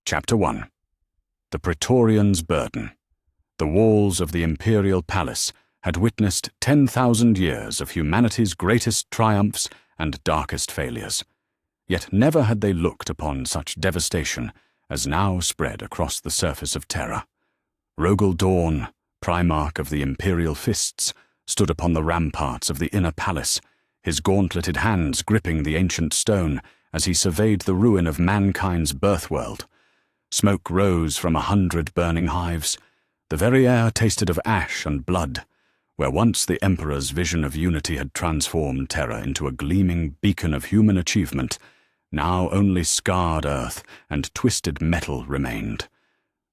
Chapter 1. The Praetorian's Burden. The walls of the imperial palace had witnessed 10,000 years of humanity's greatest triumphs and darkest failures. Yet never had they looked upon such devastation as now spread across the surface of Terra. Dorn, Primarch of the Imperial Fists, stood upon the ramparts of the inner palace, his gauntleted hands gripping the ancient stone as he surveyed the ruin of mankind's birthworld. Smoke rose from 100 burning hives. The very air tasted of ash and blood. Where once the Emperor's vision of unity had transformed Terra into a gleaming beacon of human achievement, now only scarred earth and twisted metal remained.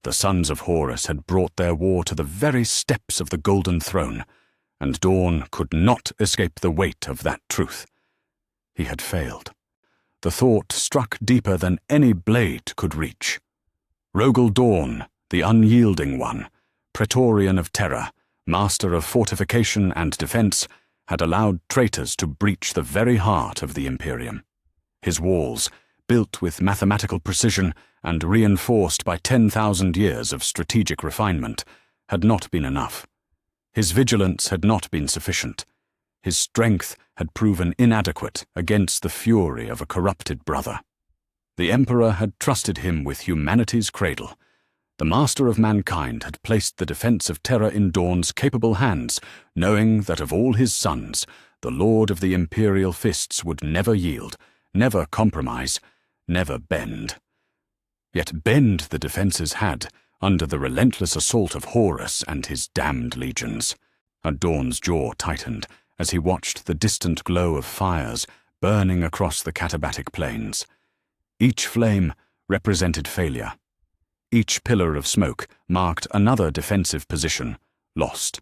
The sons of Horus had brought their war to the very steps of the Golden Throne, and Dorn could not escape the weight of that truth. He had failed. The thought struck deeper than any blade could reach. Dorn, the unyielding one, Praetorian of Terra, master of fortification and defense, had allowed traitors to breach the very heart of the Imperium. His walls, built with mathematical precision and reinforced by 10,000 years of strategic refinement, had not been enough. His vigilance had not been sufficient. His strength had proven inadequate against the fury of a corrupted brother. The Emperor had trusted him with humanity's cradle. The master of mankind had placed the defense of Terra in Dorn's capable hands, knowing that of all his sons, the Lord of the Imperial Fists would never yield, never compromise, never bend. Yet bend the defenses had, under the relentless assault of Horus and his damned legions. Dorn's jaw tightened as he watched the distant glow of fires burning across the katabatic plains. Each flame represented failure. Each pillar of smoke marked another defensive position, lost.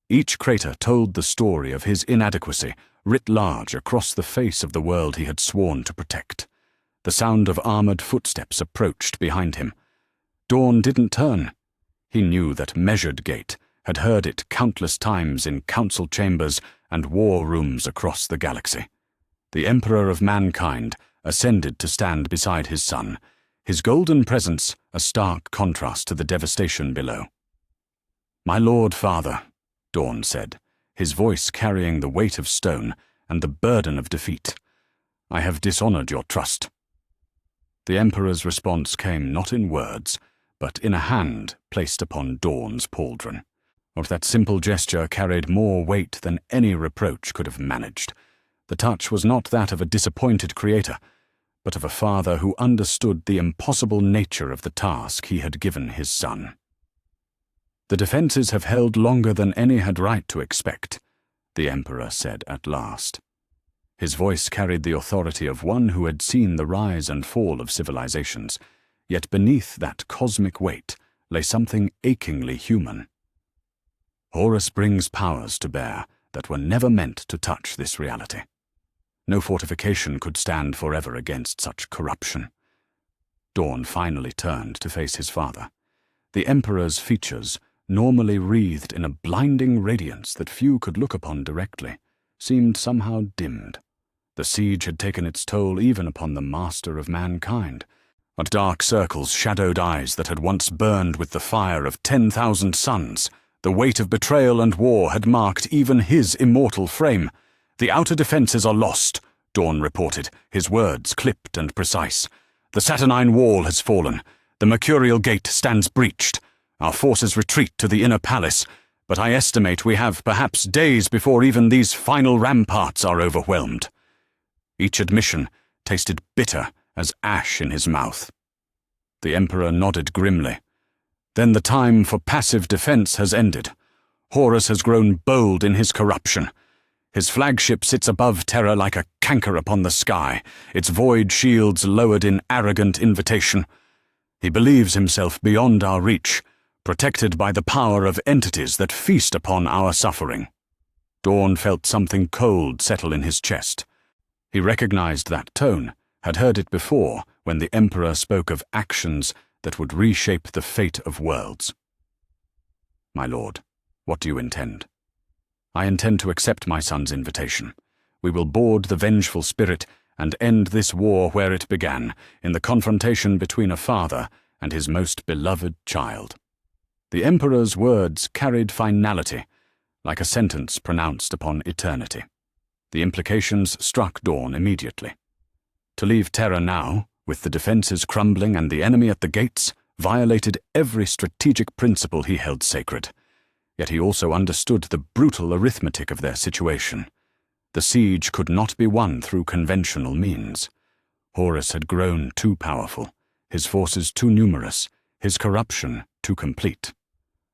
Each crater told the story of his inadequacy, writ large across the face of the world he had sworn to protect. The sound of armored footsteps approached behind him. Dorn didn't turn. He knew that measured gait, had heard it countless times in council chambers and war rooms across the galaxy. The Emperor of mankind ascended to stand beside his son, his golden presence a stark contrast to the devastation below. "My Lord Father," Dorn said, his voice carrying the weight of stone and the burden of defeat, "I have dishonored your trust." The Emperor's response came not in words, but in a hand placed upon Dorn's pauldron. That simple gesture carried more weight than any reproach could have managed. The touch was not that of a disappointed creator, but of a father who understood the impossible nature of the task he had given his son. "The defenses have held longer than any had right to expect," the Emperor said at last. His voice carried the authority of one who had seen the rise and fall of civilizations, yet beneath that cosmic weight lay something achingly human. "Horus brings powers to bear that were never meant to touch this reality. No fortification could stand forever against such corruption." Dorn finally turned to face his father. The Emperor's features, normally wreathed in a blinding radiance that few could look upon directly, seemed somehow dimmed. The siege had taken its toll even upon the master of mankind. Dark circles shadowed eyes that had once burned with the fire of 10,000 suns. The weight of betrayal and war had marked even his immortal frame. "The outer defenses are lost," Dorn reported, his words clipped and precise. "The Saturnine wall has fallen. The Mercurial gate stands breached. Our forces retreat to the inner palace, but I estimate we have perhaps days before even these final ramparts are overwhelmed." Each admission tasted bitter as ash in his mouth. The Emperor nodded grimly. "Then the time for passive defense has ended. Horus has grown bold in his corruption. His flagship sits above Terra like a canker upon the sky, its void shields lowered in arrogant invitation. He believes himself beyond our reach, protected by the power of entities that feast upon our suffering." Dorn felt something cold settle in his chest. He recognized that tone, had heard it before when the Emperor spoke of actions that would reshape the fate of worlds. "My lord, what do you intend?" "I intend to accept my son's invitation. We will board the vengeful spirit and end this war where it began, in the confrontation between a father and his most beloved child. The Emperor's words carried finality, like a sentence pronounced upon eternity. The implications struck Dorn immediately. To leave Terra now, with the defenses crumbling and the enemy at the gates, violated every strategic principle he held sacred. Yet he also understood the brutal arithmetic of their situation. The siege could not be won through conventional means. Horus had grown too powerful, his forces too numerous, his corruption too complete.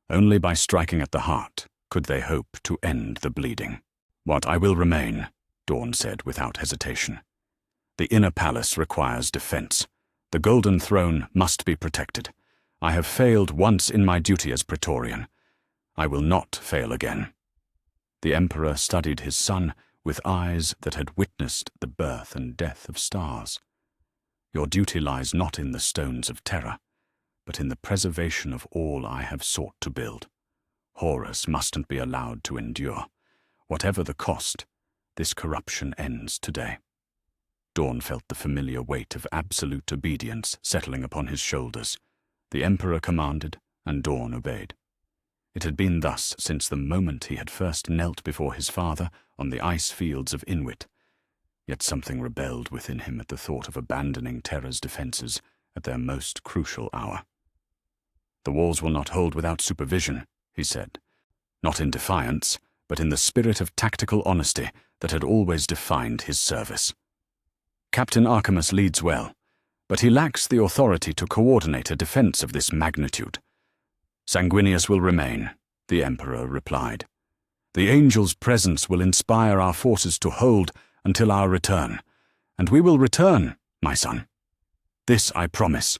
Only by striking at the heart could they hope to end the bleeding. "What I will remain," Dorn said without hesitation. "The inner palace requires defense. The Golden Throne must be protected. I have failed once in my duty as Praetorian. I will not fail again." The Emperor studied his son with eyes that had witnessed the birth and death of stars. "Your duty lies not in the stones of Terra, but in the preservation of all I have sought to build. Horus mustn't be allowed to endure. Whatever the cost, this corruption ends today." Dorn felt the familiar weight of absolute obedience settling upon his shoulders. The Emperor commanded, and Dorn obeyed. It had been thus since the moment he had first knelt before his father on the ice fields of Inwit. Yet something rebelled within him at the thought of abandoning Terra's defenses at their most crucial hour. "The walls will not hold without supervision," he said, not in defiance, but in the spirit of tactical honesty that had always defined his service. "Captain Archimus leads well, but he lacks the authority to coordinate a defense of this magnitude." "Sanguinius will remain," the Emperor replied. "The angel's presence will inspire our forces to hold until our return, and we will return, my son. This I promise."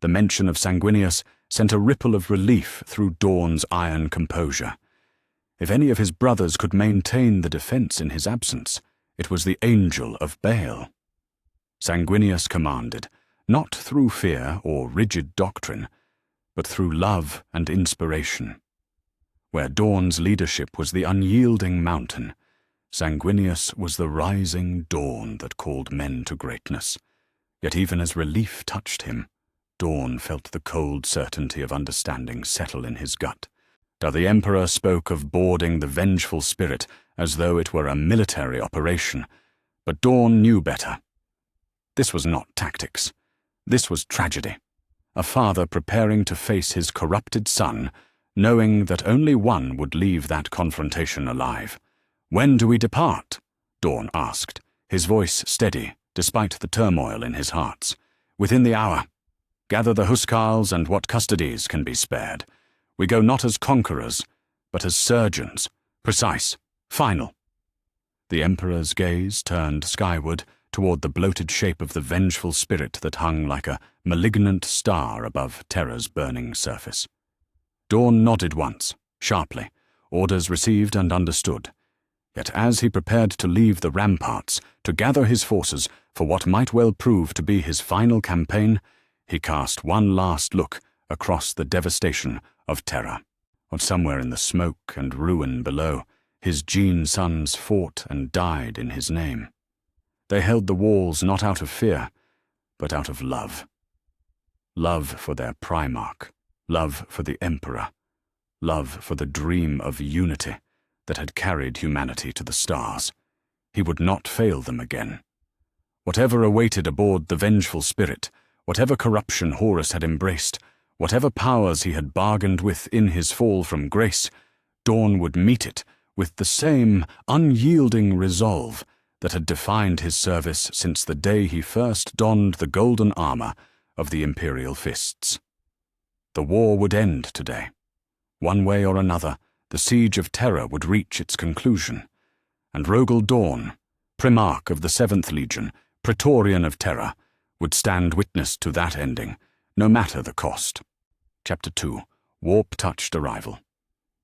The mention of Sanguinius sent a ripple of relief through Dorn's iron composure. If any of his brothers could maintain the defense in his absence, it was the angel of Baal. Sanguinius commanded, not through fear or rigid doctrine, but through love and inspiration. Where Dorn's leadership was the unyielding mountain, Sanguinius was the rising dawn that called men to greatness. Yet even as relief touched him, Dorn felt the cold certainty of understanding settle in his gut. The Emperor spoke of boarding the vengeful spirit as though it were a military operation, but Dorn knew better. This was not tactics. This was tragedy. A father preparing to face his corrupted son, knowing that only one would leave that confrontation alive. "When do we depart?" Dorn asked, his voice steady despite the turmoil in his hearts. "Within the hour. Gather the huscarls and what custodies can be spared. We go not as conquerors, but as surgeons, precise, final." The Emperor's gaze turned skyward toward the bloated shape of the vengeful spirit that hung like a malignant star above Terra's burning surface. Dorn nodded once, sharply, orders received and understood. Yet as he prepared to leave the ramparts, to gather his forces for what might well prove to be his final campaign, he cast one last look across the devastation of Terra. Somewhere in the smoke and ruin below, his Gene sons fought and died in his name. They held the walls not out of fear, but out of love. Love for their Primarch, love for the Emperor, love for the dream of unity that had carried humanity to the stars. He would not fail them again. Whatever awaited aboard the vengeful spirit, whatever corruption Horus had embraced, whatever powers he had bargained with in his fall from grace, Dorn would meet it with the same unyielding resolve that had defined his service since the day he first donned the golden armor of the Imperial fists. The war would end today. One way or another, the siege of Terra would reach its conclusion, and Rogel Dorn, Primarch of the 7th Legion, Praetorian of Terra, would stand witness to that ending, no matter the cost. Chapter 2. Warp-touched arrival.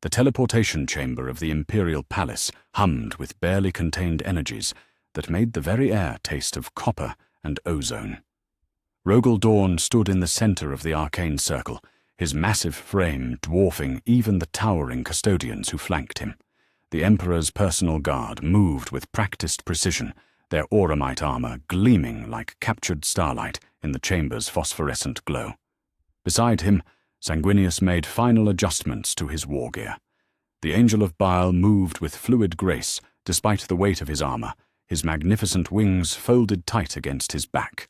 The teleportation chamber of the Imperial Palace hummed with barely contained energies that made the very air taste of copper and ozone. Rogel Dorn stood in the center of the arcane circle, his massive frame dwarfing even the towering custodians who flanked him. The Emperor's personal guard moved with practiced precision, their auramite armor gleaming like captured starlight in the chamber's phosphorescent glow. Beside him, Sanguinius made final adjustments to his war gear. The Angel of Bile moved with fluid grace despite the weight of his armor, his magnificent wings folded tight against his back.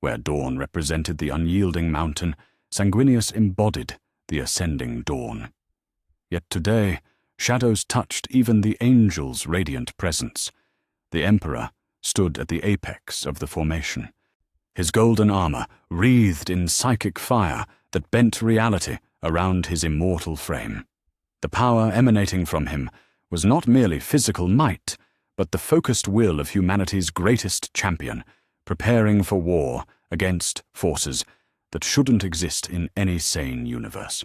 Where Dorn represented the unyielding mountain, Sanguinius embodied the ascending dawn. Yet today, shadows touched even the angel's radiant presence. The Emperor stood at the apex of the formation, his golden armor wreathed in psychic fire that bent reality around his immortal frame. The power emanating from him was not merely physical might, but the focused will of humanity's greatest champion, preparing for war against forces that shouldn't exist in any sane universe.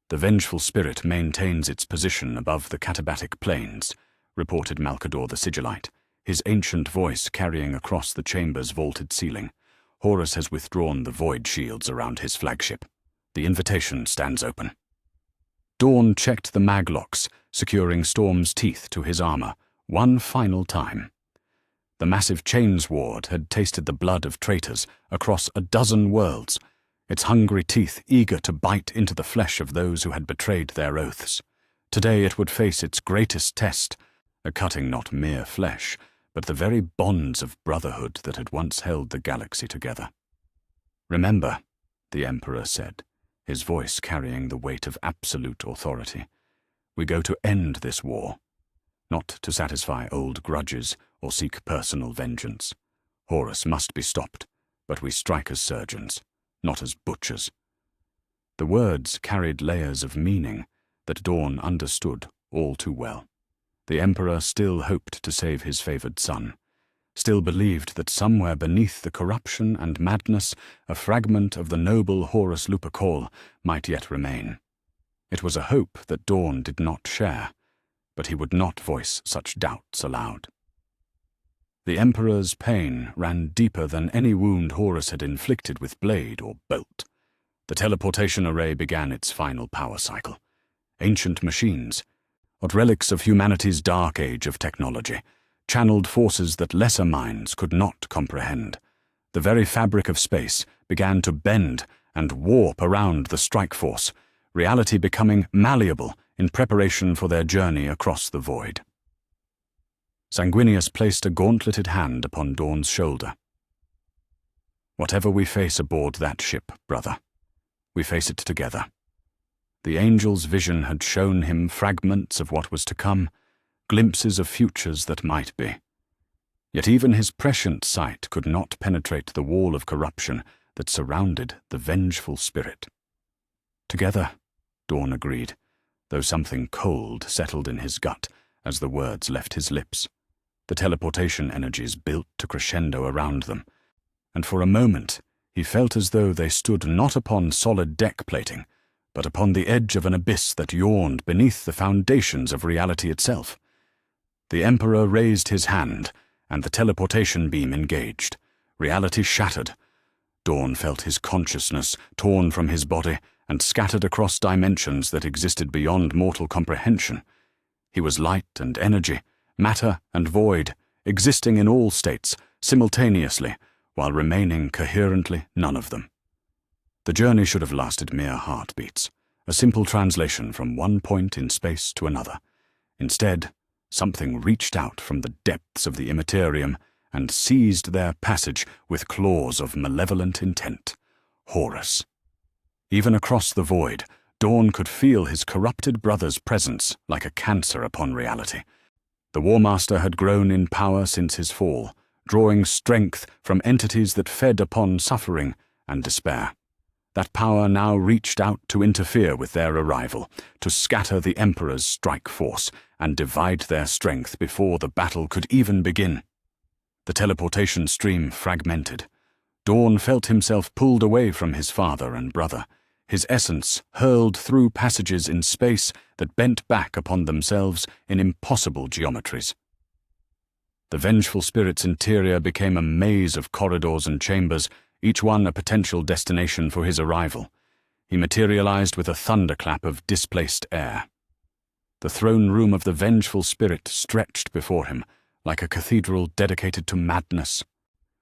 The vengeful spirit maintains its position above the katabatic plains, reported Malcador the Sigillite, his ancient voice carrying across the chamber's vaulted ceiling. Horus has withdrawn the void shields around his flagship. The invitation stands open. Dorn checked the maglocks, securing Storm's teeth to his armor, one final time. The massive chains ward had tasted the blood of traitors across a dozen worlds, its hungry teeth eager to bite into the flesh of those who had betrayed their oaths. Today it would face its greatest test, a cutting not mere flesh, but the very bonds of brotherhood that had once held the galaxy together. "Remember," the Emperor said, his voice carrying the weight of absolute authority, "we go to end this war, not to satisfy old grudges or seek personal vengeance. Horus must be stopped, but we strike as surgeons, not as butchers." The words carried layers of meaning that Dorn understood all too well. The Emperor still hoped to save his favored son, still believed that somewhere beneath the corruption and madness a fragment of the noble Horus Lupercal might yet remain. It was a hope that Dorn did not share, but he would not voice such doubts aloud. The Emperor's pain ran deeper than any wound Horus had inflicted with blade or bolt. The teleportation array began its final power cycle. Ancient machines, what relics of humanity's dark age of technology, channeled forces that lesser minds could not comprehend. The very fabric of space began to bend and warp around the strike force, reality becoming malleable in preparation for their journey across the void. Sanguinius placed a gauntleted hand upon Dorn's shoulder. "Whatever we face aboard that ship, brother, we face it together." The angel's vision had shown him fragments of what was to come, glimpses of futures that might be. Yet even his prescient sight could not penetrate the wall of corruption that surrounded the vengeful spirit. "Together," Dorn agreed, though something cold settled in his gut as the words left his lips. The teleportation energies built to crescendo around them, and for a moment he felt as though they stood not upon solid deck plating, but upon the edge of an abyss that yawned beneath the foundations of reality itself. The Emperor raised his hand, and the teleportation beam engaged. Reality shattered. Dorn felt his consciousness torn from his body and scattered across dimensions that existed beyond mortal comprehension. He was light and energy, matter and void, existing in all states, simultaneously, while remaining coherently none of them. The journey should have lasted mere heartbeats, a simple translation from one point in space to another. Instead, something reached out from the depths of the Imperium and seized their passage with claws of malevolent intent. Horus. Even across the void, Dorn could feel his corrupted brother's presence like a cancer upon reality. The War Master had grown in power since his fall, drawing strength from entities that fed upon suffering and despair. That power now reached out to interfere with their arrival, to scatter the Emperor's strike force and divide their strength before the battle could even begin. The teleportation stream fragmented. Dorn felt himself pulled away from his father and brother, his essence hurled through passages in space that bent back upon themselves in impossible geometries. The vengeful spirit's interior became a maze of corridors and chambers, each one a potential destination for his arrival. He materialized with a thunderclap of displaced air. The throne room of the vengeful spirit stretched before him, like a cathedral dedicated to madness.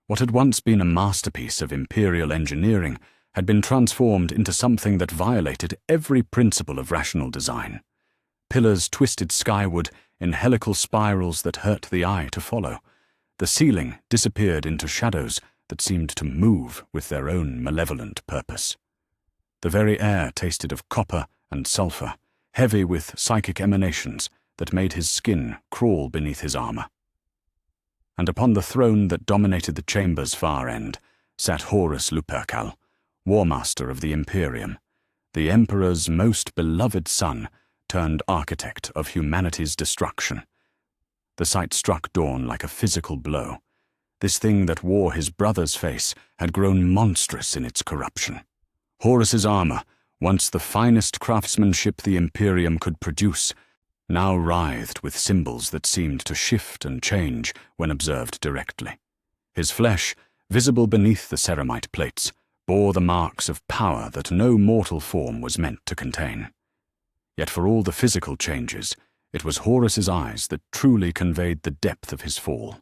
What had once been a masterpiece of imperial engineering had been transformed into something that violated every principle of rational design. Pillars twisted skyward in helical spirals that hurt the eye to follow. The ceiling disappeared into shadows that seemed to move with their own malevolent purpose. The very air tasted of copper and sulfur, heavy with psychic emanations that made his skin crawl beneath his armor. And upon the throne that dominated the chamber's far end sat Horus Lupercal, War Master of the Imperium, the Emperor's most beloved son turned architect of humanity's destruction. The sight struck Dorn like a physical blow. This thing that wore his brother's face had grown monstrous in its corruption. Horus's armor, once the finest craftsmanship the Imperium could produce, now writhed with symbols that seemed to shift and change when observed directly. His flesh, visible beneath the ceramite plates, bore the marks of power that no mortal form was meant to contain. Yet for all the physical changes, it was Horus's eyes that truly conveyed the depth of his fall.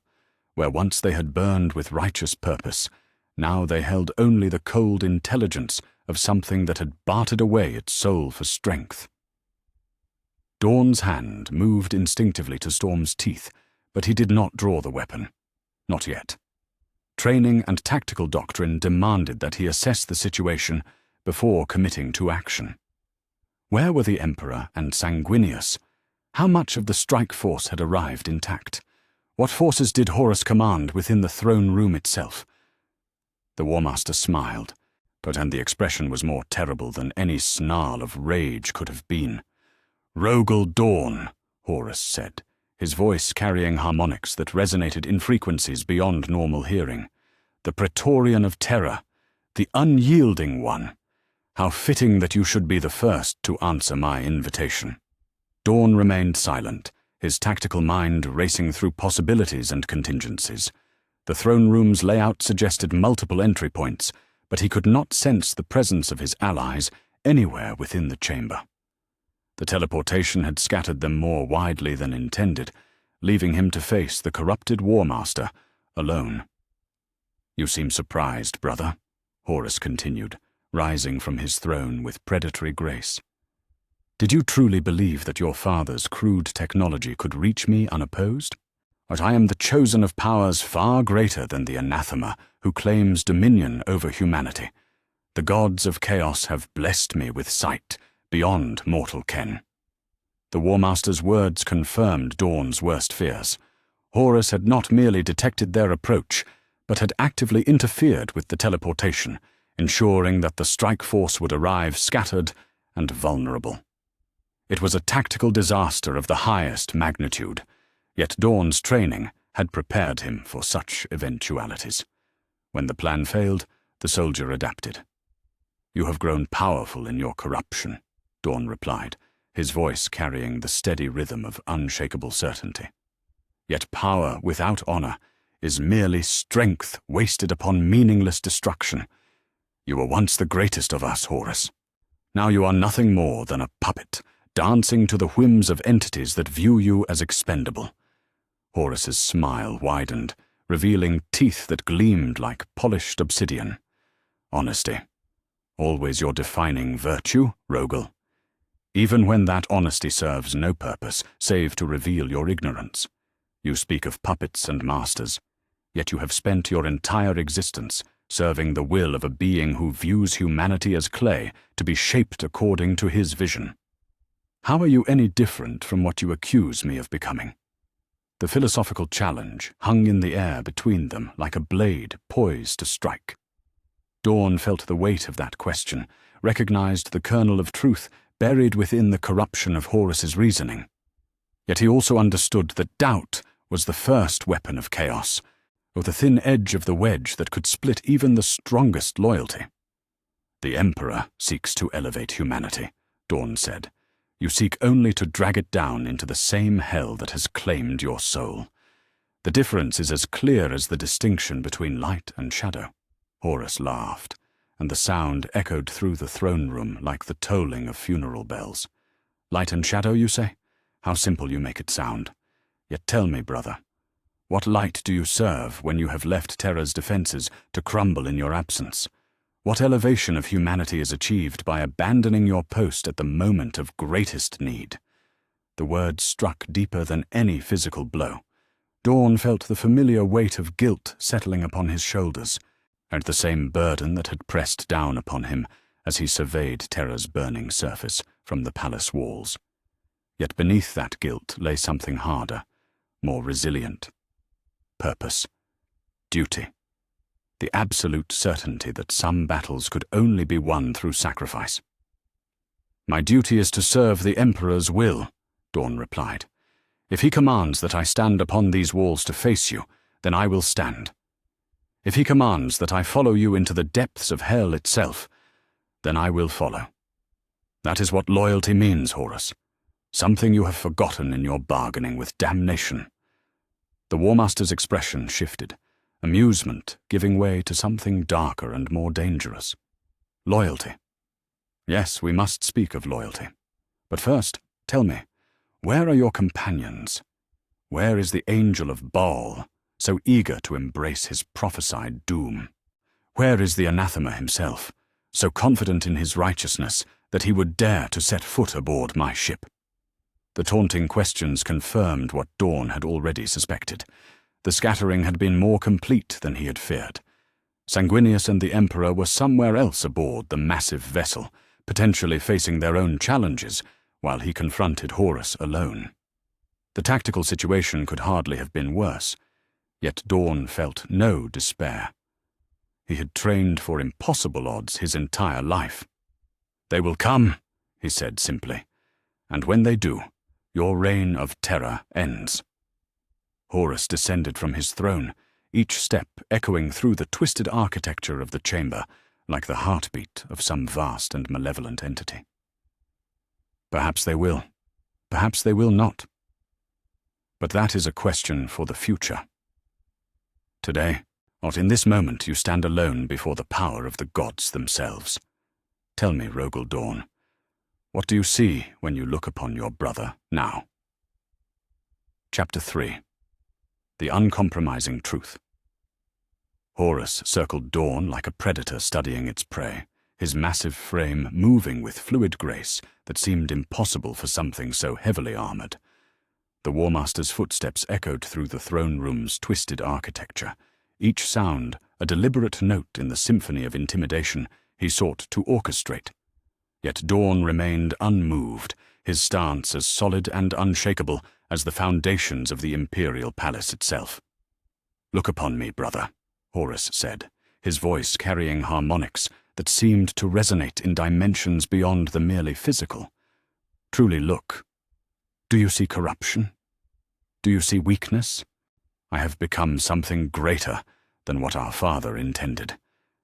Where once they had burned with righteous purpose, now they held only the cold intelligence of something that had bartered away its soul for strength. Dorn's hand moved instinctively to Storm's teeth, but he did not draw the weapon. Not yet. Training and tactical doctrine demanded that he assess the situation before committing to action. Where were the Emperor and Sanguinius? How much of the strike force had arrived intact? What forces did Horus command within the throne room itself? The War Master smiled, and the expression was more terrible than any snarl of rage could have been. "Rogel Dorn," Horus said, his voice carrying harmonics that resonated in frequencies beyond normal hearing. "The Praetorian of Terror, the unyielding one. How fitting that you should be the first to answer my invitation." Dorn remained silent, his tactical mind racing through possibilities and contingencies. The throne room's layout suggested multiple entry points, but he could not sense the presence of his allies anywhere within the chamber. The teleportation had scattered them more widely than intended, leaving him to face the corrupted War Master alone. "You seem surprised, brother," Horus continued, rising from his throne with predatory grace. "Did you truly believe that your father's crude technology could reach me unopposed? But I am the chosen of powers far greater than the anathema who claims dominion over humanity. The gods of chaos have blessed me with sight beyond mortal ken." The War Master's words confirmed Dorn's worst fears. Horus had not merely detected their approach, but had actively interfered with the teleportation, ensuring that the strike force would arrive scattered and vulnerable. It was a tactical disaster of the highest magnitude, yet Dorn's training had prepared him for such eventualities. When the plan failed, the soldier adapted. "You have grown powerful in your corruption," Dorn replied, his voice carrying the steady rhythm of unshakable certainty. "Yet power without honor is merely strength wasted upon meaningless destruction. You were once the greatest of us, Horus. Now you are nothing more than a puppet, dancing to the whims of entities that view you as expendable." Horus's smile widened, revealing teeth that gleamed like polished obsidian. "Honesty. Always your defining virtue, Rogel. Even when that honesty serves no purpose save to reveal your ignorance. You speak of puppets and masters, yet you have spent your entire existence serving the will of a being who views humanity as clay to be shaped according to his vision. How are you any different from what you accuse me of becoming?" The philosophical challenge hung in the air between them like a blade poised to strike. Dorn felt the weight of that question, recognized the kernel of truth buried within the corruption of Horus's reasoning. Yet he also understood that doubt was the first weapon of chaos, or the thin edge of the wedge that could split even the strongest loyalty. "The Emperor seeks to elevate humanity," Dorn said. "You seek only to drag it down into the same hell that has claimed your soul. The difference is as clear as the distinction between light and shadow." Horus laughed, and the sound echoed through the throne room like the tolling of funeral bells. "Light and shadow, you say? How simple you make it sound. Yet tell me, brother, What light do you serve when you have left Terra's defenses to crumble in your absence? What elevation of humanity is achieved by abandoning your post at the moment of greatest need? The words struck deeper than any physical blow. Dorn felt the familiar weight of guilt settling upon his shoulders, and the same burden that had pressed down upon him as he surveyed Terra's burning surface from the palace walls. Yet beneath that guilt lay something harder, more resilient. Purpose. Duty. The absolute certainty that some battles could only be won through sacrifice. "My duty is to serve the Emperor's will," Dorn replied. "If he commands that I stand upon these walls to face you, then I will stand. If he commands that I follow you into the depths of hell itself, then I will follow. That is what loyalty means, Horus. Something you have forgotten in your bargaining with damnation." The War Master's expression shifted, amusement giving way to something darker and more dangerous. Loyalty. Yes, we must speak of loyalty. But first, tell me, where are your companions? Where is the angel of Baal, so eager to embrace his prophesied doom? Where is the anathema himself, so confident in his righteousness that he would dare to set foot aboard my ship? The taunting questions confirmed what Dorn had already suspected. The scattering had been more complete than he had feared. Sanguinius and the Emperor were somewhere else aboard the massive vessel, potentially facing their own challenges, while he confronted Horus alone. The tactical situation could hardly have been worse, yet Dorn felt no despair. He had trained for impossible odds his entire life. "They will come," he said simply, "and when they do, your reign of terror ends." Horus descended from his throne, each step echoing through the twisted architecture of the chamber like the heartbeat of some vast and malevolent entity. Perhaps they will. Perhaps they will not. But that is a question for the future. Today, not in this moment, you stand alone before the power of the gods themselves. Tell me, Rogel Dorn, what do you see when you look upon your brother now? Chapter 3. The Uncompromising Truth. Horus circled Dorn like a predator studying its prey, his massive frame moving with fluid grace that seemed impossible for something so heavily armored. The War Master's footsteps echoed through the throne room's twisted architecture, each sound a deliberate note in the symphony of intimidation he sought to orchestrate. Yet Dorn remained unmoved, his stance as solid and unshakable as the foundations of the Imperial Palace itself. "Look upon me, brother," Horus said, his voice carrying harmonics that seemed to resonate in dimensions beyond the merely physical. "Truly look. Do you see corruption? Do you see weakness? I have become something greater than what our father intended,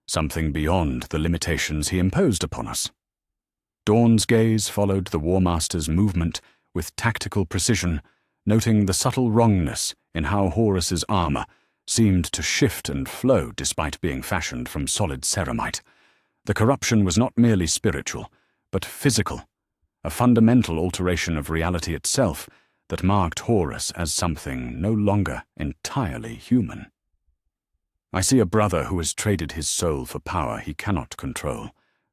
something beyond the limitations he imposed upon us." Dorn's gaze followed the War Master's movement with tactical precision, noting the subtle wrongness in how Horus's armor seemed to shift and flow despite being fashioned from solid ceramite. The corruption was not merely spiritual, but physical, a fundamental alteration of reality itself that marked Horus as something no longer entirely human. "I see a brother who has traded his soul for power he cannot control,"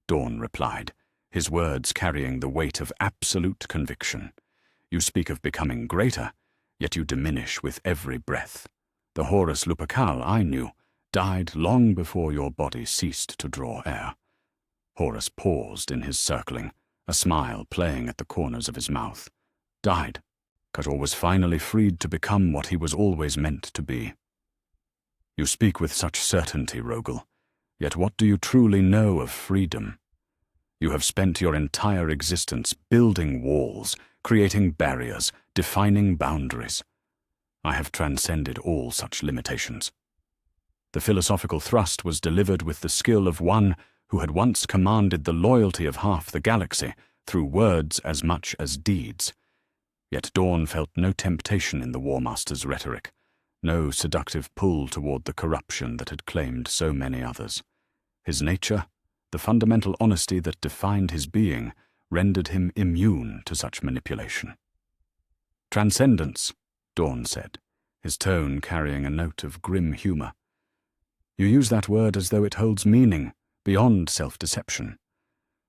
Dorn replied, his words carrying the weight of absolute conviction. "You speak of becoming greater, yet you diminish with every breath. The Horus Lupercal I knew died long before your body ceased to draw air." Horus paused in his circling, a smile playing at the corners of his mouth. "Died, or was finally freed to become what he was always meant to be." "You speak with such certainty, Rogel, yet what do you truly know of freedom? You have spent your entire existence building walls, creating barriers, defining boundaries. I have transcended all such limitations." The philosophical thrust was delivered with the skill of one who had once commanded the loyalty of half the galaxy through words as much as deeds. Yet Dorn felt no temptation in the War Master's rhetoric, no seductive pull toward the corruption that had claimed so many others. His nature, the fundamental honesty that defined his being, rendered him immune to such manipulation. "Transcendence," Dorn said, his tone carrying a note of grim humor. You use that word as though it holds meaning beyond self-deception.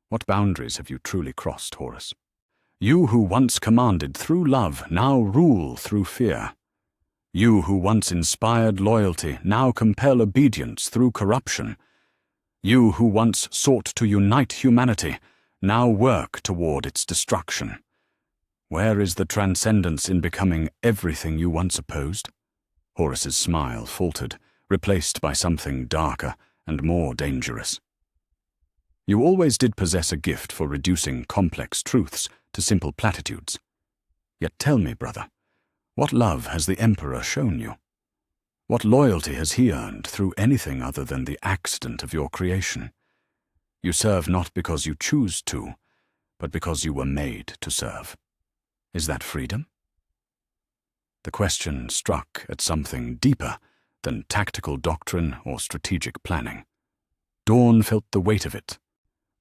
What boundaries have you truly crossed, Horus? You who once commanded through love now rule through fear. You who once inspired loyalty now compel obedience through corruption. You who once sought to unite humanity now work toward its destruction. Where is the transcendence in becoming everything you once opposed? Horus's smile faltered, replaced by something darker and more dangerous. You always did possess a gift for reducing complex truths to simple platitudes. Yet tell me, brother, what love has the Emperor shown you? What loyalty has he earned through anything other than the accident of your creation? You serve not because you choose to, but because you were made to serve. Is that freedom? The question struck at something deeper than tactical doctrine or strategic planning. Dorn felt the weight of it,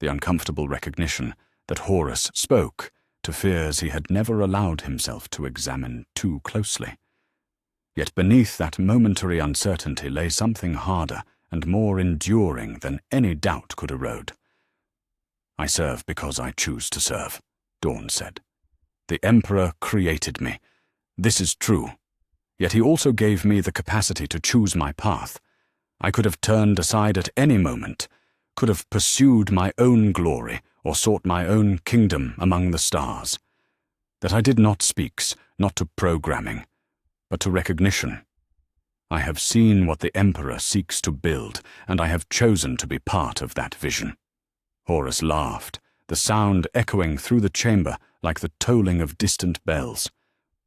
the uncomfortable recognition that Horus spoke to fears he had never allowed himself to examine too closely. Yet beneath that momentary uncertainty lay something harder and more enduring than any doubt could erode. I serve because I choose to serve, Dorn said. The Emperor created me. This is true. Yet he also gave me the capacity to choose my path. I could have turned aside at any moment, could have pursued my own glory or sought my own kingdom among the stars. That I did not speaks not to programming, but to recognition. I have seen what the Emperor seeks to build, and I have chosen to be part of that vision. Horus laughed, the sound echoing through the chamber like the tolling of distant bells.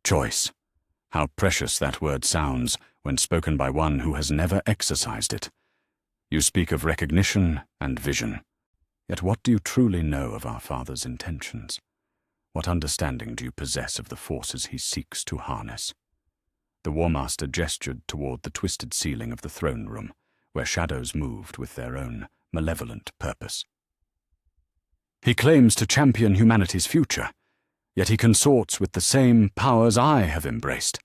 Choice. How precious that word sounds when spoken by one who has never exercised it. You speak of recognition and vision. Yet what do you truly know of our Father's intentions? What understanding do you possess of the forces he seeks to harness? The War Master gestured toward the twisted ceiling of the throne room, where shadows moved with their own malevolent purpose. He claims to champion humanity's future, yet he consorts with the same powers I have embraced.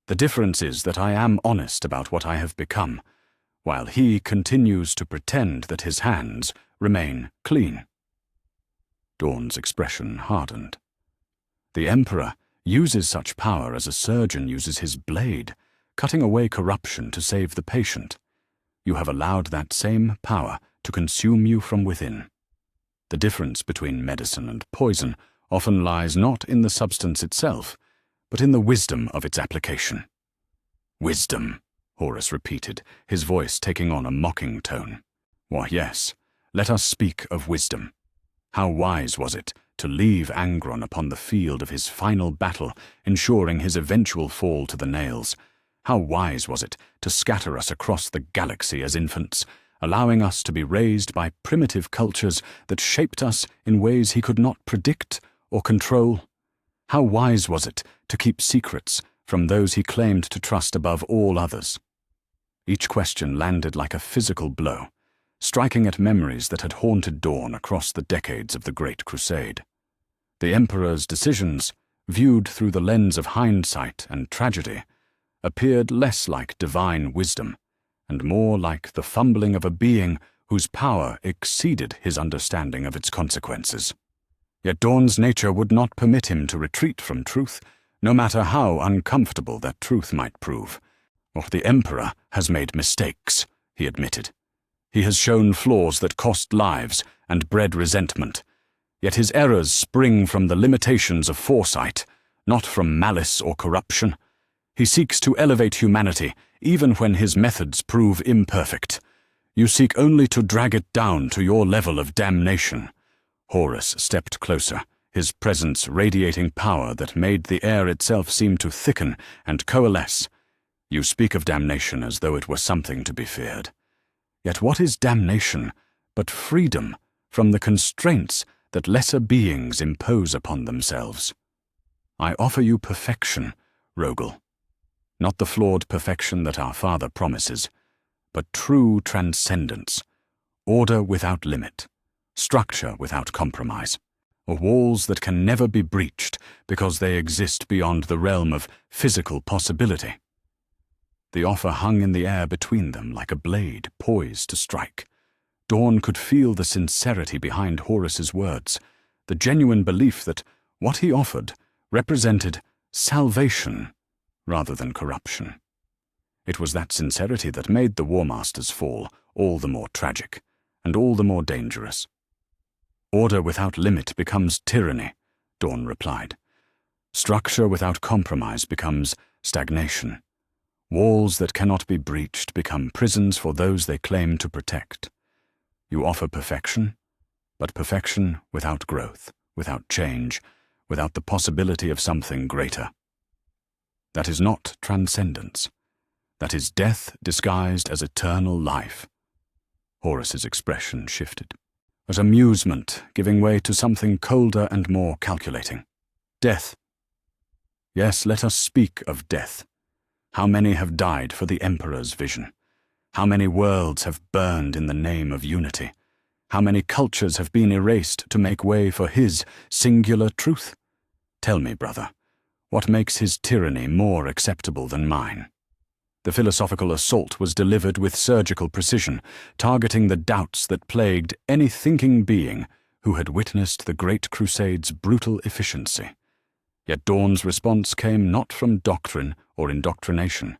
The difference is that I am honest about what I have become, while he continues to pretend that his hands remain clean. Dorn's expression hardened. The Emperor uses such power as a surgeon uses his blade, cutting away corruption to save the patient. You have allowed that same power to consume you from within. The difference between medicine and poison often lies not in the substance itself, but in the wisdom of its application. Wisdom, Horus repeated, his voice taking on a mocking tone. Why, yes, let us speak of wisdom. How wise was it to leave Angron upon the field of his final battle, ensuring his eventual fall to the nails? How wise was it to scatter us across the galaxy as infants, allowing us to be raised by primitive cultures that shaped us in ways he could not predict or control? How wise was it to keep secrets from those he claimed to trust above all others? Each question landed like a physical blow, striking at memories that had haunted Dorn across the decades of the Great Crusade. The Emperor's decisions, viewed through the lens of hindsight and tragedy, appeared less like divine wisdom and more like the fumbling of a being whose power exceeded his understanding of its consequences. Yet Dorn's nature would not permit him to retreat from truth, no matter how uncomfortable that truth might prove. Or the Emperor has made mistakes, he admitted. He has shown flaws that cost lives and bred resentment. Yet his errors spring from the limitations of foresight, not from malice or corruption. He seeks to elevate humanity, even when his methods prove imperfect. You seek only to drag it down to your level of damnation. Horus stepped closer, his presence radiating power that made the air itself seem to thicken and coalesce. You speak of damnation as though it were something to be feared. Yet what is damnation but freedom from the constraints that lesser beings impose upon themselves? I offer you perfection, Rogel. Not the flawed perfection that our Father promises, but true transcendence, order without limit, structure without compromise, or walls that can never be breached because they exist beyond the realm of physical possibility. The offer hung in the air between them like a blade poised to strike. Dorn could feel the sincerity behind Horus's words, the genuine belief that what he offered represented salvation rather than corruption. It was that sincerity that made the War Master's fall all the more tragic and all the more dangerous. Order without limit becomes tyranny, Dorn replied. Structure without compromise becomes stagnation. Walls that cannot be breached become prisons for those they claim to protect. You offer perfection, but perfection without growth, without change, without the possibility of something greater. That is not transcendence. That is death disguised as eternal life. Horus's expression shifted. But amusement giving way to something colder and more calculating. Death. Yes, let us speak of death. How many have died for the Emperor's vision? How many worlds have burned in the name of unity? How many cultures have been erased to make way for his singular truth? Tell me, brother, what makes his tyranny more acceptable than mine? The philosophical assault was delivered with surgical precision, targeting the doubts that plagued any thinking being who had witnessed the Great Crusade's brutal efficiency. Yet Dorn's response came not from doctrine or indoctrination,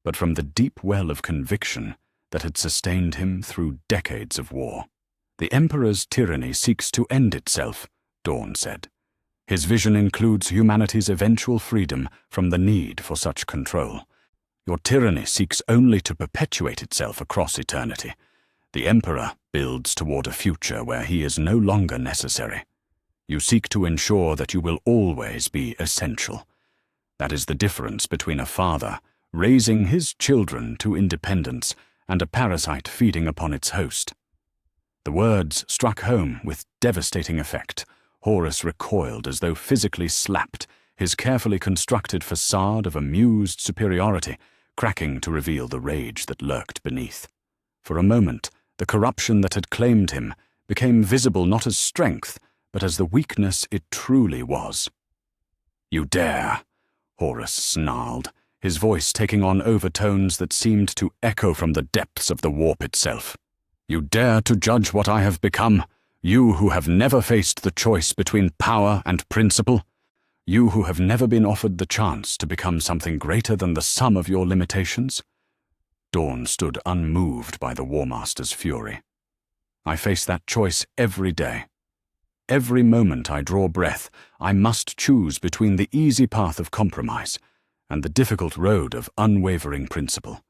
but from the deep well of conviction that had sustained him through decades of war. The Emperor's tyranny seeks to end itself, Dorn said. His vision includes humanity's eventual freedom from the need for such control. Your tyranny seeks only to perpetuate itself across eternity. The Emperor builds toward a future where he is no longer necessary. You seek to ensure that you will always be essential. That is the difference between a father raising his children to independence and a parasite feeding upon its host. The words struck home with devastating effect. Horus recoiled as though physically slapped, his carefully constructed facade of amused superiority cracking to reveal the rage that lurked beneath. For a moment, the corruption that had claimed him became visible not as strength, but as the weakness it truly was. "You dare," Horus snarled, his voice taking on overtones that seemed to echo from the depths of the warp itself. "You dare to judge what I have become, you who have never faced the choice between power and principle? You who have never been offered the chance to become something greater than the sum of your limitations?" Dorn stood unmoved by the War Master's fury. "I face that choice every day. Every moment I draw breath, I must choose between the easy path of compromise and the difficult road of unwavering principle.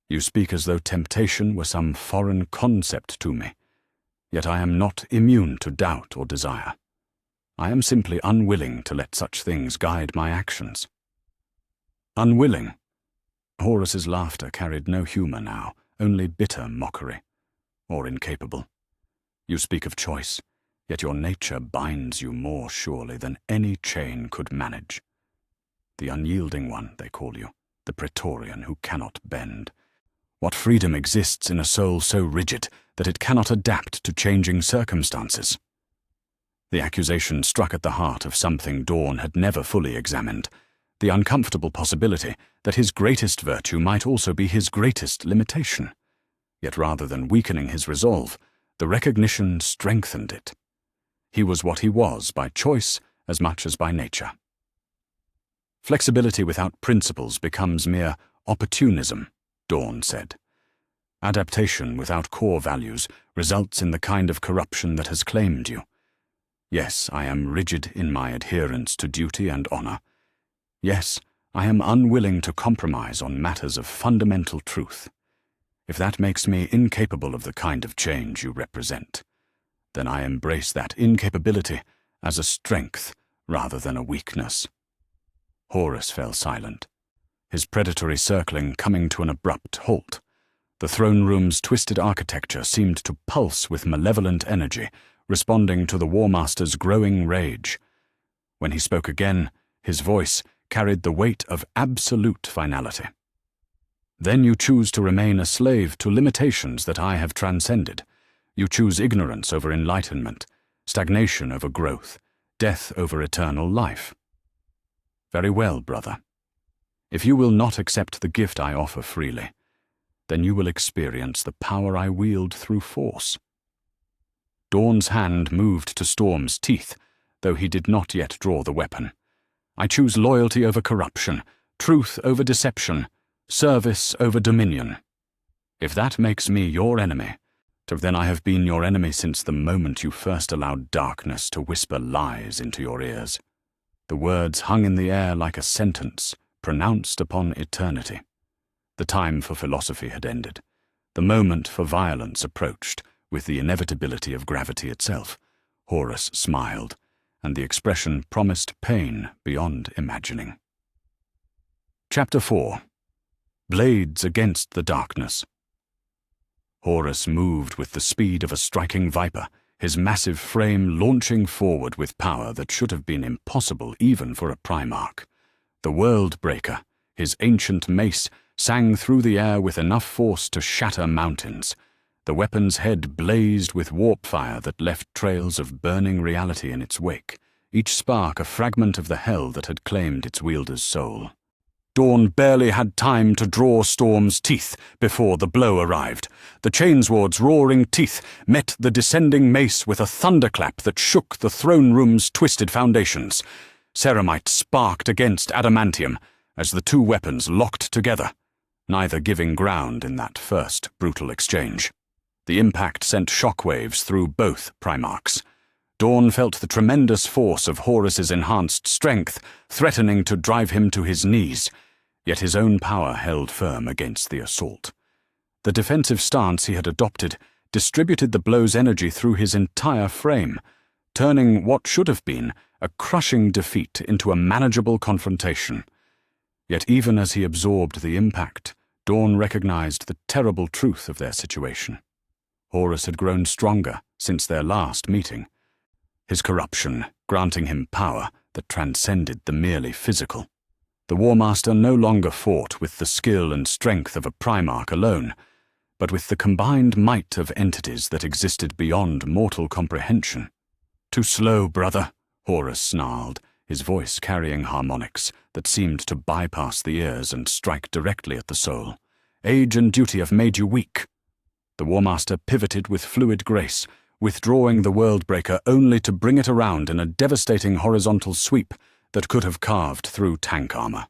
You speak as though temptation were some foreign concept to me, yet I am not immune to doubt or desire. I am simply unwilling to let such things guide my actions." "Unwilling?" Horus's laughter carried no humor now, only bitter mockery. "Or incapable. You speak of choice, yet your nature binds you more surely than any chain could manage. The unyielding one, they call you, the Praetorian who cannot bend. What freedom exists in a soul so rigid that it cannot adapt to changing circumstances?" The accusation struck at the heart of something Dorn had never fully examined, the uncomfortable possibility that his greatest virtue might also be his greatest limitation. Yet rather than weakening his resolve, the recognition strengthened it. He was what he was by choice as much as by nature. "Flexibility without principles becomes mere opportunism," Dorn said. "Adaptation without core values results in the kind of corruption that has claimed you. Yes, I am rigid in my adherence to duty and honor. Yes, I am unwilling to compromise on matters of fundamental truth. If that makes me incapable of the kind of change you represent, then I embrace that incapability as a strength rather than a weakness." Horus fell silent, his predatory circling coming to an abrupt halt. The throne room's twisted architecture seemed to pulse with malevolent energy, responding to the War Master's growing rage. When he spoke again, his voice carried the weight of absolute finality. "Then you choose to remain a slave to limitations that I have transcended. You choose ignorance over enlightenment, stagnation over growth, death over eternal life. Very well, brother. If you will not accept the gift I offer freely, then you will experience the power I wield through force." Dorn's hand moved to Storm's teeth, though he did not yet draw the weapon. "I choose loyalty over corruption, truth over deception, service over dominion. If that makes me your enemy, then I have been your enemy since the moment you first allowed darkness to whisper lies into your ears." The words hung in the air like a sentence pronounced upon eternity. The time for philosophy had ended. The moment for violence approached, with the inevitability of gravity itself. Horus smiled, and the expression promised pain beyond imagining. Chapter 4. Blades Against the Darkness. Horus moved with the speed of a striking viper, his massive frame launching forward with power that should have been impossible even for a Primarch. The World Breaker, his ancient mace, sang through the air with enough force to shatter mountains. The weapon's head blazed with warp fire that left trails of burning reality in its wake, each spark a fragment of the hell that had claimed its wielder's soul. Dorn barely had time to draw Storm's teeth before the blow arrived. The Chainsword's roaring teeth met the descending mace with a thunderclap that shook the throne room's twisted foundations. Ceramite sparked against adamantium as the two weapons locked together, neither giving ground in that first brutal exchange. The impact sent shockwaves through both Primarchs. Dorn felt the tremendous force of Horus's enhanced strength threatening to drive him to his knees, yet his own power held firm against the assault. The defensive stance he had adopted distributed the blow's energy through his entire frame, turning what should have been a crushing defeat into a manageable confrontation. Yet even as he absorbed the impact, Dorn recognized the terrible truth of their situation. Horus had grown stronger since their last meeting, his corruption granting him power that transcended the merely physical. The War Master no longer fought with the skill and strength of a Primarch alone, but with the combined might of entities that existed beyond mortal comprehension. "Too slow, brother," Horus snarled, his voice carrying harmonics that seemed to bypass the ears and strike directly at the soul. "Age and duty have made you weak." The War Master pivoted with fluid grace, withdrawing the Worldbreaker only to bring it around in a devastating horizontal sweep that could have carved through tank armor.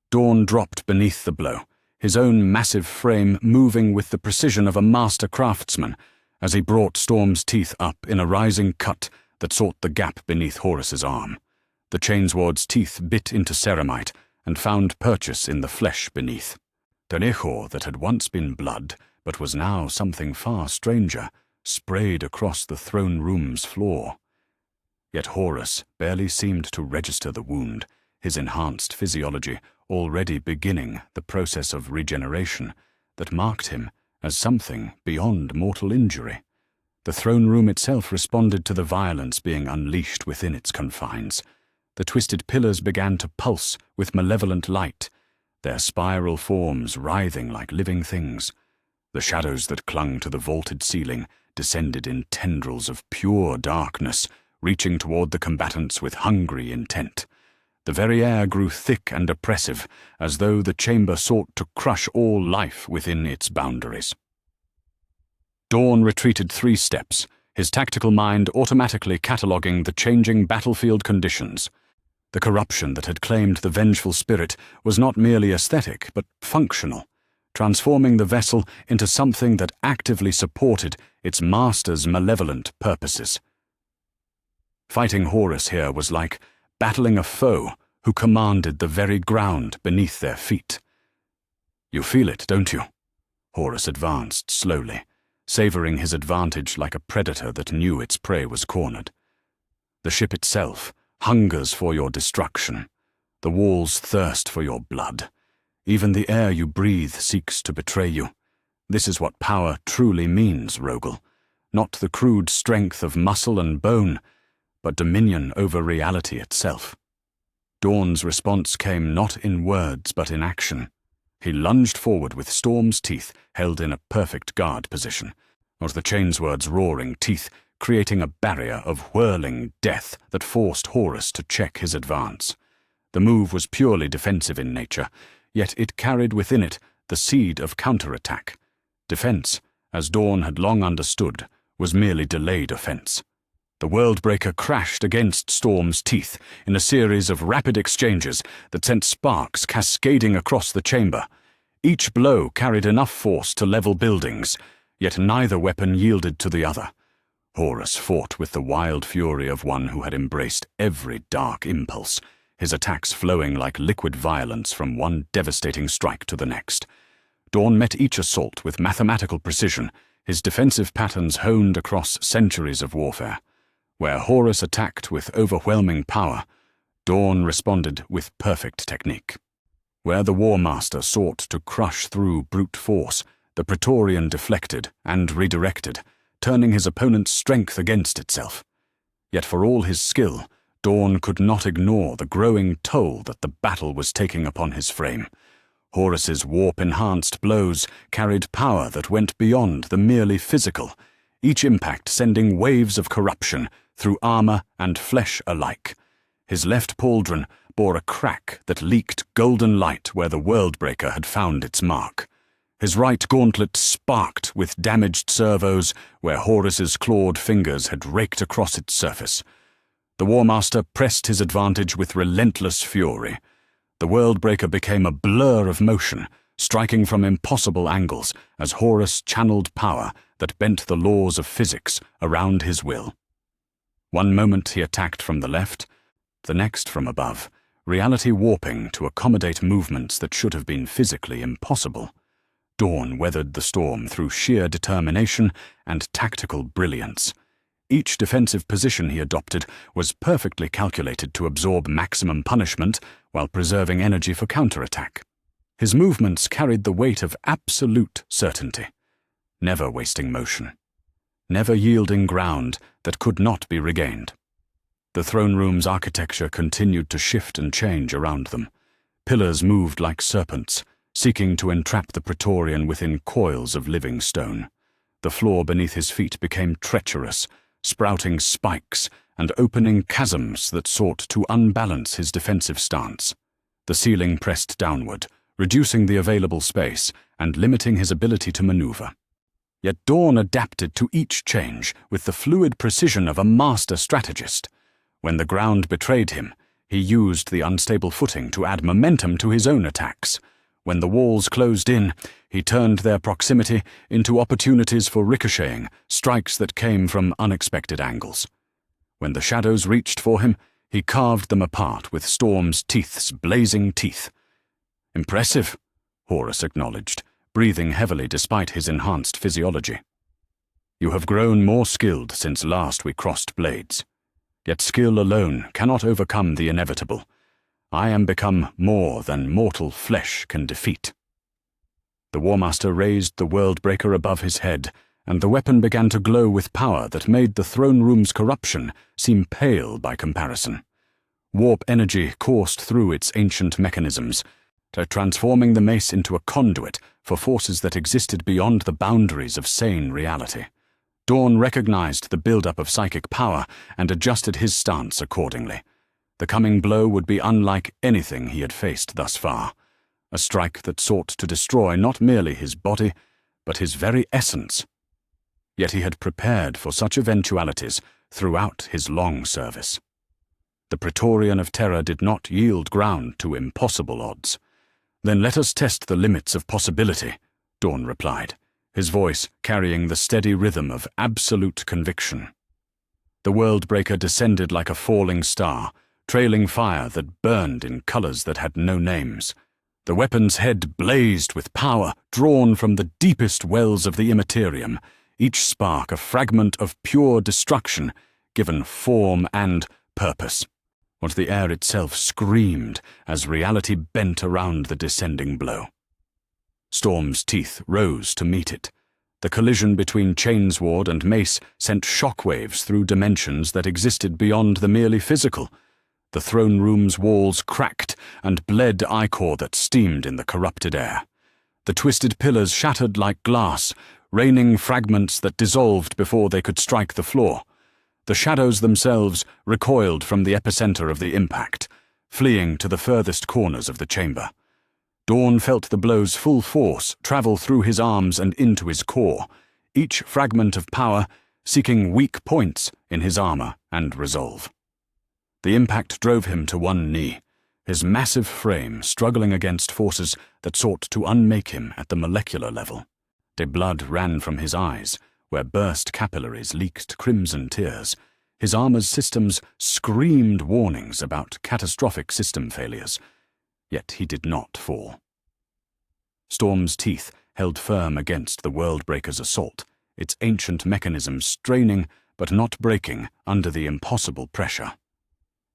Dorn dropped beneath the blow, his own massive frame moving with the precision of a master craftsman as he brought Storm's teeth up in a rising cut that sought the gap beneath Horus's arm. The Chainsword's teeth bit into ceramite and found purchase in the flesh beneath. The ichor that had once been blood, but was now something far stranger, sprayed across the throne room's floor. Yet Horus barely seemed to register the wound, his enhanced physiology already beginning the process of regeneration that marked him as something beyond mortal injury. The throne room itself responded to the violence being unleashed within its confines. The twisted pillars began to pulse with malevolent light, their spiral forms writhing like living things. The shadows that clung to the vaulted ceiling descended in tendrils of pure darkness, reaching toward the combatants with hungry intent. The very air grew thick and oppressive, as though the chamber sought to crush all life within its boundaries. Dorn retreated 3 steps, his tactical mind automatically cataloguing the changing battlefield conditions. The corruption that had claimed the vengeful spirit was not merely aesthetic, but functional, transforming the vessel into something that actively supported its master's malevolent purposes. Fighting Horus here was like battling a foe who commanded the very ground beneath their feet. "You feel it, don't you?" Horus advanced slowly, savoring his advantage like a predator that knew its prey was cornered. "The ship itself hungers for your destruction. The walls thirst for your blood. Even the air you breathe seeks to betray you. This is what power truly means, Rogel. Not the crude strength of muscle and bone, but dominion over reality itself." Dorn's response came not in words but in action. He lunged forward with Storm's teeth held in a perfect guard position, or the Chainsword's roaring teeth creating a barrier of whirling death that forced Horus to check his advance. The move was purely defensive in nature, yet it carried within it the seed of counterattack. Defense, as Dorn had long understood, was merely delayed offense. The Worldbreaker crashed against Storm's teeth in a series of rapid exchanges that sent sparks cascading across the chamber. Each blow carried enough force to level buildings, yet neither weapon yielded to the other. Horus fought with the wild fury of one who had embraced every dark impulse, his attacks flowing like liquid violence from one devastating strike to the next. Dorn met each assault with mathematical precision, his defensive patterns honed across centuries of warfare. Where Horus attacked with overwhelming power, Dorn responded with perfect technique. Where the War Master sought to crush through brute force, the Praetorian deflected and redirected, turning his opponent's strength against itself. Yet for all his skill, Dorn could not ignore the growing toll that the battle was taking upon his frame. Horus's warp-enhanced blows carried power that went beyond the merely physical, each impact sending waves of corruption through armor and flesh alike. His left pauldron bore a crack that leaked golden light where the Worldbreaker had found its mark. His right gauntlet sparked with damaged servos where Horus's clawed fingers had raked across its surface. The War Master pressed his advantage with relentless fury. The Worldbreaker became a blur of motion, striking from impossible angles as Horus channeled power that bent the laws of physics around his will. One moment he attacked from the left, the next from above, reality warping to accommodate movements that should have been physically impossible. Dorn weathered the storm through sheer determination and tactical brilliance. Each defensive position he adopted was perfectly calculated to absorb maximum punishment while preserving energy for counterattack. His movements carried the weight of absolute certainty, never wasting motion, never yielding ground that could not be regained. The throne room's architecture continued to shift and change around them. Pillars moved like serpents, seeking to entrap the Praetorian within coils of living stone. The floor beneath his feet became treacherous, sprouting spikes and opening chasms that sought to unbalance his defensive stance. The ceiling pressed downward, reducing the available space and limiting his ability to maneuver. Yet Dorn adapted to each change with the fluid precision of a master strategist. When the ground betrayed him, he used the unstable footing to add momentum to his own attacks. When the walls closed in, he turned their proximity into opportunities for ricocheting, strikes that came from unexpected angles. When the shadows reached for him, he carved them apart with Storm's teeth's blazing teeth. "Impressive," Horus acknowledged, breathing heavily despite his enhanced physiology. "You have grown more skilled since last we crossed blades. Yet skill alone cannot overcome the inevitable. I am become more than mortal flesh can defeat." The War Master raised the Worldbreaker above his head, and the weapon began to glow with power that made the throne room's corruption seem pale by comparison. Warp energy coursed through its ancient mechanisms, transforming the mace into a conduit for forces that existed beyond the boundaries of sane reality. Dorn recognized the buildup of psychic power and adjusted his stance accordingly. The coming blow would be unlike anything he had faced thus far, a strike that sought to destroy not merely his body, but his very essence. Yet he had prepared for such eventualities throughout his long service. The Praetorian of Terror did not yield ground to impossible odds. "Then let us test the limits of possibility," Dorn replied, his voice carrying the steady rhythm of absolute conviction. The Worldbreaker descended like a falling star, trailing fire that burned in colors that had no names. The weapon's head blazed with power drawn from the deepest wells of the Imperium, each spark a fragment of pure destruction, given form and purpose. What the air itself screamed as reality bent around the descending blow. Storm's teeth rose to meet it. The collision between Chainsword and Mace sent shockwaves through dimensions that existed beyond the merely physical. The throne room's walls cracked and bled ichor that steamed in the corrupted air. The twisted pillars shattered like glass, raining fragments that dissolved before they could strike the floor. The shadows themselves recoiled from the epicenter of the impact, fleeing to the furthest corners of the chamber. Dorn felt the blow's full force travel through his arms and into his core, each fragment of power seeking weak points in his armor and resolve. The impact drove him to one knee, his massive frame struggling against forces that sought to unmake him at the molecular level. The blood ran from his eyes, where burst capillaries leaked crimson tears. His armor's systems screamed warnings about catastrophic system failures, yet he did not fall. Storm's teeth held firm against the Worldbreaker's assault, its ancient mechanisms straining but not breaking under the impossible pressure.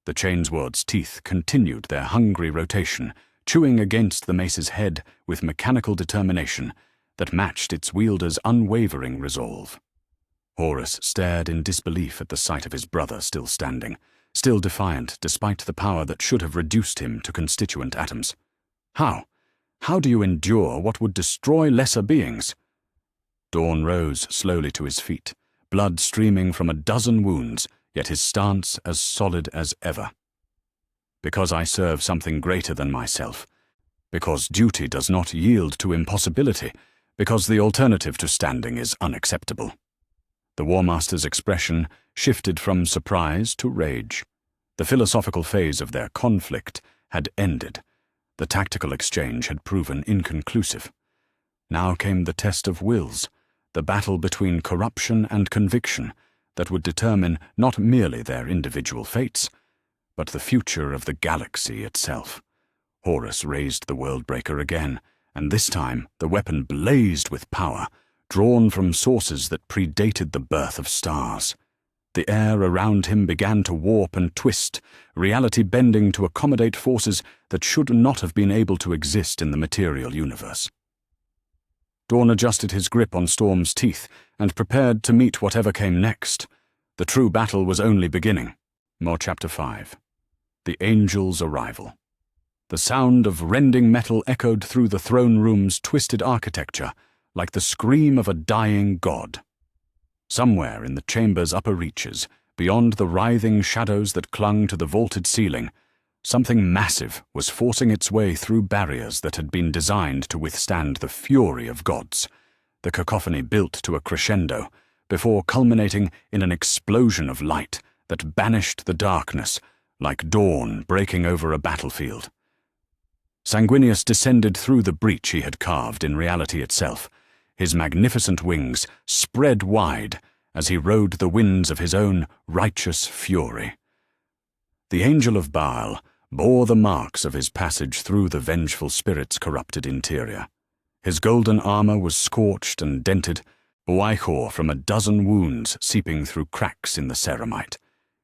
The Chainsword's teeth continued their hungry rotation, chewing against the mace's head with mechanical determination that matched its wielder's unwavering resolve. Horus stared in disbelief at the sight of his brother still standing, still defiant despite the power that should have reduced him to constituent atoms. How? How do you endure what would destroy lesser beings? Dorn rose slowly to his feet, blood streaming from a dozen wounds, yet his stance as solid as ever. Because I serve something greater than myself, because duty does not yield to impossibility, because the alternative to standing is unacceptable. The War Master's expression shifted from surprise to rage. The philosophical phase of their conflict had ended. The tactical exchange had proven inconclusive. Now came the test of wills, the battle between corruption and conviction that would determine not merely their individual fates, but the future of the galaxy itself. Horus raised the Worldbreaker again, and this time the weapon blazed with power, drawn from sources that predated the birth of stars. The air around him began to warp and twist, reality bending to accommodate forces that should not have been able to exist in the material universe. Dorn adjusted his grip on Storm's teeth and prepared to meet whatever came next. The true battle was only beginning. More Chapter 5. The Angel's Arrival. The sound of rending metal echoed through the throne room's twisted architecture, like the scream of a dying god. Somewhere in the chamber's upper reaches, beyond the writhing shadows that clung to the vaulted ceiling, something massive was forcing its way through barriers that had been designed to withstand the fury of gods. The cacophony built to a crescendo, before culminating in an explosion of light that banished the darkness, like dawn breaking over a battlefield. Sanguinius descended through the breach he had carved in reality itself, his magnificent wings spread wide as he rode the winds of his own righteous fury. The Angel of Baal bore the marks of his passage through the vengeful spirit's corrupted interior. His golden armor was scorched and dented, ichor from a dozen wounds seeping through cracks in the ceramite.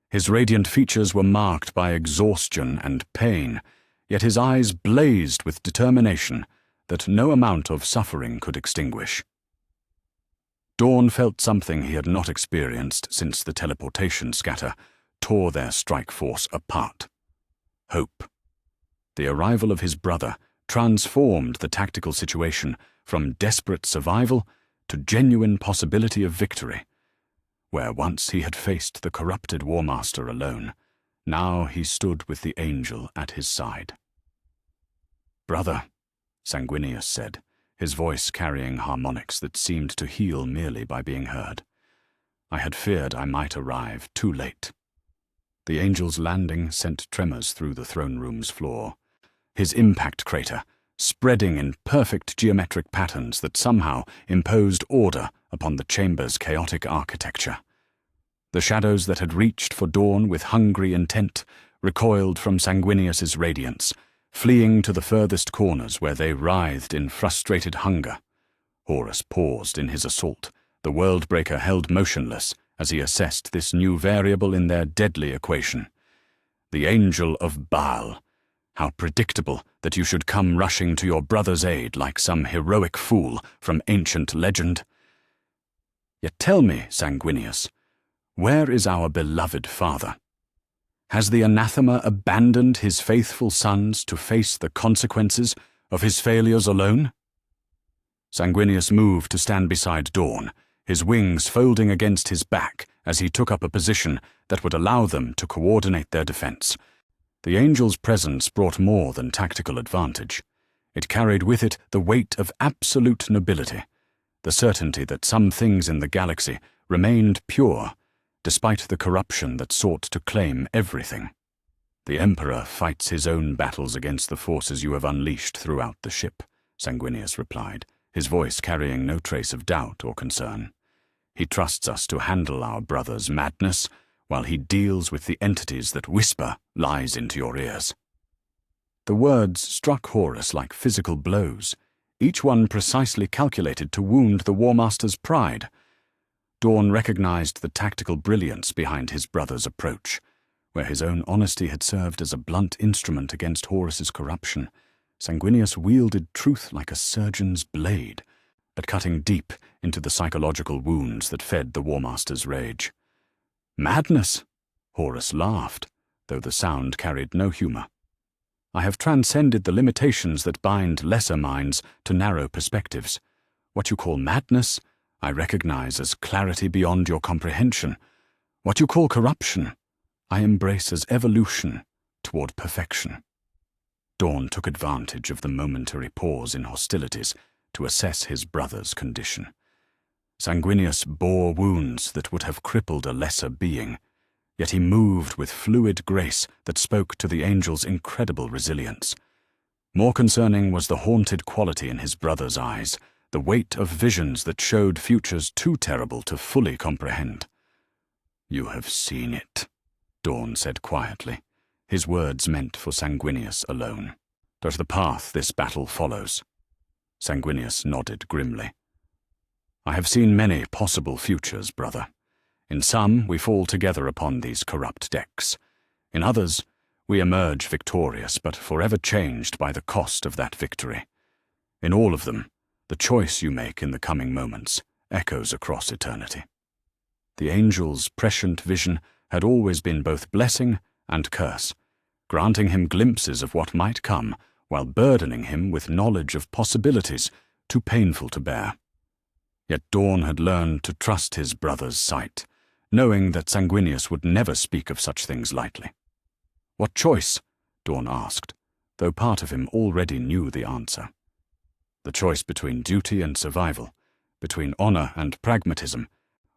His radiant features were marked by exhaustion and pain, yet his eyes blazed with determination that no amount of suffering could extinguish. Dorn felt something he had not experienced since the teleportation scatter tore their strike force apart. Hope. The arrival of his brother transformed the tactical situation from desperate survival to genuine possibility of victory. Where once he had faced the corrupted War Master alone, now he stood with the angel at his side. "Brother," Sanguinius said, his voice carrying harmonics that seemed to heal merely by being heard. "I had feared I might arrive too late." The angel's landing sent tremors through the throne room's floor, his impact crater spreading in perfect geometric patterns that somehow imposed order upon the chamber's chaotic architecture. The shadows that had reached for Dorn with hungry intent recoiled from Sanguinius's radiance, fleeing to the furthest corners where they writhed in frustrated hunger. Horus paused in his assault, the Worldbreaker held motionless as he assessed this new variable in their deadly equation. The Angel of Baal. How predictable that you should come rushing to your brother's aid like some heroic fool from ancient legend. Yet tell me, Sanguinius, where is our beloved father? Has the anathema abandoned his faithful sons to face the consequences of his failures alone? Sanguinius moved to stand beside Dorn, his wings folding against his back as he took up a position that would allow them to coordinate their defense. The angel's presence brought more than tactical advantage. It carried with it the weight of absolute nobility, the certainty that some things in the galaxy remained pure, despite the corruption that sought to claim everything. "The Emperor fights his own battles against the forces you have unleashed throughout the ship," Sanguinius replied, his voice carrying no trace of doubt or concern. "He trusts us to handle our brother's madness, while he deals with the entities that whisper lies into your ears." The words struck Horus like physical blows, each one precisely calculated to wound the War Master's pride. Dorn recognized the tactical brilliance behind his brother's approach. Where his own honesty had served as a blunt instrument against Horus's corruption, Sanguinius wielded truth like a surgeon's blade, at cutting deep into the psychological wounds that fed the War Master's rage. "Madness?" Horus laughed, though the sound carried no humor. "I have transcended the limitations that bind lesser minds to narrow perspectives. What you call madness, I recognize as clarity beyond your comprehension. What you call corruption, I embrace as evolution toward perfection." Dorn took advantage of the momentary pause in hostilities to assess his brother's condition. Sanguinius bore wounds that would have crippled a lesser being, yet he moved with fluid grace that spoke to the angel's incredible resilience. More concerning was the haunted quality in his brother's eyes, the weight of visions that showed futures too terrible to fully comprehend. "You have seen it," Dorn said quietly, his words meant for Sanguinius alone. "Does the path this battle follows?" Sanguinius nodded grimly. "I have seen many possible futures, brother. In some, we fall together upon these corrupt decks. In others, we emerge victorious, but forever changed by the cost of that victory. In all of them, the choice you make in the coming moments echoes across eternity." The angel's prescient vision had always been both blessing and curse, granting him glimpses of what might come while burdening him with knowledge of possibilities too painful to bear. Yet Dorn had learned to trust his brother's sight, knowing that Sanguinius would never speak of such things lightly. "What choice?" Dorn asked, though part of him already knew the answer. "The choice between duty and survival, between honor and pragmatism,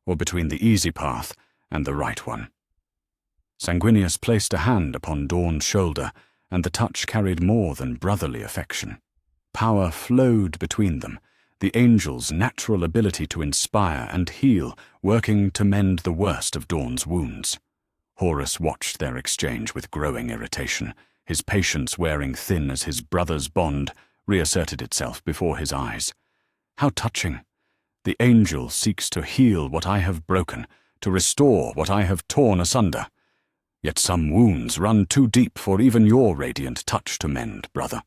or between the easy path and the right one." Sanguinius placed a hand upon Dorn's shoulder, and the touch carried more than brotherly affection. Power flowed between them, the angel's natural ability to inspire and heal, working to mend the worst of Dorn's wounds. Horus watched their exchange with growing irritation, his patience wearing thin as his brother's bond reasserted itself before his eyes. "How touching! The angel seeks to heal what I have broken, to restore what I have torn asunder. Yet some wounds run too deep for even your radiant touch to mend, brother."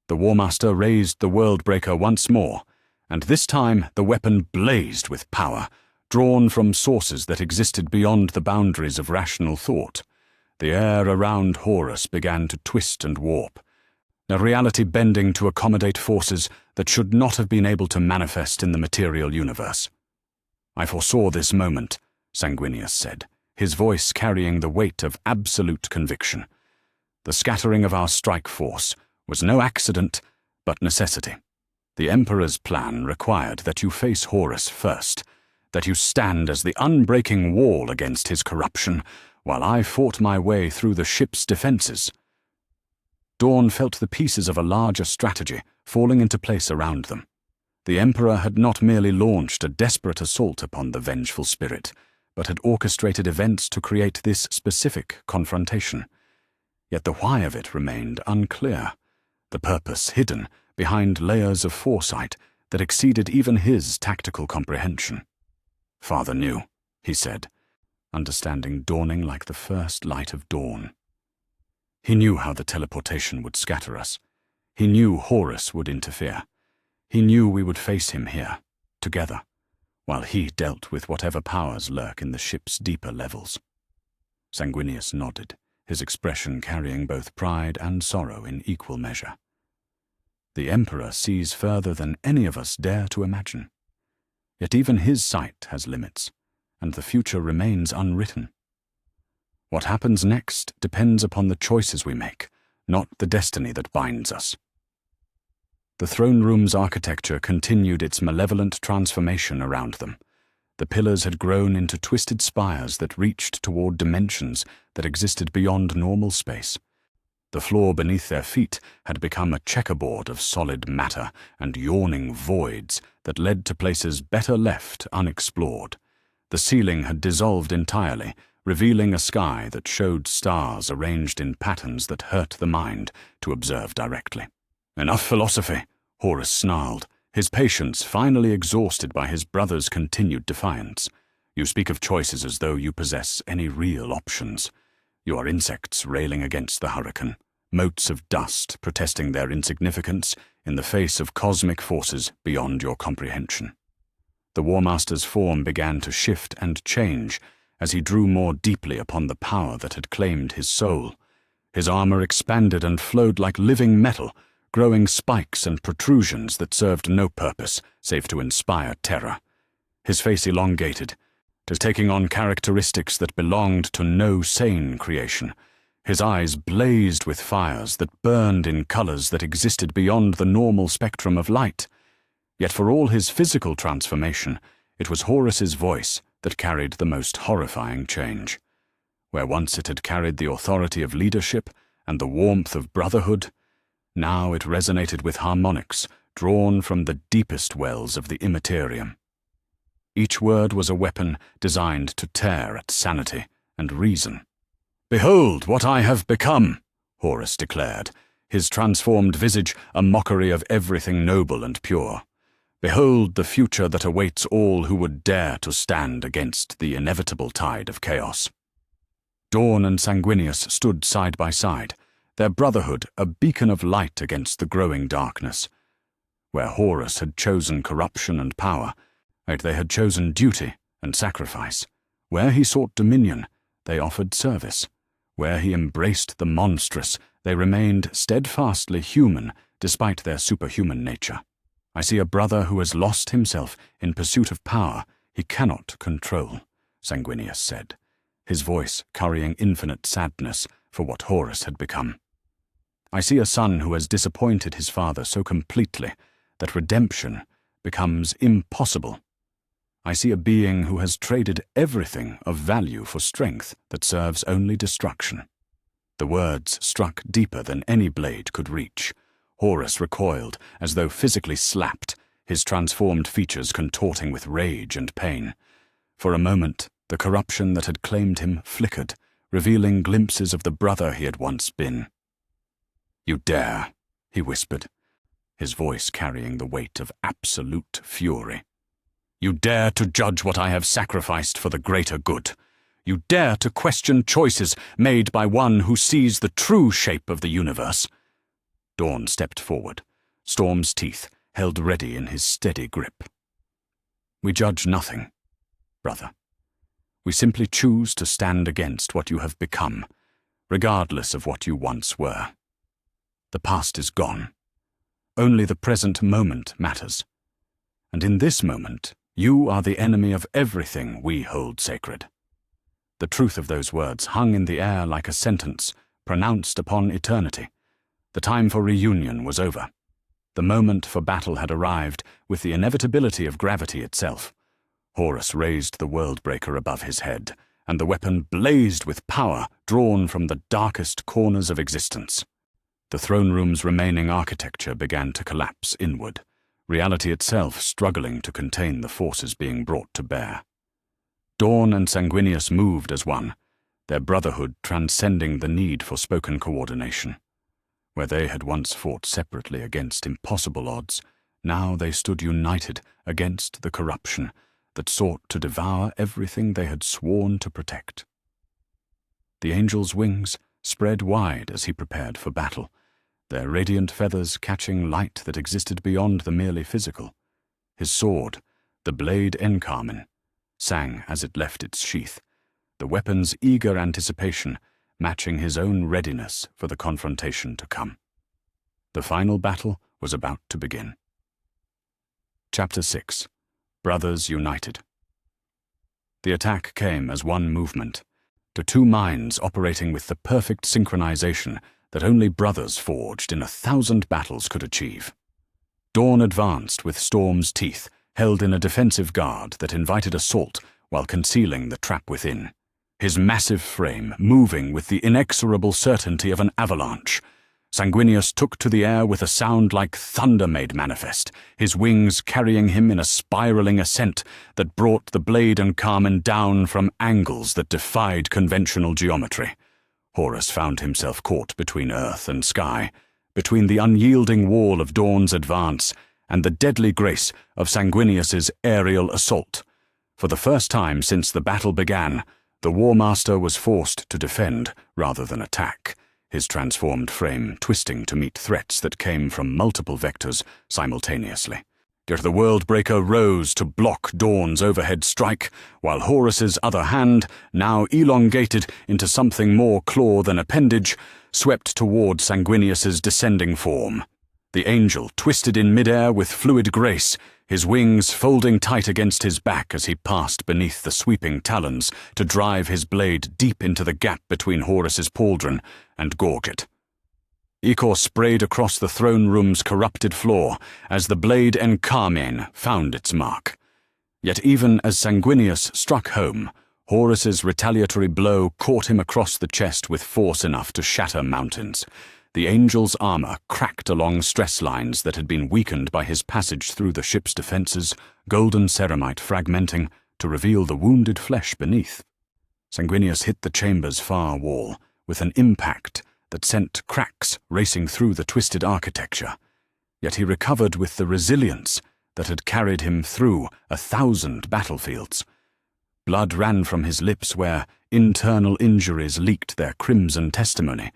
The War Master raised the Worldbreaker once more, and this time the weapon blazed with power, drawn from sources that existed beyond the boundaries of rational thought. The air around Horus began to twist and warp, a reality bending to accommodate forces that should not have been able to manifest in the material universe. "I foresaw this moment," Sanguinius said, his voice carrying the weight of absolute conviction. "The scattering of our strike force was no accident, but necessity. The Emperor's plan required that you face Horus first, that you stand as the unbreaking wall against his corruption, while I fought my way through the ship's defenses." Dorn felt the pieces of a larger strategy falling into place around them. The Emperor had not merely launched a desperate assault upon the vengeful spirit, but had orchestrated events to create this specific confrontation. Yet the why of it remained unclear, the purpose hidden behind layers of foresight that exceeded even his tactical comprehension. "Father knew," he said, understanding dawning like the first light of dawn. "He knew how the teleportation would scatter us. He knew Horus would interfere. He knew we would face him here, together, while he dealt with whatever powers lurk in the ship's deeper levels." Sanguinius nodded, his expression carrying both pride and sorrow in equal measure. "The Emperor sees further than any of us dare to imagine. Yet even his sight has limits, and the future remains unwritten. What happens next depends upon the choices we make, not the destiny that binds us. The throne room's architecture continued its malevolent transformation around them. The pillars had grown into twisted spires that reached toward dimensions that existed beyond normal space. The floor beneath their feet had become a checkerboard of solid matter and yawning voids that led to places better left unexplored. The ceiling had dissolved entirely, revealing a sky that showed stars arranged in patterns that hurt the mind to observe directly. "Enough philosophy," Horus snarled, his patience finally exhausted by his brother's continued defiance. "You speak of choices as though you possess any real options. You are insects railing against the hurricane, motes of dust protesting their insignificance in the face of cosmic forces beyond your comprehension." The War Master's form began to shift and change as he drew more deeply upon the power that had claimed his soul. His armor expanded and flowed like living metal, growing spikes and protrusions that served no purpose save to inspire terror. His face elongated, taking on characteristics that belonged to no sane creation. His eyes blazed with fires that burned in colors that existed beyond the normal spectrum of light. Yet for all his physical transformation, it was Horus's voice that carried the most horrifying change. Where once it had carried the authority of leadership and the warmth of brotherhood, now it resonated with harmonics drawn from the deepest wells of the Imperium. Each word was a weapon designed to tear at sanity and reason. "Behold what I have become," Horus declared, his transformed visage a mockery of everything noble and pure. "Behold the future that awaits all who would dare to stand against the inevitable tide of chaos." Dorn and Sanguinius stood side by side, their brotherhood a beacon of light against the growing darkness. Where Horus had chosen corruption and power, they had chosen duty and sacrifice. Where he sought dominion, they offered service. Where he embraced the monstrous, they remained steadfastly human despite their superhuman nature. "I see a brother who has lost himself in pursuit of power he cannot control," Sanguinius said, his voice carrying infinite sadness for what Horus had become. "I see a son who has disappointed his father so completely that redemption becomes impossible. I see a being who has traded everything of value for strength that serves only destruction." The words struck deeper than any blade could reach. Horus recoiled, as though physically slapped, his transformed features contorting with rage and pain. For a moment, the corruption that had claimed him flickered, revealing glimpses of the brother he had once been. "You dare," he whispered, his voice carrying the weight of absolute fury. "You dare to judge what I have sacrificed for the greater good. You dare to question choices made by one who sees the true shape of the universe." Dorn stepped forward, Storm's teeth held ready in his steady grip. "We judge nothing, brother. We simply choose to stand against what you have become, regardless of what you once were. The past is gone. Only the present moment matters. And in this moment, you are the enemy of everything we hold sacred." The truth of those words hung in the air like a sentence pronounced upon eternity. The time for reunion was over. The moment for battle had arrived, with the inevitability of gravity itself. Horus raised the Worldbreaker above his head, and the weapon blazed with power drawn from the darkest corners of existence. The throne room's remaining architecture began to collapse inward, reality itself struggling to contain the forces being brought to bear. Dorn and Sanguinius moved as one, their brotherhood transcending the need for spoken coordination. Where they had once fought separately against impossible odds, now they stood united against the corruption that sought to devour everything they had sworn to protect. The angel's wings spread wide as he prepared for battle, their radiant feathers catching light that existed beyond the merely physical. His sword, the blade encarmin, sang as it left its sheath, the weapon's eager anticipation matching his own readiness for the confrontation to come. The final battle was about to begin. Chapter 6. Brothers United. The attack came as one movement. to two minds operating with the perfect synchronization that only brothers forged in 1,000 battles could achieve. Dorn advanced with Storm's teeth, held in a defensive guard that invited assault while concealing the trap within. His massive frame moving with the inexorable certainty of an avalanche. Sanguinius took to the air with a sound like thunder made manifest, his wings carrying him in a spiraling ascent that brought the blade and Carmen down from angles that defied conventional geometry. Horus found himself caught between earth and sky, between the unyielding wall of Dorn's advance and the deadly grace of Sanguinius's aerial assault. For the first time since the battle began, the War Master was forced to defend rather than attack, his transformed frame twisting to meet threats that came from multiple vectors simultaneously. Yet the Worldbreaker rose to block Dorn's overhead strike, while Horus's other hand, now elongated into something more claw than appendage, swept toward Sanguinius's descending form. The angel twisted in midair with fluid grace, his wings folding tight against his back as he passed beneath the sweeping talons to drive his blade deep into the gap between Horus's pauldron and gorge it. Ichor sprayed across the throne room's corrupted floor as the blade Encarmen found its mark. Yet even as Sanguinius struck home, Horus's retaliatory blow caught him across the chest with force enough to shatter mountains. The angel's armor cracked along stress lines that had been weakened by his passage through the ship's defenses, golden ceramite fragmenting to reveal the wounded flesh beneath. Sanguinius hit the chamber's far wall with an impact that sent cracks racing through the twisted architecture. Yet he recovered with the resilience that had carried him through 1,000 battlefields. Blood ran from his lips where internal injuries leaked their crimson testimony,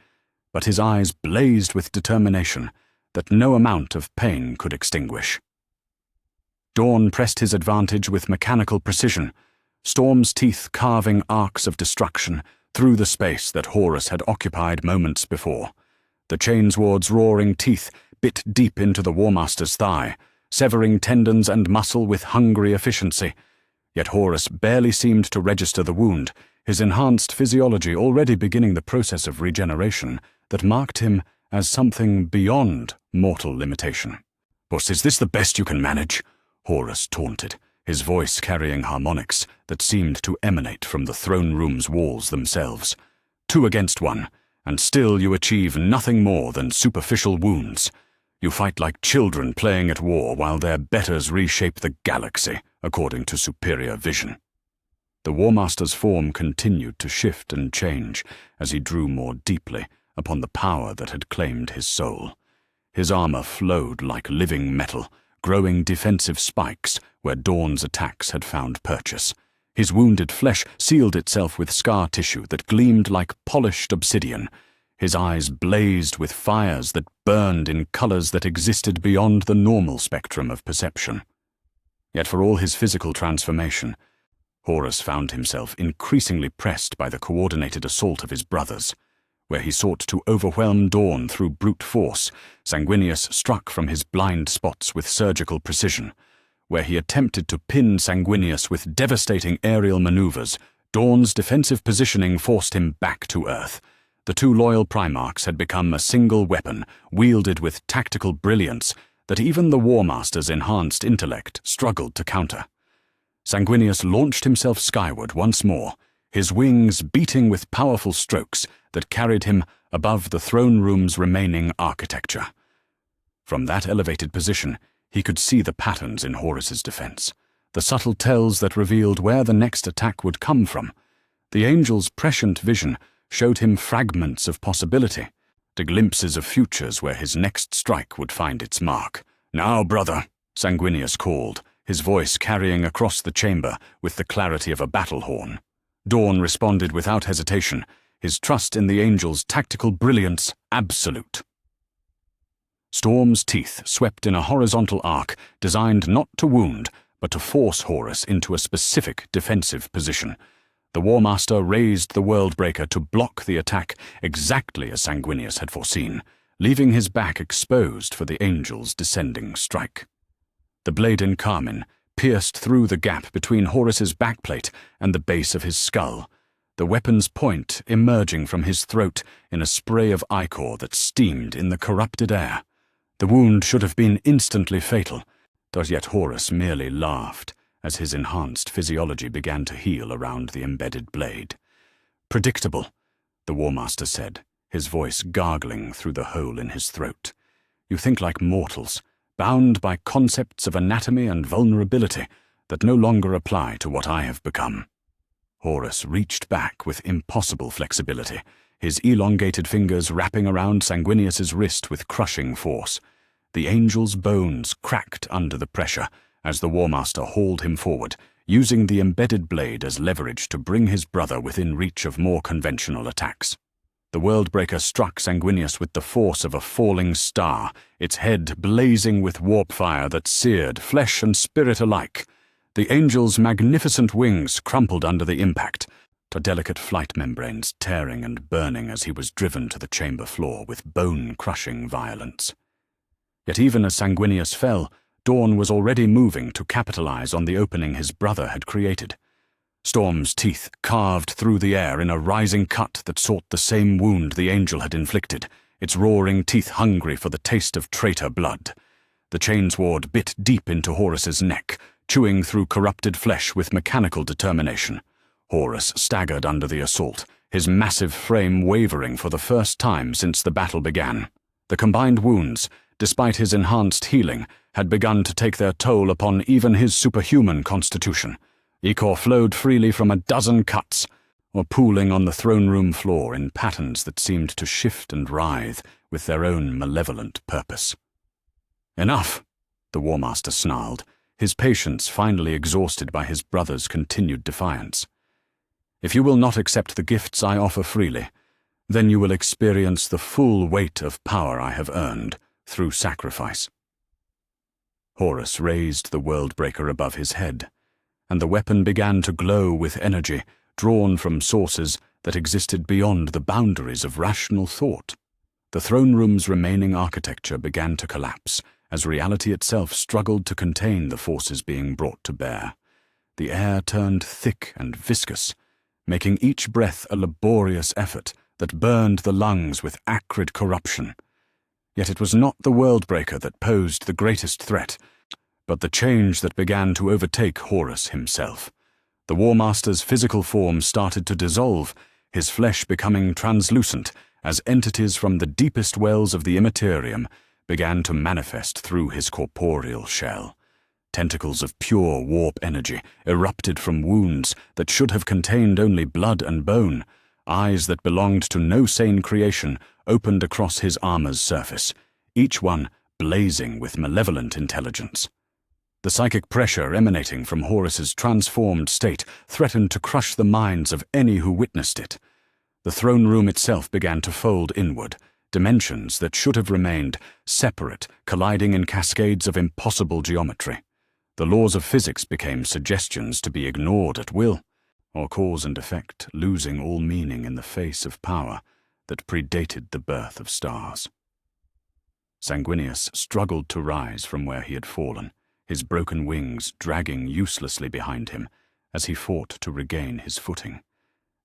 but his eyes blazed with determination that no amount of pain could extinguish. Dorn pressed his advantage with mechanical precision, Storm's teeth carving arcs of destruction through the space that Horus had occupied moments before. The Chainsword's roaring teeth bit deep into the War Master's thigh, severing tendons and muscle with hungry efficiency. Yet Horus barely seemed to register the wound, his enhanced physiology already beginning the process of regeneration that marked him as something beyond mortal limitation. "Boss, is this the best you can manage?" Horus taunted, his voice carrying harmonics that seemed to emanate from the throne room's walls themselves. 2 against 1, and still you achieve nothing more than superficial wounds. You fight like children playing at war while their betters reshape the galaxy according to superior vision. The War Master's form continued to shift and change as he drew more deeply upon the power that had claimed his soul. His armor flowed like living metal, growing defensive spikes where Dorn's attacks had found purchase. His wounded flesh sealed itself with scar tissue that gleamed like polished obsidian. His eyes blazed with fires that burned in colors that existed beyond the normal spectrum of perception. Yet for all his physical transformation, Horus found himself increasingly pressed by the coordinated assault of his brothers. Where he sought to overwhelm Dorn through brute force, Sanguinius struck from his blind spots with surgical precision. Where he attempted to pin Sanguinius with devastating aerial maneuvers, Dorn's defensive positioning forced him back to Earth. The two loyal Primarchs had become a single weapon, wielded with tactical brilliance that even the War Master's enhanced intellect struggled to counter. Sanguinius launched himself skyward once more, his wings beating with powerful strokes that carried him above the throne room's remaining architecture. From that elevated position, he could see the patterns in Horus's defense, the subtle tells that revealed where the next attack would come from. The angel's prescient vision showed him fragments of possibility, to glimpses of futures where his next strike would find its mark. "Now, brother," Sanguinius called, his voice carrying across the chamber with the clarity of a battle horn. Dorn responded without hesitation, his trust in the angel's tactical brilliance absolute. Storm's teeth swept in a horizontal arc designed not to wound, but to force Horus into a specific defensive position. The War Master raised the Worldbreaker to block the attack exactly as Sanguinius had foreseen, leaving his back exposed for the angel's descending strike. The blade in Carmen pierced through the gap between Horus's backplate and the base of his skull. the weapon's point emerging from his throat in a spray of ichor that steamed in the corrupted air. The wound should have been instantly fatal, but yet Horus merely laughed as his enhanced physiology began to heal around the embedded blade. "Predictable," the War Master said, his voice gargling through the hole in his throat. "You think like mortals, bound by concepts of anatomy and vulnerability that no longer apply to what I have become." Horus reached back with impossible flexibility, his elongated fingers wrapping around Sanguinius's wrist with crushing force. The angel's bones cracked under the pressure as the War Master hauled him forward, using the embedded blade as leverage to bring his brother within reach of more conventional attacks. The Worldbreaker struck Sanguinius with the force of a falling star, its head blazing with warp fire that seared flesh and spirit alike. The angel's magnificent wings crumpled under the impact, the delicate flight membranes tearing and burning as he was driven to the chamber floor with bone-crushing violence. Yet even as Sanguinius fell, Dorn was already moving to capitalize on the opening his brother had created. Storm's teeth carved through the air in a rising cut that sought the same wound the angel had inflicted, its roaring teeth hungry for the taste of traitor blood. The chainsword bit deep into Horus's neck, chewing through corrupted flesh with mechanical determination. Horus staggered under the assault, his massive frame wavering for the first time since the battle began. The combined wounds, despite his enhanced healing, had begun to take their toll upon even his superhuman constitution. Ichor flowed freely from a dozen cuts, or pooling on the throne room floor in patterns that seemed to shift and writhe with their own malevolent purpose. "Enough," the War Master snarled, his patience finally exhausted by his brother's continued defiance. "If you will not accept the gifts I offer freely, then you will experience the full weight of power I have earned through sacrifice." Horus raised the Worldbreaker above his head, and the weapon began to glow with energy drawn from sources that existed beyond the boundaries of rational thought. The throne room's remaining architecture began to collapse as reality itself struggled to contain the forces being brought to bear. The air turned thick and viscous, making each breath a laborious effort that burned the lungs with acrid corruption. Yet it was not the Worldbreaker that posed the greatest threat, but the change that began to overtake Horus himself. The War Master's physical form started to dissolve, his flesh becoming translucent as entities from the deepest wells of the Imperium began to manifest through his corporeal shell. Tentacles of pure warp energy erupted from wounds that should have contained only blood and bone. Eyes that belonged to no sane creation opened across his armor's surface, each one blazing with malevolent intelligence. The psychic pressure emanating from Horus's transformed state threatened to crush the minds of any who witnessed it. The throne room itself began to fold inward, dimensions that should have remained separate, colliding in cascades of impossible geometry. The laws of physics became suggestions to be ignored at will, or cause and effect losing all meaning in the face of power that predated the birth of stars. Sanguinius struggled to rise from where he had fallen, his broken wings dragging uselessly behind him as he fought to regain his footing.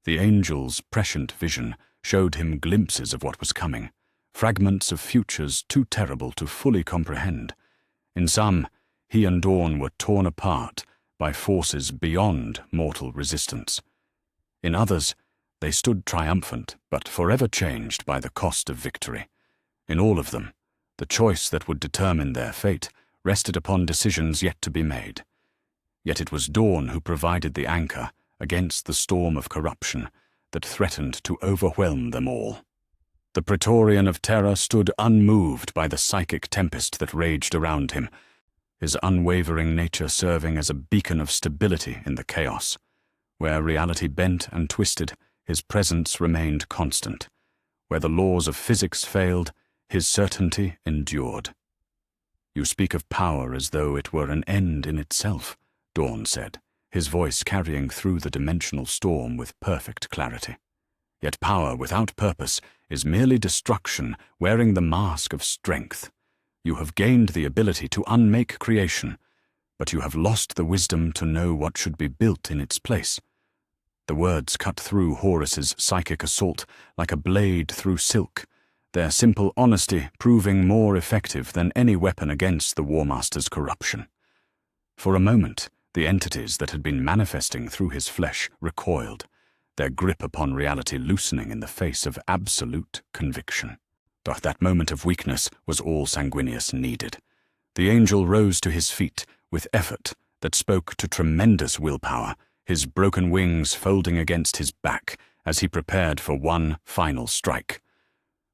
The angel's prescient vision showed him glimpses of what was coming, fragments of futures too terrible to fully comprehend. In some, he and Dorn were torn apart by forces beyond mortal resistance. In others, they stood triumphant, but forever changed by the cost of victory. In all of them, the choice that would determine their fate rested upon decisions yet to be made. Yet it was Dorn who provided the anchor against the storm of corruption that threatened to overwhelm them all. The Praetorian of Terror stood unmoved by the psychic tempest that raged around him, his unwavering nature serving as a beacon of stability in the chaos. Where reality bent and twisted, his presence remained constant. Where the laws of physics failed, his certainty endured. "You speak of power as though it were an end in itself," Dorn said, his voice carrying through the dimensional storm with perfect clarity. "Yet power without purpose is merely destruction wearing the mask of strength. You have gained the ability to unmake creation, but you have lost the wisdom to know what should be built in its place. The words cut through Horus's psychic assault like a blade through silk, their simple honesty proving more effective than any weapon against the War Master's corruption. For a moment, the entities that had been manifesting through his flesh recoiled, their grip upon reality loosening in the face of absolute conviction. But that moment of weakness was all Sanguinius needed. The angel rose to his feet with effort that spoke to tremendous willpower, his broken wings folding against his back as he prepared for one final strike.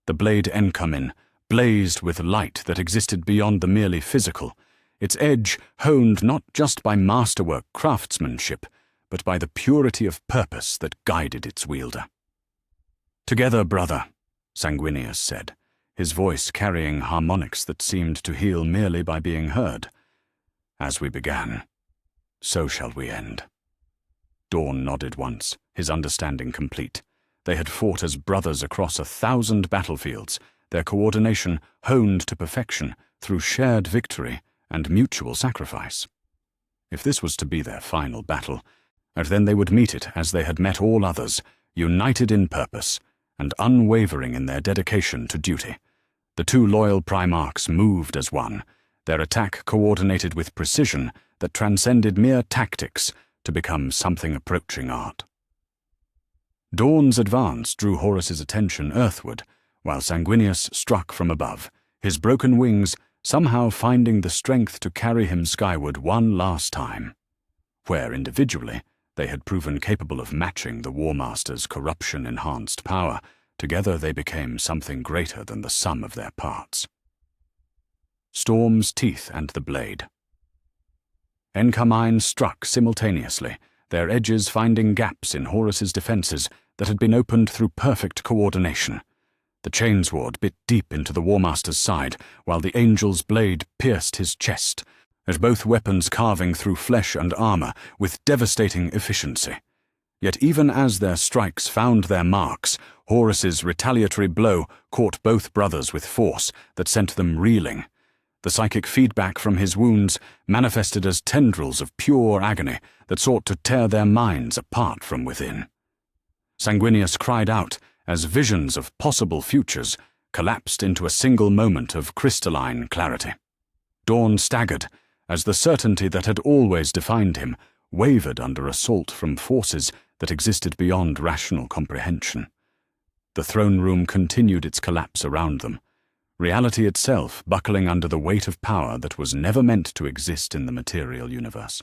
The blade Enkamin blazed with light that existed beyond the merely physical, its edge honed not just by masterwork craftsmanship, but by the purity of purpose that guided its wielder. "Together, brother," Sanguinius said, his voice carrying harmonics that seemed to heal merely by being heard. "As we began, so shall we end." Dorn nodded once, his understanding complete. They had fought as brothers across 1,000 battlefields, their coordination honed to perfection through shared victory and mutual sacrifice. If this was to be their final battle, and then they would meet it as they had met all others, united in purpose and unwavering in their dedication to duty. The two loyal Primarchs moved as one, their attack coordinated with precision that transcended mere tactics to become something approaching art. Dorn's advance drew Horus's attention earthward, while Sanguinius struck from above, his broken wings somehow finding the strength to carry him skyward one last time. Where individually they had proven capable of matching the War Master's corruption-enhanced power, together they became something greater than the sum of their parts. Storm's teeth and the blade. Enkamin struck simultaneously, their edges finding gaps in Horus's defenses that had been opened through perfect coordination. The chainsword bit deep into the War Master's side, while the angel's blade pierced his chest, as both weapons carving through flesh and armor with devastating efficiency. Yet even as their strikes found their marks, Horus's retaliatory blow caught both brothers with force that sent them reeling. The psychic feedback from his wounds manifested as tendrils of pure agony that sought to tear their minds apart from within. Sanguinius cried out as visions of possible futures collapsed into a single moment of crystalline clarity. Dorn staggered as the certainty that had always defined him wavered under assault from forces that existed beyond rational comprehension. The throne room continued its collapse around them, reality itself buckling under the weight of power that was never meant to exist in the material universe.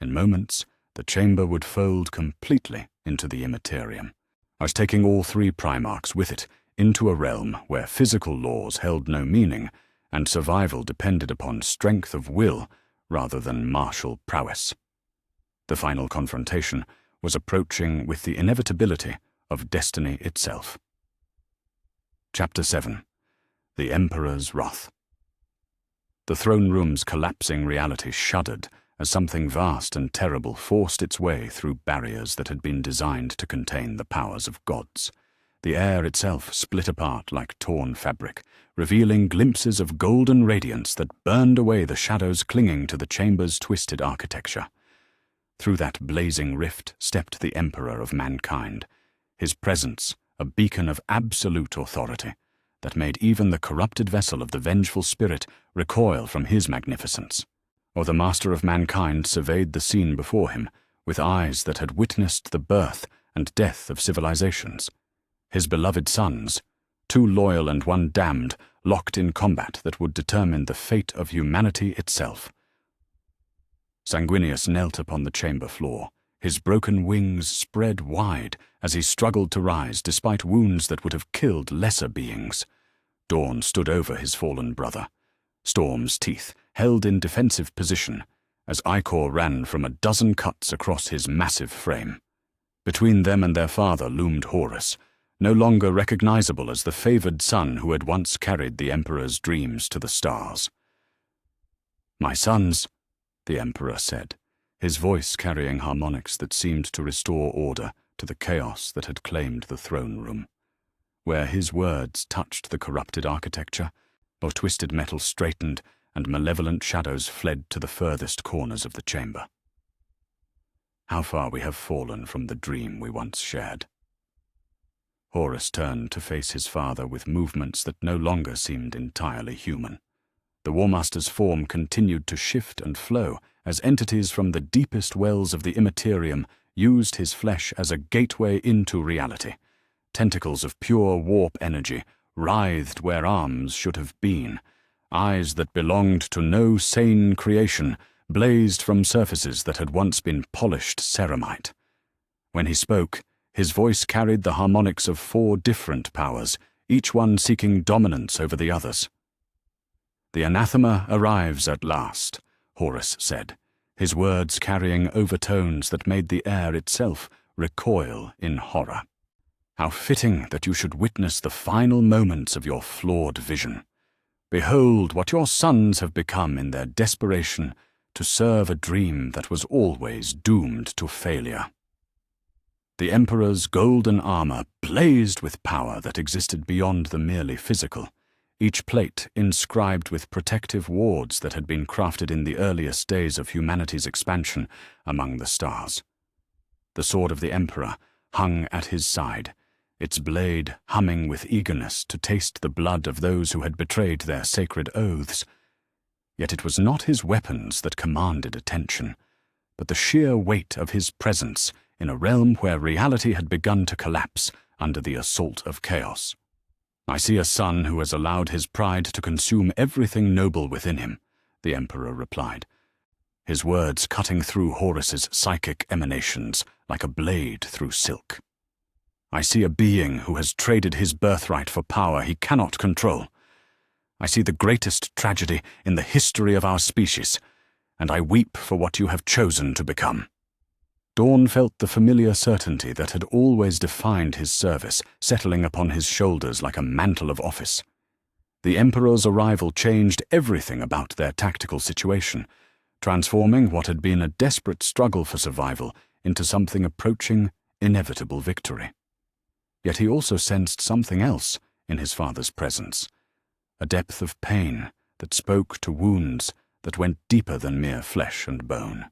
In moments, the chamber would fold completely into the Imperium, as taking all three Primarchs with it into a realm where physical laws held no meaning and survival depended upon strength of will rather than martial prowess. The final confrontation was approaching with the inevitability of destiny itself. Chapter 7. The Emperor's Wrath. The throne room's collapsing reality shuddered as something vast and terrible forced its way through barriers that had been designed to contain the powers of gods. The air itself split apart like torn fabric, revealing glimpses of golden radiance that burned away the shadows clinging to the chamber's twisted architecture. Through that blazing rift stepped the Emperor of mankind, his presence a beacon of absolute authority that made even the corrupted vessel of the vengeful spirit recoil from his magnificence. Or the master of mankind surveyed the scene before him with eyes that had witnessed the birth and death of civilizations. His beloved sons, two loyal and one damned, locked in combat that would determine the fate of humanity itself. Sanguinius knelt upon the chamber floor, his broken wings spread wide as he struggled to rise despite wounds that would have killed lesser beings. Dorn stood over his fallen brother, Storm's teeth held in defensive position as ichor ran from a dozen cuts across his massive frame. Between them and their father loomed Horus, no longer recognizable as the favored son who had once carried the Emperor's dreams to the stars. "My sons," the Emperor said, his voice carrying harmonics that seemed to restore order to the chaos that had claimed the throne room. Where his words touched the corrupted architecture, or twisted metal straightened and malevolent shadows fled to the furthest corners of the chamber. How far we have fallen from the dream we once shared." Horus turned to face his father with movements that no longer seemed entirely human. The War Master's form continued to shift and flow as entities from the deepest wells of the Imperium used his flesh as a gateway into reality. Tentacles of pure warp energy writhed where arms should have been. Eyes that belonged to no sane creation blazed from surfaces that had once been polished ceramite. When he spoke, his voice carried the harmonics of 4 different powers, each one seeking dominance over the others. "The anathema arrives at last," Horus said, his words carrying overtones that made the air itself recoil in horror. "How fitting that you should witness the final moments of your flawed vision. Behold what your sons have become in their desperation to serve a dream that was always doomed to failure." The Emperor's golden armor blazed with power that existed beyond the merely physical, each plate inscribed with protective wards that had been crafted in the earliest days of humanity's expansion among the stars. The sword of the Emperor hung at his side, its blade humming with eagerness to taste the blood of those who had betrayed their sacred oaths. Yet it was not his weapons that commanded attention, but the sheer weight of his presence in a realm where reality had begun to collapse under the assault of chaos. "I see a son who has allowed his pride to consume everything noble within him," the Emperor replied, his words cutting through Horus's psychic emanations like a blade through silk. "I see a being who has traded his birthright for power he cannot control. I see the greatest tragedy in the history of our species, and I weep for what you have chosen to become." Dorn felt the familiar certainty that had always defined his service settling upon his shoulders like a mantle of office. The Emperor's arrival changed everything about their tactical situation, transforming what had been a desperate struggle for survival into something approaching inevitable victory. Yet he also sensed something else in his father's presence, a depth of pain that spoke to wounds that went deeper than mere flesh and bone.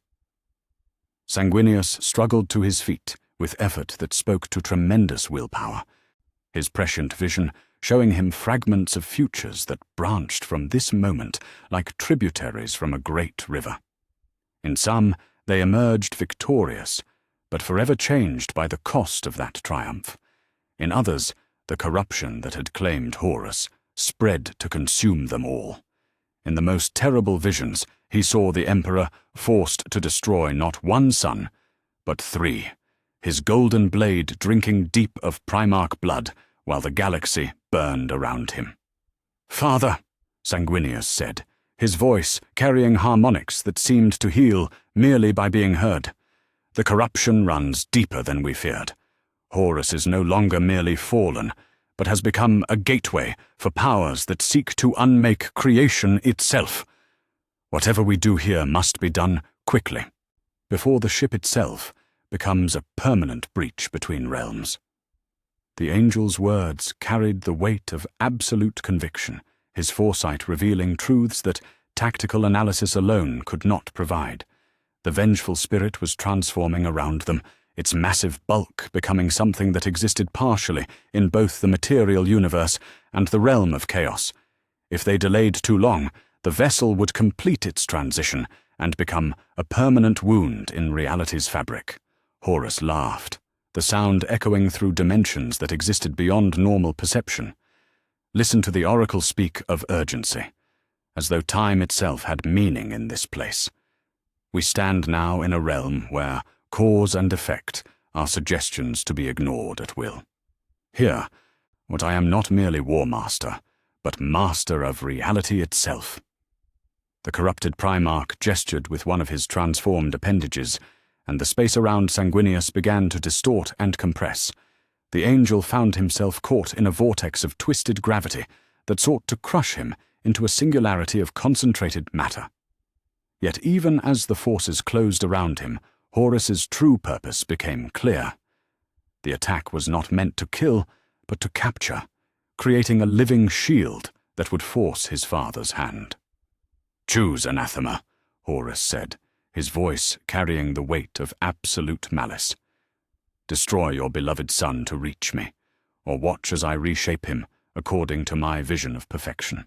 Sanguinius struggled to his feet with effort that spoke to tremendous willpower, his prescient vision showing him fragments of futures that branched from this moment like tributaries from a great river. In some, they emerged victorious, but forever changed by the cost of that triumph. In others, the corruption that had claimed Horus spread to consume them all. In the most terrible visions, he saw the Emperor forced to destroy not 1 son, but 3, his golden blade drinking deep of Primarch blood while the galaxy burned around him. "Father," Sanguinius said, his voice carrying harmonics that seemed to heal merely by being heard. "The corruption runs deeper than we feared. Horus is no longer merely fallen, but has become a gateway for powers that seek to unmake creation itself. Whatever we do here must be done quickly, before the ship itself becomes a permanent breach between realms." The angel's words carried the weight of absolute conviction, his foresight revealing truths that tactical analysis alone could not provide. The vengeful spirit was transforming around them, its massive bulk becoming something that existed partially in both the material universe and the realm of chaos. If they delayed too long, the vessel would complete its transition and become a permanent wound in reality's fabric. Horus laughed, the sound echoing through dimensions that existed beyond normal perception. Listen to the oracle speak of urgency, as though time itself had meaning in this place. We stand now in a realm where cause and effect are suggestions to be ignored at will. Here, what I am not merely War Master, but master of reality itself. The corrupted Primarch gestured with one of his transformed appendages, and the space around Sanguinius began to distort and compress. The angel found himself caught in a vortex of twisted gravity that sought to crush him into a singularity of concentrated matter. Yet even as the forces closed around him, Horus's true purpose became clear. The attack was not meant to kill, but to capture, creating a living shield that would force his father's hand. "Choose, anathema," Horus said, his voice carrying the weight of absolute malice. "Destroy your beloved son to reach me, or watch as I reshape him according to my vision of perfection.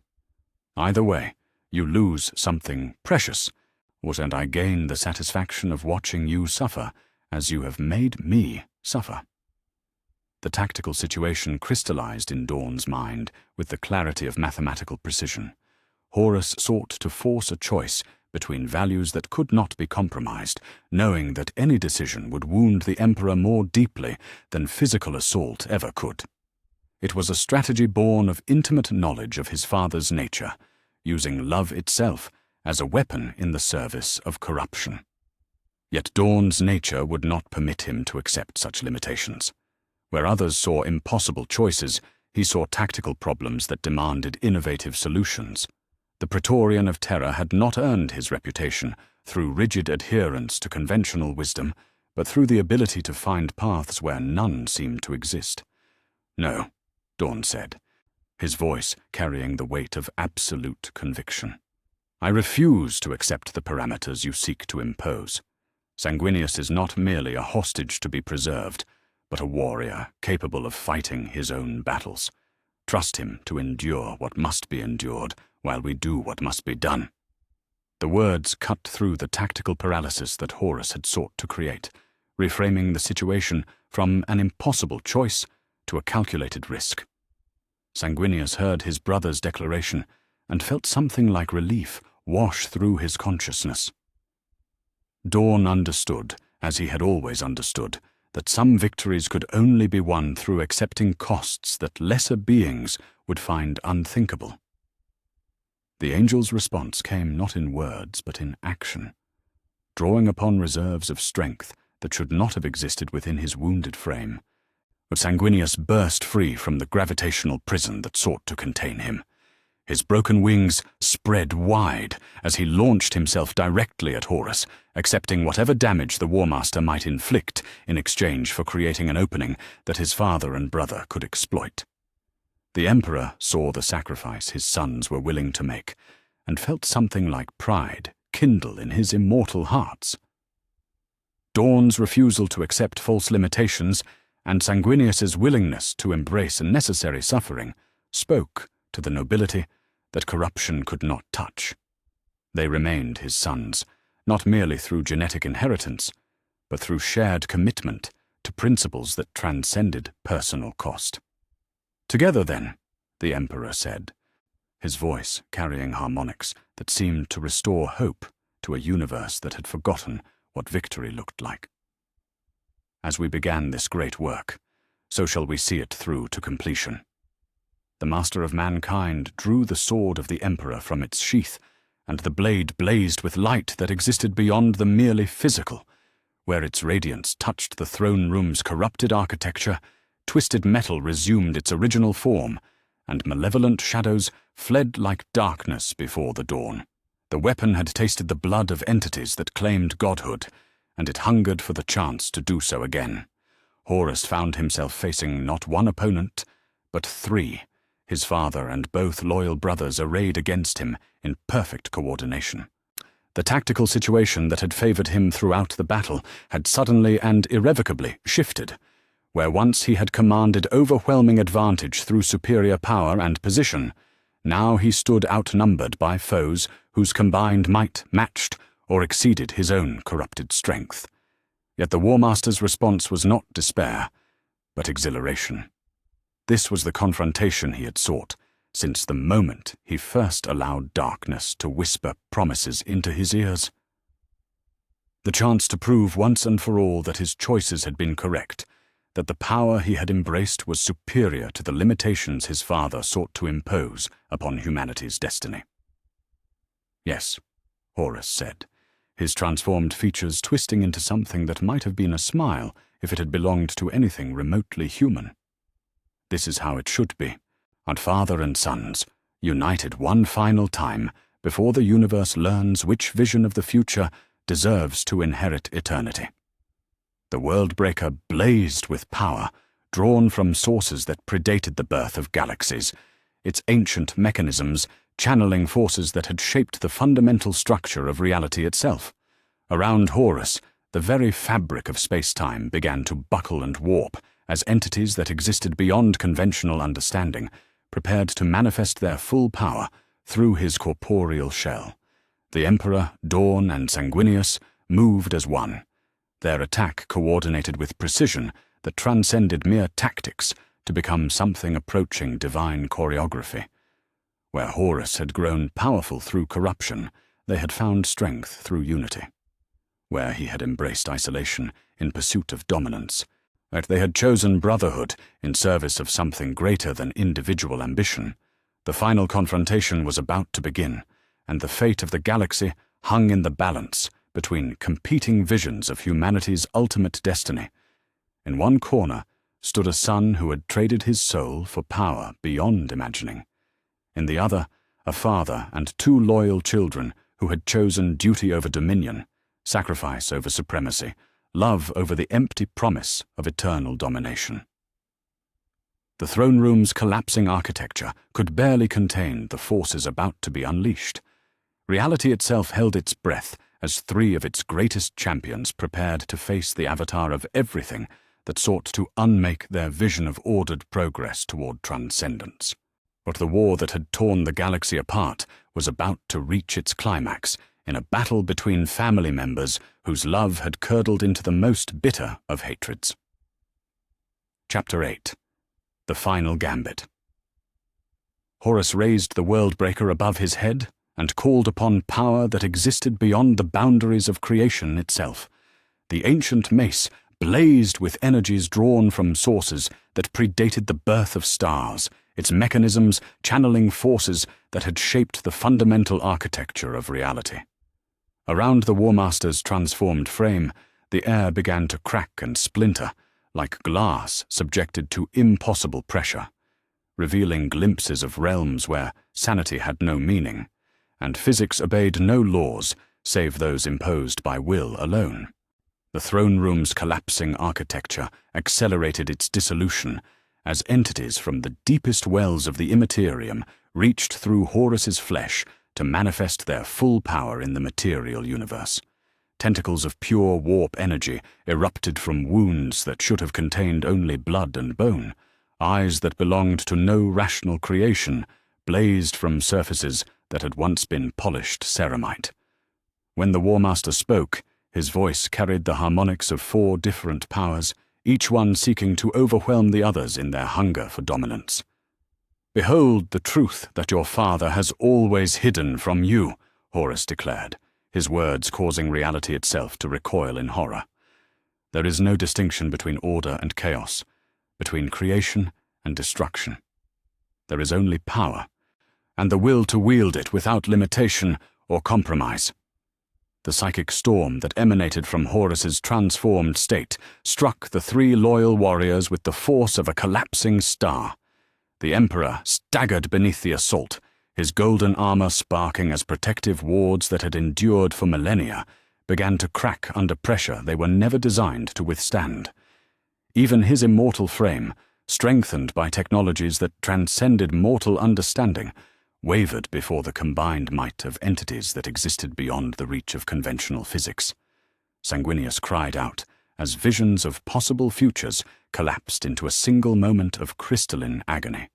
Either way, you lose something precious, and I gain the satisfaction of watching you suffer as you have made me suffer." The tactical situation crystallized in Dorn's mind with the clarity of mathematical precision. Horus sought to force a choice between values that could not be compromised, knowing that any decision would wound the Emperor more deeply than physical assault ever could. It was a strategy born of intimate knowledge of his father's nature, using love itself as a weapon in the service of corruption. Yet Dorn's nature would not permit him to accept such limitations. Where others saw impossible choices, he saw tactical problems that demanded innovative solutions. The Praetorian of Terror had not earned his reputation through rigid adherence to conventional wisdom, but through the ability to find paths where none seemed to exist. "No," Dorn said, his voice carrying the weight of absolute conviction. "I refuse to accept the parameters you seek to impose. Sanguinius is not merely a hostage to be preserved, but a warrior capable of fighting his own battles. Trust him to endure what must be endured while we do what must be done." The words cut through the tactical paralysis that Horus had sought to create, reframing the situation from an impossible choice to a calculated risk. Sanguinius heard his brother's declaration and felt something like relief wash through his consciousness. Dorn understood, as he had always understood, that some victories could only be won through accepting costs that lesser beings would find unthinkable. The angel's response came not in words but in action, drawing upon reserves of strength that should not have existed within his wounded frame. But Sanguinius burst free from the gravitational prison that sought to contain him. His broken wings spread wide as he launched himself directly at Horus, accepting whatever damage the War Master might inflict in exchange for creating an opening that his father and brother could exploit. The Emperor saw the sacrifice his sons were willing to make, and felt something like pride kindle in his immortal hearts. Dorn's refusal to accept false limitations and Sanguinius's willingness to embrace necessary suffering spoke to the nobility that corruption could not touch. They remained his sons, not merely through genetic inheritance, but through shared commitment to principles that transcended personal cost. "Together, then," the Emperor said, his voice carrying harmonics that seemed to restore hope to a universe that had forgotten what victory looked like. "As we began this great work, so shall we see it through to completion." The Master of Mankind drew the sword of the Emperor from its sheath, and the blade blazed with light that existed beyond the merely physical. Where its radiance touched the throne room's corrupted architecture, twisted metal resumed its original form, and malevolent shadows fled like darkness before the dawn. The weapon had tasted the blood of entities that claimed godhood, and it hungered for the chance to do so again. Horus found himself facing not one opponent, but three, his father and both loyal brothers arrayed against him in perfect coordination. The tactical situation that had favored him throughout the battle had suddenly and irrevocably shifted. Where once he had commanded overwhelming advantage through superior power and position, now he stood outnumbered by foes whose combined might matched or exceeded his own corrupted strength. Yet the War Master's response was not despair, but exhilaration. This was the confrontation he had sought since the moment he first allowed darkness to whisper promises into his ears. The chance to prove once and for all that his choices had been correct, that the power he had embraced was superior to the limitations his father sought to impose upon humanity's destiny. "Yes," Horus said, his transformed features twisting into something that might have been a smile if it had belonged to anything remotely human. "This is how it should be, our father and sons, united one final time before the universe learns which vision of the future deserves to inherit eternity." The Worldbreaker blazed with power, drawn from sources that predated the birth of galaxies, its ancient mechanisms channeling forces that had shaped the fundamental structure of reality itself. Around Horus, the very fabric of space-time began to buckle and warp as entities that existed beyond conventional understanding prepared to manifest their full power through his corporeal shell. The Emperor, Dorn, and Sanguinius moved as one, their attack coordinated with precision that transcended mere tactics to become something approaching divine choreography. Where Horus had grown powerful through corruption, they had found strength through unity. Where he had embraced isolation in pursuit of dominance, that they had chosen brotherhood in service of something greater than individual ambition, the final confrontation was about to begin, and the fate of the galaxy hung in the balance between competing visions of humanity's ultimate destiny. In one corner stood a son who had traded his soul for power beyond imagining. In the other, a father and two loyal children who had chosen duty over dominion, sacrifice over supremacy, love over the empty promise of eternal domination. The throne room's collapsing architecture could barely contain the forces about to be unleashed. Reality itself held its breath as three of its greatest champions prepared to face the avatar of everything that sought to unmake their vision of ordered progress toward transcendence. But the war that had torn the galaxy apart was about to reach its climax in a battle between family members whose love had curdled into the most bitter of hatreds. Chapter 8. The Final Gambit. Horus raised the Worldbreaker above his head and called upon power that existed beyond the boundaries of creation itself. The ancient mace blazed with energies drawn from sources that predated the birth of stars, its mechanisms channeling forces that had shaped the fundamental architecture of reality. Around the War Master's transformed frame, the air began to crack and splinter, like glass subjected to impossible pressure, revealing glimpses of realms where sanity had no meaning, and physics obeyed no laws save those imposed by will alone. The throne room's collapsing architecture accelerated its dissolution as entities from the deepest wells of the Imperium reached through Horus's flesh to manifest their full power in the material universe. Tentacles of pure warp energy erupted from wounds that should have contained only blood and bone. Eyes that belonged to no rational creation blazed from surfaces that had once been polished ceramite. When the War Master spoke, his voice carried the harmonics of four different powers, each one seeking to overwhelm the others in their hunger for dominance. "Behold the truth that your father has always hidden from you," Horus declared, his words causing reality itself to recoil in horror. There is no distinction between order and chaos, between creation and destruction. There is only power, and the will to wield it without limitation or compromise. The psychic storm that emanated from Horus's transformed state struck the three loyal warriors with the force of a collapsing star. The Emperor staggered beneath the assault, his golden armor sparking as protective wards that had endured for millennia began to crack under pressure they were never designed to withstand. Even his immortal frame, strengthened by technologies that transcended mortal understanding, wavered before the combined might of entities that existed beyond the reach of conventional physics. Sanguinius cried out as visions of possible futures collapsed into a single moment of crystalline agony.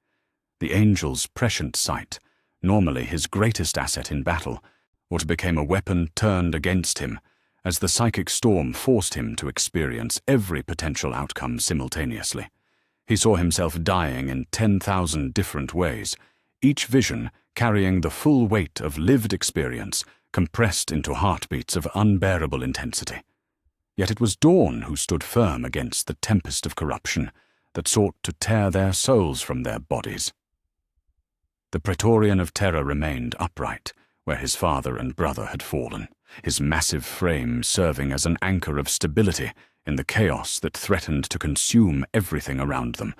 The angel's prescient sight, normally his greatest asset in battle, what became a weapon turned against him, as the psychic storm forced him to experience every potential outcome simultaneously. He saw himself dying in 10,000 different ways, each vision carrying the full weight of lived experience compressed into heartbeats of unbearable intensity. Yet it was Dorn who stood firm against the tempest of corruption that sought to tear their souls from their bodies. The Praetorian of Terror remained upright where his father and brother had fallen, his massive frame serving as an anchor of stability in the chaos that threatened to consume everything around them.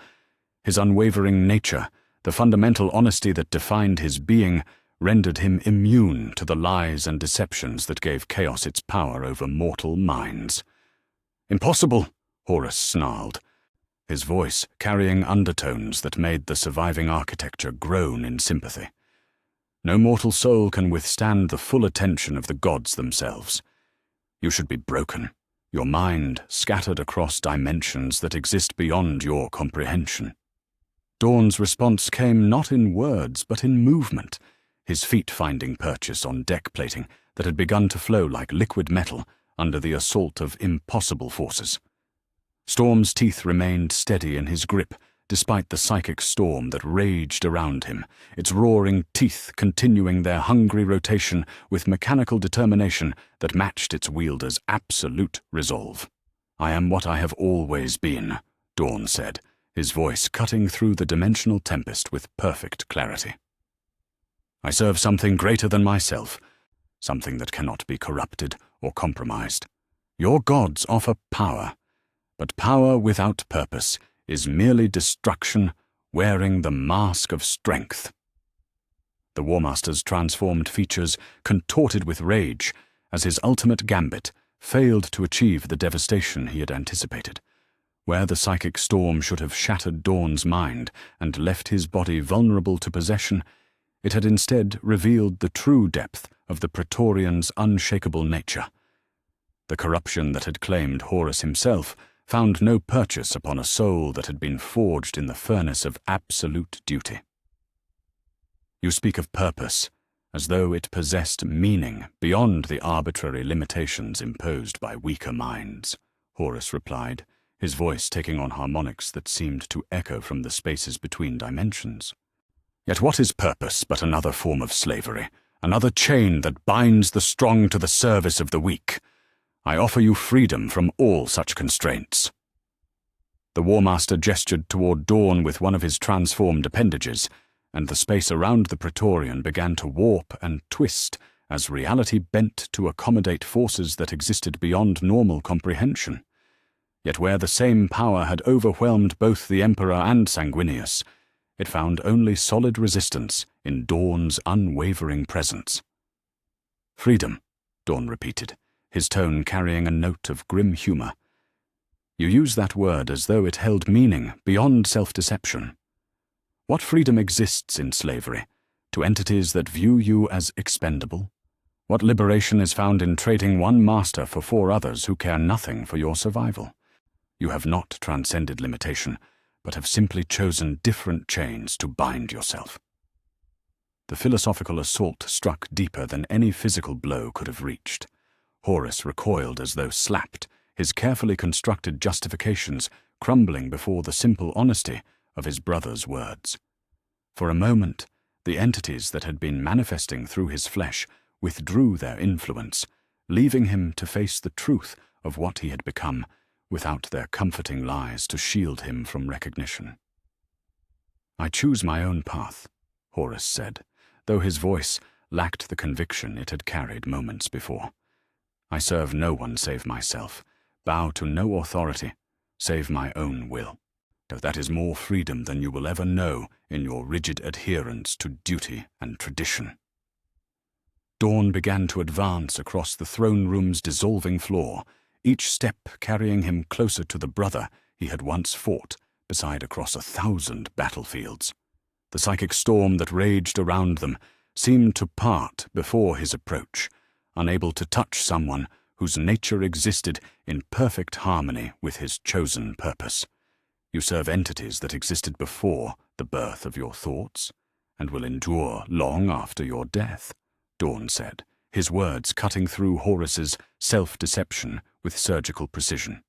His unwavering nature, the fundamental honesty that defined his being, rendered him immune to the lies and deceptions that gave chaos its power over mortal minds. "Impossible!" Horus snarled, his voice carrying undertones that made the surviving architecture groan in sympathy. No mortal soul can withstand the full attention of the gods themselves. You should be broken, your mind scattered across dimensions that exist beyond your comprehension. Dorn's response came not in words but in movement, his feet finding purchase on deck plating that had begun to flow like liquid metal under the assault of impossible forces. Storm's teeth remained steady in his grip, despite the psychic storm that raged around him, its roaring teeth continuing their hungry rotation with mechanical determination that matched its wielder's absolute resolve. "I am what I have always been," Dorn said, his voice cutting through the dimensional tempest with perfect clarity. "I serve something greater than myself, something that cannot be corrupted or compromised. Your gods offer power, but power without purpose is merely destruction wearing the mask of strength." The War Master's transformed features contorted with rage as his ultimate gambit failed to achieve the devastation he had anticipated. Where the psychic storm should have shattered Dorn's mind and left his body vulnerable to possession, it had instead revealed the true depth of the Praetorian's unshakable nature. The corruption that had claimed Horus himself found no purchase upon a soul that had been forged in the furnace of absolute duty. "You speak of purpose, as though it possessed meaning beyond the arbitrary limitations imposed by weaker minds," Horus replied, his voice taking on harmonics that seemed to echo from the spaces between dimensions. "Yet what is purpose but another form of slavery, another chain that binds the strong to the service of the weak? I offer you freedom from all such constraints." The War Master gestured toward Dorn with one of his transformed appendages, and the space around the Praetorian began to warp and twist as reality bent to accommodate forces that existed beyond normal comprehension. Yet where the same power had overwhelmed both the Emperor and Sanguinius, it found only solid resistance in Dorn's unwavering presence. "Freedom," Dorn repeated, his tone carrying a note of grim humor. "You use that word as though it held meaning beyond self-deception. What freedom exists in slavery, to entities that view you as expendable? What liberation is found in trading one master for 4 others who care nothing for your survival? You have not transcended limitation, but have simply chosen different chains to bind yourself." The philosophical assault struck deeper than any physical blow could have reached. Horus recoiled as though slapped, his carefully constructed justifications crumbling before the simple honesty of his brother's words. For a moment, the entities that had been manifesting through his flesh withdrew their influence, leaving him to face the truth of what he had become, without their comforting lies to shield him from recognition. "I choose my own path," Horus said, though his voice lacked the conviction it had carried moments before. "I serve no one save myself, bow to no authority, save my own will. Though that is more freedom than you will ever know in your rigid adherence to duty and tradition." Dorn began to advance across the throne room's dissolving floor, each step carrying him closer to the brother he had once fought beside across 1,000 battlefields. The psychic storm that raged around them seemed to part before his approach, unable to touch someone whose nature existed in perfect harmony with his chosen purpose. "You serve entities that existed before the birth of your thoughts, and will endure long after your death," Dorn said, his words cutting through Horus's self-deception with surgical precision.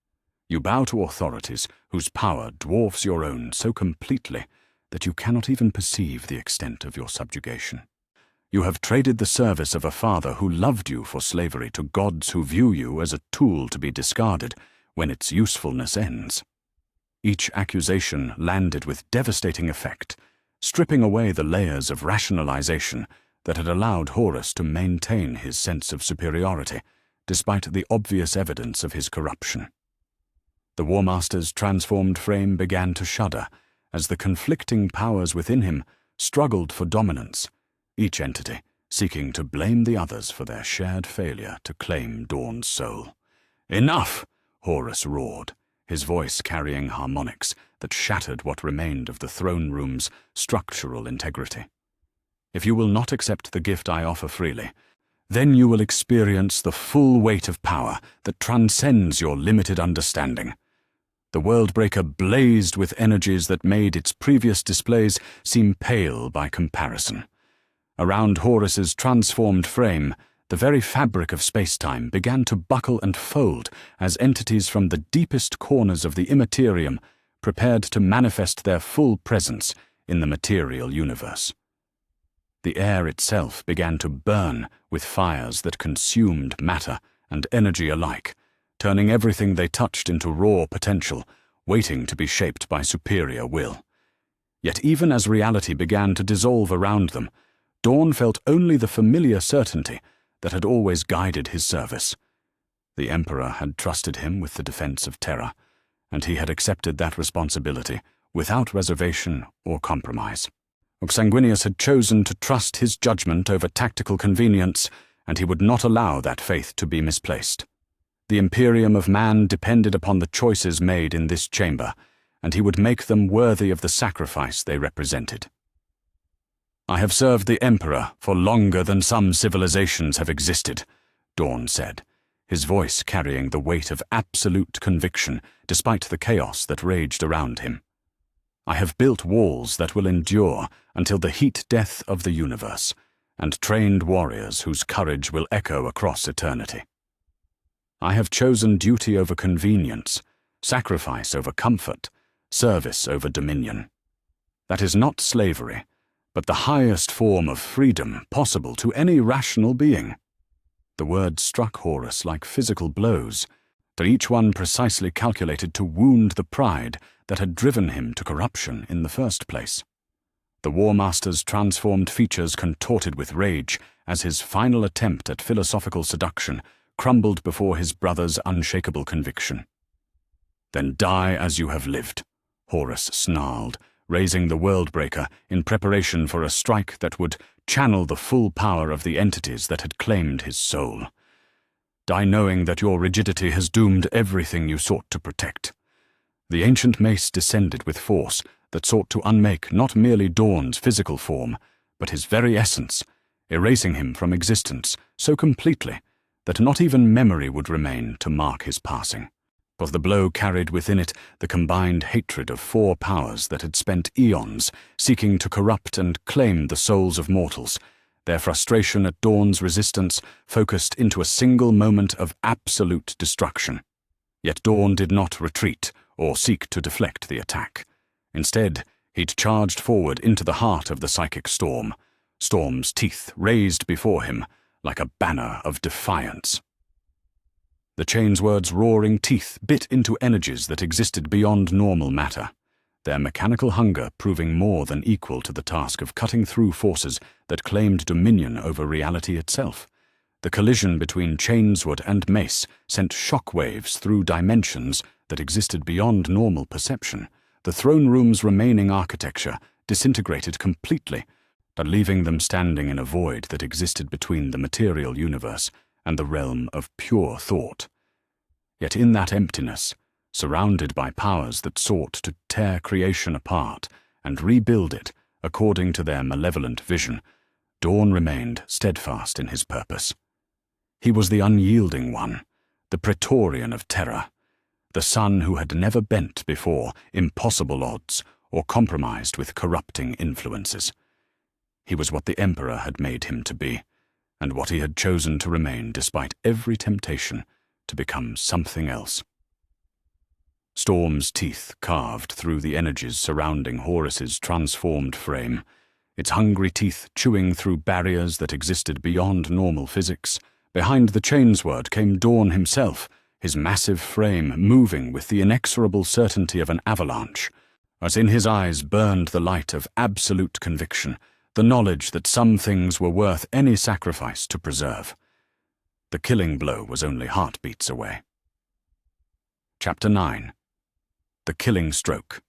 "You bow to authorities whose power dwarfs your own so completely that you cannot even perceive the extent of your subjugation. You have traded the service of a father who loved you for slavery to gods who view you as a tool to be discarded when its usefulness ends." Each accusation landed with devastating effect, stripping away the layers of rationalization that had allowed Horus to maintain his sense of superiority, despite the obvious evidence of his corruption. The War Master's transformed frame began to shudder as the conflicting powers within him struggled for dominance, each entity seeking to blame the others for their shared failure to claim Dorn's soul. "Enough!" Horus roared, his voice carrying harmonics that shattered what remained of the throne room's structural integrity. "If you will not accept the gift I offer freely, Then you will experience the full weight of power that transcends your limited understanding. The Worldbreaker blazed with energies that made its previous displays seem pale by comparison. Around Horus's transformed frame, the very fabric of space-time began to buckle and fold as entities from the deepest corners of the Imperium prepared to manifest their full presence in the material universe. The air itself began to burn with fires that consumed matter and energy alike, turning everything they touched into raw potential, waiting to be shaped by superior will. Yet even as reality began to dissolve around them, Dorn felt only the familiar certainty that had always guided his service. The Emperor had trusted him with the defense of Terra, and he had accepted that responsibility without reservation or compromise. Sanguinius had chosen to trust his judgment over tactical convenience, and he would not allow that faith to be misplaced. The Imperium of man depended upon the choices made in this chamber, and he would make them worthy of the sacrifice they represented. "I have served the Emperor for longer than some civilizations have existed," Dorn said, his voice carrying the weight of absolute conviction despite the chaos that raged around him. "I have built walls that will endure until the heat death of the universe, and trained warriors whose courage will echo across eternity. I have chosen duty over convenience, sacrifice over comfort, service over dominion. That is not slavery, but the highest form of freedom possible to any rational being." The words struck Horus like physical blows, but each one precisely calculated to wound the pride that had driven him to corruption in the first place. The War Master's transformed features contorted with rage as his final attempt at philosophical seduction crumbled before his brother's unshakable conviction. "Then die as you have lived," Horus snarled, raising the Worldbreaker in preparation for a strike that would channel the full power of the entities that had claimed his soul. "Die knowing that your rigidity has doomed everything you sought to protect." The ancient mace descended with force that sought to unmake not merely Dorn's physical form, but his very essence, erasing him from existence so completely that not even memory would remain to mark his passing. For the blow carried within it the combined hatred of four powers that had spent eons seeking to corrupt and claim the souls of mortals, their frustration at Dorn's resistance focused into a single moment of absolute destruction. Yet Dorn did not retreat or seek to deflect the attack. Instead, he'd charged forward into the heart of the psychic storm, Storm's teeth raised before him like a banner of defiance. The Chainsword's roaring teeth bit into energies that existed beyond normal matter, their mechanical hunger proving more than equal to the task of cutting through forces that claimed dominion over reality itself. The collision between Chainsword and Mace sent shockwaves through dimensions that existed beyond normal perception. The throne room's remaining architecture disintegrated completely, but leaving them standing in a void that existed between the material universe and the realm of pure thought. Yet in that emptiness, surrounded by powers that sought to tear creation apart and rebuild it according to their malevolent vision, Dorn remained steadfast in his purpose. He was the unyielding one, the Praetorian of Terra, the son who had never bent before impossible odds or compromised with corrupting influences. He was what the Emperor had made him to be, and what he had chosen to remain despite every temptation to become something else. Storm's teeth carved through the energies surrounding Horus's transformed frame, its hungry teeth chewing through barriers that existed beyond normal physics. Behind the Chainsword came Dorn himself, his massive frame moving with the inexorable certainty of an avalanche, as in his eyes burned the light of absolute conviction, the knowledge that some things were worth any sacrifice to preserve. The killing blow was only heartbeats away. Chapter 9. The Killing Stroke.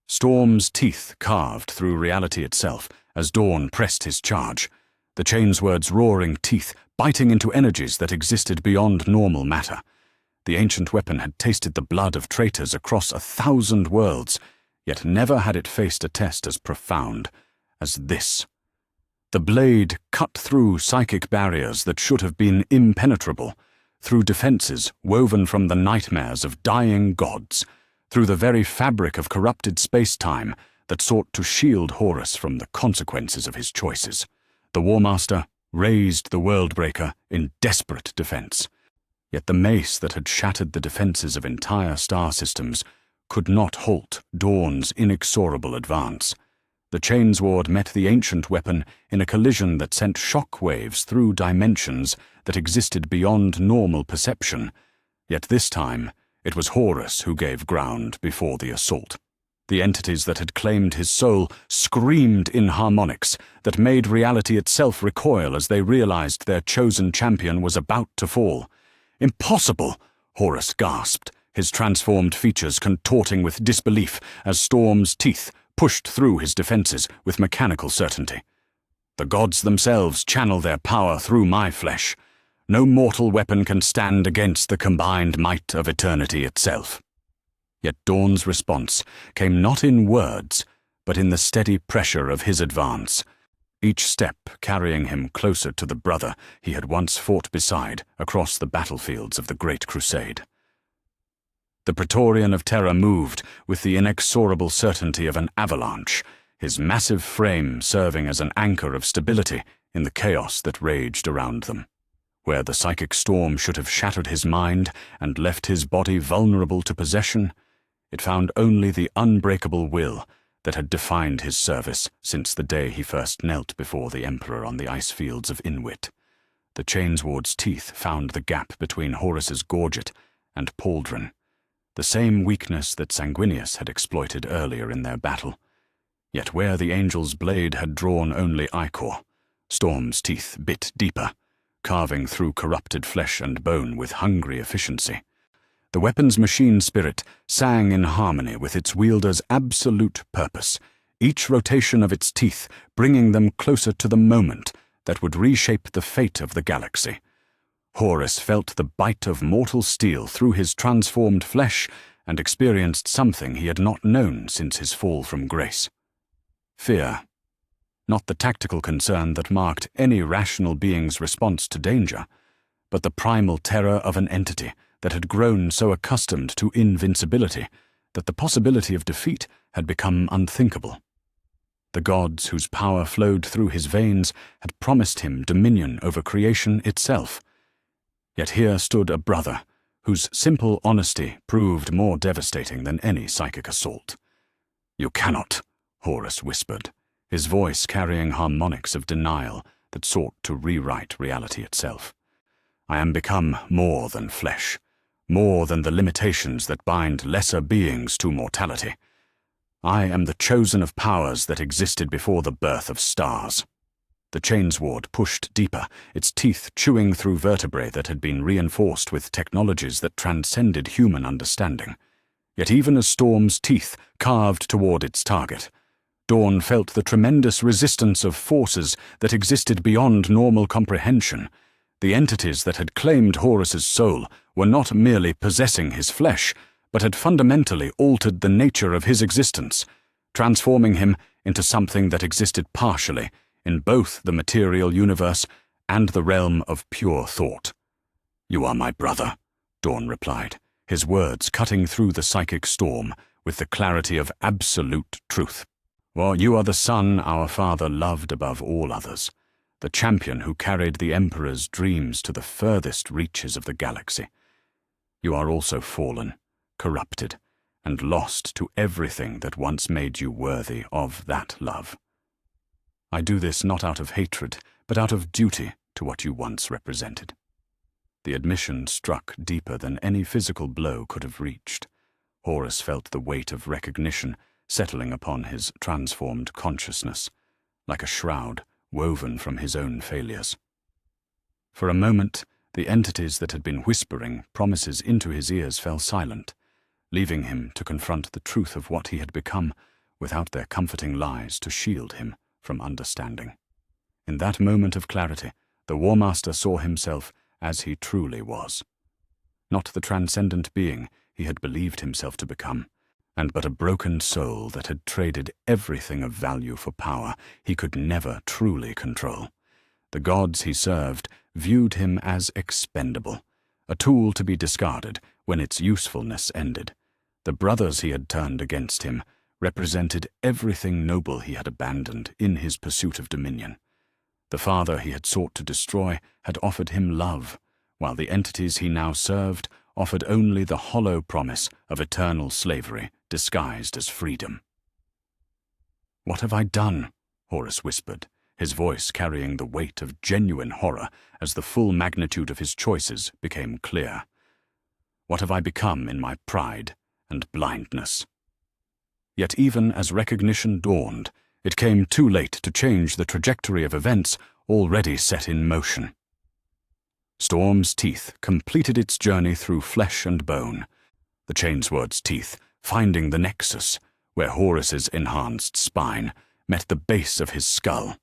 Storm's teeth carved through reality itself as Dorn pressed his charge, the Chainsword's roaring teeth biting into energies that existed beyond normal matter. The ancient weapon had tasted the blood of traitors across 1,000 worlds, yet never had it faced a test as profound as this. The blade cut through psychic barriers that should have been impenetrable, through defenses woven from the nightmares of dying gods, through the very fabric of corrupted space-time that sought to shield Horus from the consequences of his choices. The War Master raised the Worldbreaker in desperate defense. Yet the mace that had shattered the defenses of entire star systems could not halt Dorn's inexorable advance. The Chainsword met the ancient weapon in a collision that sent shock waves through dimensions that existed beyond normal perception. Yet this time, it was Horus who gave ground before the assault. The entities that had claimed his soul screamed in harmonics that made reality itself recoil as they realized their chosen champion was about to fall. "Impossible!" Horus gasped, his transformed features contorting with disbelief as Storm's teeth pushed through his defenses with mechanical certainty. "The gods themselves channel their power through my flesh. No mortal weapon can stand against the combined might of eternity itself." Yet Dorn's response came not in words, but in the steady pressure of his advance, each step carrying him closer to the brother he had once fought beside across the battlefields of the Great Crusade. The Praetorian of Terror moved with the inexorable certainty of an avalanche, his massive frame serving as an anchor of stability in the chaos that raged around them. Where the psychic storm should have shattered his mind and left his body vulnerable to possession, it found only the unbreakable will that had defined his service since the day he first knelt before the Emperor on the ice fields of Inwit. The Chainsword's teeth found the gap between Horus's gorget and pauldron, the same weakness that Sanguinius had exploited earlier in their battle. Yet where the angel's blade had drawn only ichor, Storm's teeth bit deeper, carving through corrupted flesh and bone with hungry efficiency. The weapon's machine spirit sang in harmony with its wielder's absolute purpose, each rotation of its teeth bringing them closer to the moment that would reshape the fate of the galaxy. Horus felt the bite of mortal steel through his transformed flesh and experienced something he had not known since his fall from grace. Fear. Not the tactical concern that marked any rational being's response to danger, but the primal terror of an entity that had grown so accustomed to invincibility that the possibility of defeat had become unthinkable. The gods whose power flowed through his veins had promised him dominion over creation itself. Yet here stood a brother whose simple honesty proved more devastating than any psychic assault. "You cannot," Horus whispered, his voice carrying harmonics of denial that sought to rewrite reality itself. "I am become more than flesh, more than the limitations that bind lesser beings to mortality. I am the chosen of powers that existed before the birth of stars." The Chainsword pushed deeper, its teeth chewing through vertebrae that had been reinforced with technologies that transcended human understanding. Yet even as Storm's teeth carved toward its target, Dorn felt the tremendous resistance of forces that existed beyond normal comprehension. The entities that had claimed Horus's soul were not merely possessing his flesh, but had fundamentally altered the nature of his existence, transforming him into something that existed partially in both the material universe and the realm of pure thought. "You are my brother," Dorn replied, his words cutting through the psychic storm with the clarity of absolute truth. "Well, you are the son our father loved above all others, the champion who carried the Emperor's dreams to the furthest reaches of the galaxy. You are also fallen, corrupted, and lost to everything that once made you worthy of that love. I do this not out of hatred, but out of duty to what you once represented." The admission struck deeper than any physical blow could have reached. Horus felt the weight of recognition settling upon his transformed consciousness, like a shroud woven from his own failures. For a moment, the entities that had been whispering promises into his ears fell silent, leaving him to confront the truth of what he had become without their comforting lies to shield him from understanding. In that moment of clarity, the War Master saw himself as he truly was. Not the transcendent being he had believed himself to become, and but a broken soul that had traded everything of value for power he could never truly control. The gods he served viewed him as expendable, a tool to be discarded when its usefulness ended. The brothers he had turned against him represented everything noble he had abandoned in his pursuit of dominion. The father he had sought to destroy had offered him love, while the entities he now served offered only the hollow promise of eternal slavery disguised as freedom. "What have I done?" Horus whispered, his voice carrying the weight of genuine horror as the full magnitude of his choices became clear. "What have I become in my pride and blindness?" Yet even as recognition dawned, it came too late to change the trajectory of events already set in motion. Storm's teeth completed its journey through flesh and bone, the Chainsword's teeth finding the nexus where Horus's enhanced spine met the base of his skull.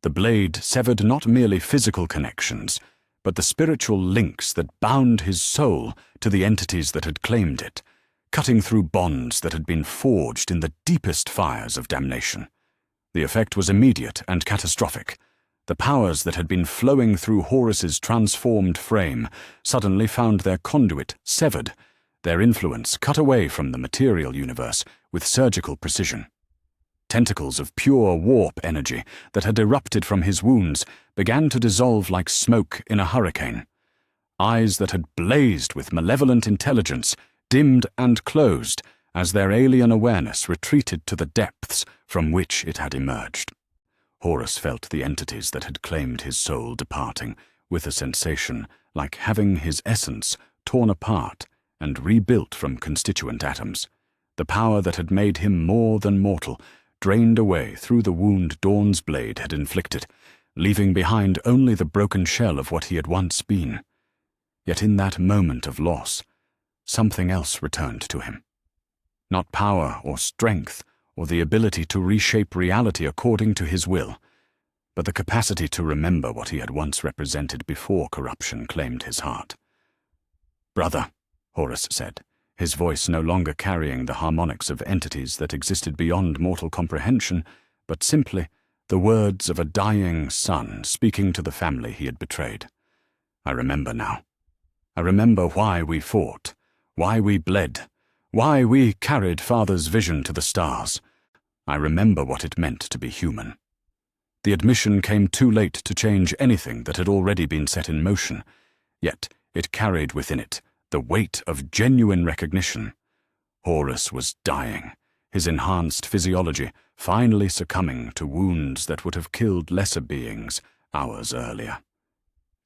The blade severed not merely physical connections, but the spiritual links that bound his soul to the entities that had claimed it, cutting through bonds that had been forged in the deepest fires of damnation. The effect was immediate and catastrophic. The powers that had been flowing through Horus's transformed frame suddenly found their conduit severed, their influence cut away from the material universe with surgical precision. Tentacles of pure warp energy that had erupted from his wounds began to dissolve like smoke in a hurricane. Eyes that had blazed with malevolent intelligence dimmed and closed as their alien awareness retreated to the depths from which it had emerged. Horus felt the entities that had claimed his soul departing with a sensation like having his essence torn apart and rebuilt from constituent atoms. The power that had made him more than mortal drained away through the wound Dorn's blade had inflicted, leaving behind only the broken shell of what he had once been. Yet in that moment of loss, something else returned to him. Not power or strength or the ability to reshape reality according to his will, but the capacity to remember what he had once represented before corruption claimed his heart. "Brother," Horus said, his voice no longer carrying the harmonics of entities that existed beyond mortal comprehension, but simply the words of a dying son speaking to the family he had betrayed. "I remember now. I remember why we fought, why we bled, why we carried Father's vision to the stars. I remember what it meant to be human." The admission came too late to change anything that had already been set in motion, yet it carried within it the weight of genuine recognition. Horus was dying, his enhanced physiology finally succumbing to wounds that would have killed lesser beings hours earlier.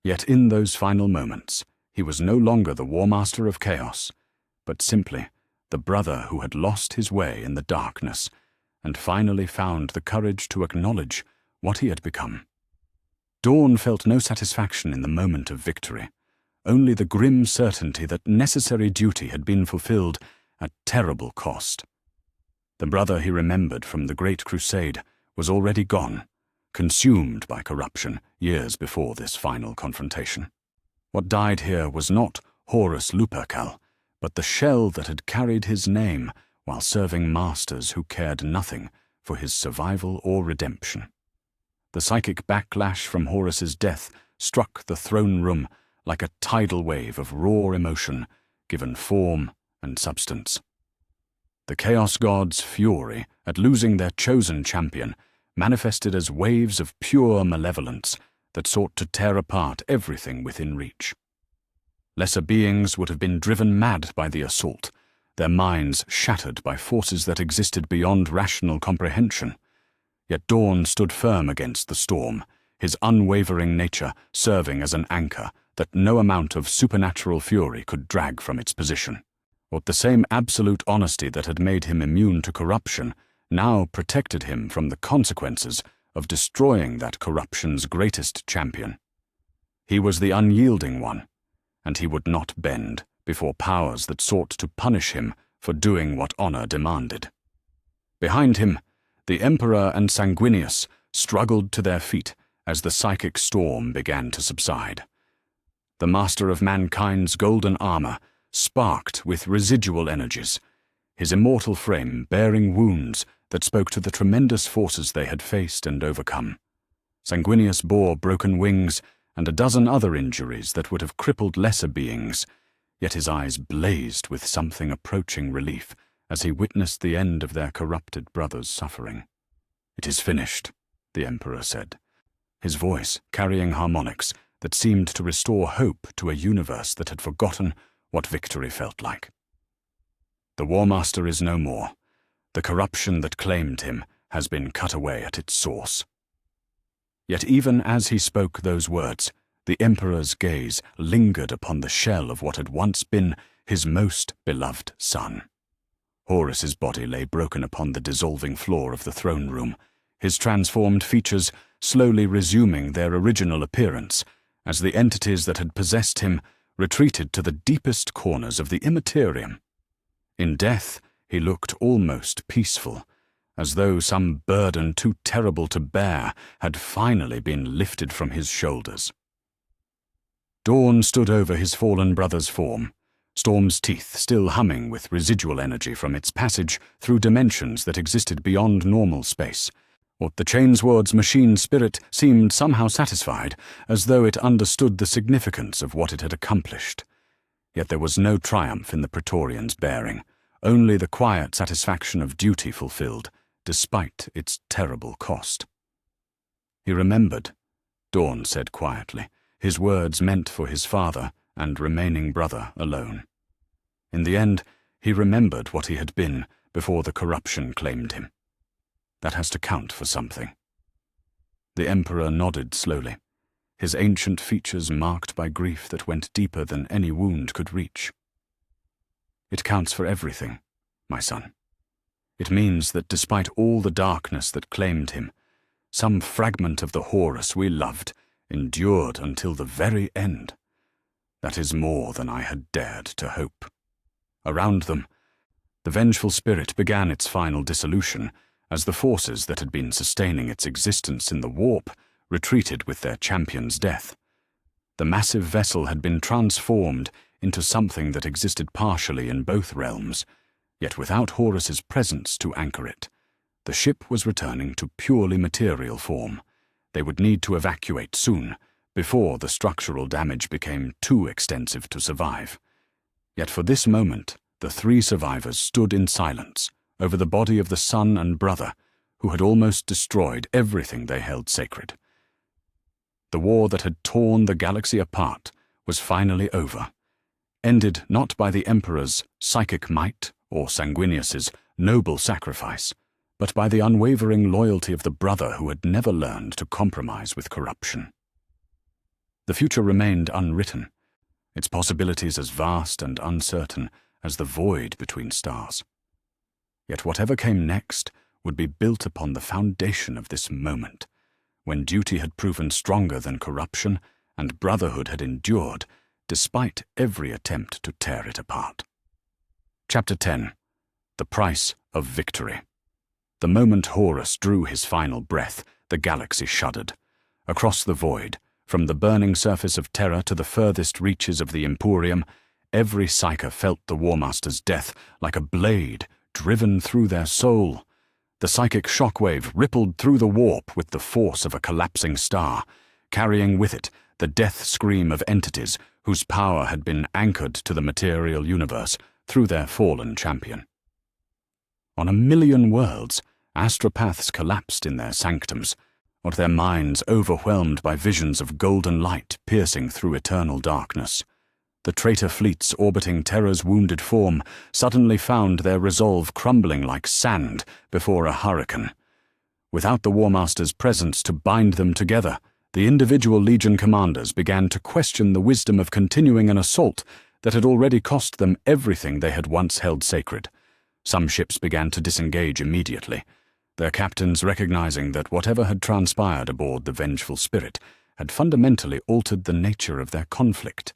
Yet in those final moments, he was no longer the War Master of Chaos, but simply the brother who had lost his way in the darkness and finally found the courage to acknowledge what he had become. Dorn felt no satisfaction in the moment of victory, only the grim certainty that necessary duty had been fulfilled at terrible cost. The brother he remembered from the Great Crusade was already gone, consumed by corruption years before this final confrontation. What died here was not Horus Lupercal, but the shell that had carried his name while serving masters who cared nothing for his survival or redemption. The psychic backlash from Horus's death struck the throne room like a tidal wave of raw emotion given form and substance. The Chaos Gods' fury at losing their chosen champion manifested as waves of pure malevolence that sought to tear apart everything within reach. Lesser beings would have been driven mad by the assault, their minds shattered by forces that existed beyond rational comprehension. Yet Dorn stood firm against the storm, his unwavering nature serving as an anchor that no amount of supernatural fury could drag from its position. What the same absolute honesty that had made him immune to corruption now protected him from the consequences of destroying that corruption's greatest champion. He was the unyielding one, and he would not bend before powers that sought to punish him for doing what honor demanded. Behind him, the Emperor and Sanguinius struggled to their feet as the psychic storm began to subside. The master of mankind's golden armor sparked with residual energies, his immortal frame bearing wounds that spoke to the tremendous forces they had faced and overcome. Sanguinius bore broken wings and a dozen other injuries that would have crippled lesser beings, yet his eyes blazed with something approaching relief as he witnessed the end of their corrupted brother's suffering. "It is finished," the Emperor said, his voice carrying harmonics that seemed to restore hope to a universe that had forgotten what victory felt like. "The War Master is no more. The corruption that claimed him has been cut away at its source." Yet even as he spoke those words, the Emperor's gaze lingered upon the shell of what had once been his most beloved son. Horus's body lay broken upon the dissolving floor of the throne room, his transformed features slowly resuming their original appearance as the entities that had possessed him retreated to the deepest corners of the Imperium. In death, he looked almost peaceful, as though some burden too terrible to bear had finally been lifted from his shoulders. Dorn stood over his fallen brother's form, Storm's teeth still humming with residual energy from its passage through dimensions that existed beyond normal space. What the Chainsword's machine spirit seemed somehow satisfied, as though it understood the significance of what it had accomplished. Yet there was no triumph in the Praetorian's bearing, only the quiet satisfaction of duty fulfilled, despite its terrible cost. "He remembered," Dorn said quietly, his words meant for his father and remaining brother alone. In the end, he remembered what he had been before the corruption claimed him. That has to count for something. The Emperor nodded slowly, his ancient features marked by grief that went deeper than any wound could reach. "It counts for everything, my son. It means that despite all the darkness that claimed him, some fragment of the Horus we loved endured until the very end. That is more than I had dared to hope." Around them, the vengeful spirit began its final dissolution as the forces that had been sustaining its existence in the warp retreated with their champion's death. The massive vessel had been transformed into something that existed partially in both realms, yet without Horus's presence to anchor it. The ship was returning to purely material form. They would need to evacuate soon, before the structural damage became too extensive to survive. Yet for this moment, the three survivors stood in silence over the body of the son and brother who had almost destroyed everything they held sacred. The war that had torn the galaxy apart was finally over, ended not by the Emperor's psychic might or Sanguinius's noble sacrifice, but by the unwavering loyalty of the brother who had never learned to compromise with corruption. The future remained unwritten, its possibilities as vast and uncertain as the void between stars. Yet whatever came next would be built upon the foundation of this moment, when duty had proven stronger than corruption and brotherhood had endured, despite every attempt to tear it apart. Chapter 10. The Price of Victory. The moment Horus drew his final breath, the galaxy shuddered. Across the void, from the burning surface of Terra to the furthest reaches of the Imperium, every psyker felt the War Master's death like a blade driven through their soul. The psychic shockwave rippled through the warp with the force of a collapsing star, carrying with it the death scream of entities whose power had been anchored to the material universe through their fallen champion. On a million worlds, astropaths collapsed in their sanctums, or their minds overwhelmed by visions of golden light piercing through eternal darkness. The traitor fleets orbiting Terra's wounded form suddenly found their resolve crumbling like sand before a hurricane. Without the War Master's presence to bind them together, the individual Legion commanders began to question the wisdom of continuing an assault that had already cost them everything they had once held sacred. Some ships began to disengage immediately, their captains recognizing that whatever had transpired aboard the vengeful spirit had fundamentally altered the nature of their conflict.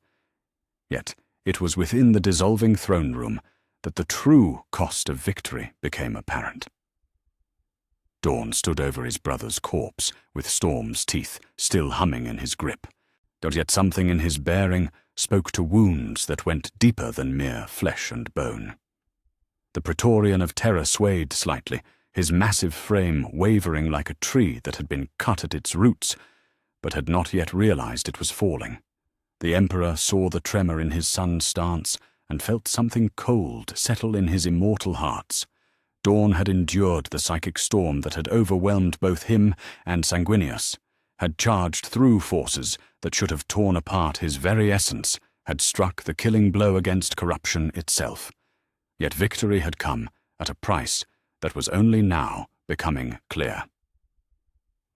Yet it was within the dissolving throne room that the true cost of victory became apparent. Dorn stood over his brother's corpse, with Storm's teeth still humming in his grip, but yet something in his bearing spoke to wounds that went deeper than mere flesh and bone. The Praetorian of Terror swayed slightly, his massive frame wavering like a tree that had been cut at its roots, but had not yet realized it was falling. The Emperor saw the tremor in his son's stance and felt something cold settle in his immortal hearts. Dorn had endured the psychic storm that had overwhelmed both him and Sanguinius, had charged through forces that should have torn apart his very essence, had struck the killing blow against corruption itself. Yet victory had come at a price that was only now becoming clear.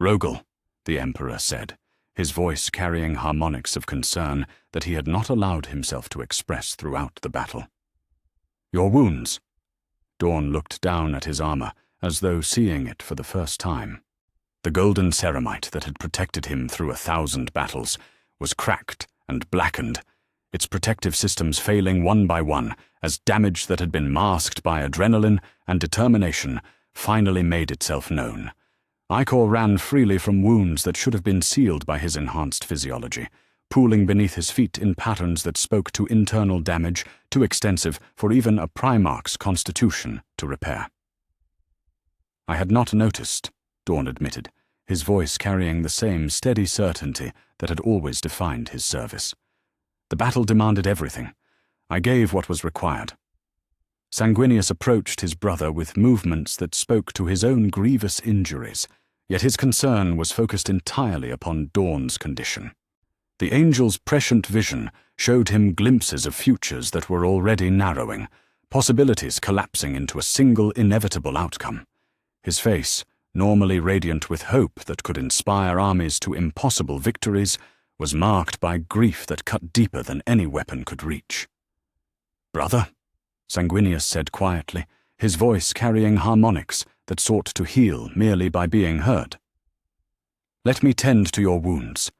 "Rogel," the Emperor said, his voice carrying harmonics of concern that he had not allowed himself to express throughout the battle. "Your wounds." Dorn looked down at his armor, as though seeing it for the first time. The golden ceramite that had protected him through 1,000 battles was cracked and blackened, its protective systems failing one by one as damage that had been masked by adrenaline and determination finally made itself known. Ichor ran freely from wounds that should have been sealed by his enhanced physiology, pooling beneath his feet in patterns that spoke to internal damage too extensive for even a Primarch's constitution to repair. "I had not noticed," Dorn admitted, his voice carrying the same steady certainty that had always defined his service. "The battle demanded everything. I gave what was required." Sanguinius approached his brother with movements that spoke to his own grievous injuries, yet his concern was focused entirely upon Dorn's condition. The angel's prescient vision showed him glimpses of futures that were already narrowing, possibilities collapsing into a single inevitable outcome. His face, normally radiant with hope that could inspire armies to impossible victories, was marked by grief that cut deeper than any weapon could reach. "Brother," Sanguinius said quietly, his voice carrying harmonics that sought to heal merely by being heard. "Let me tend to your wounds.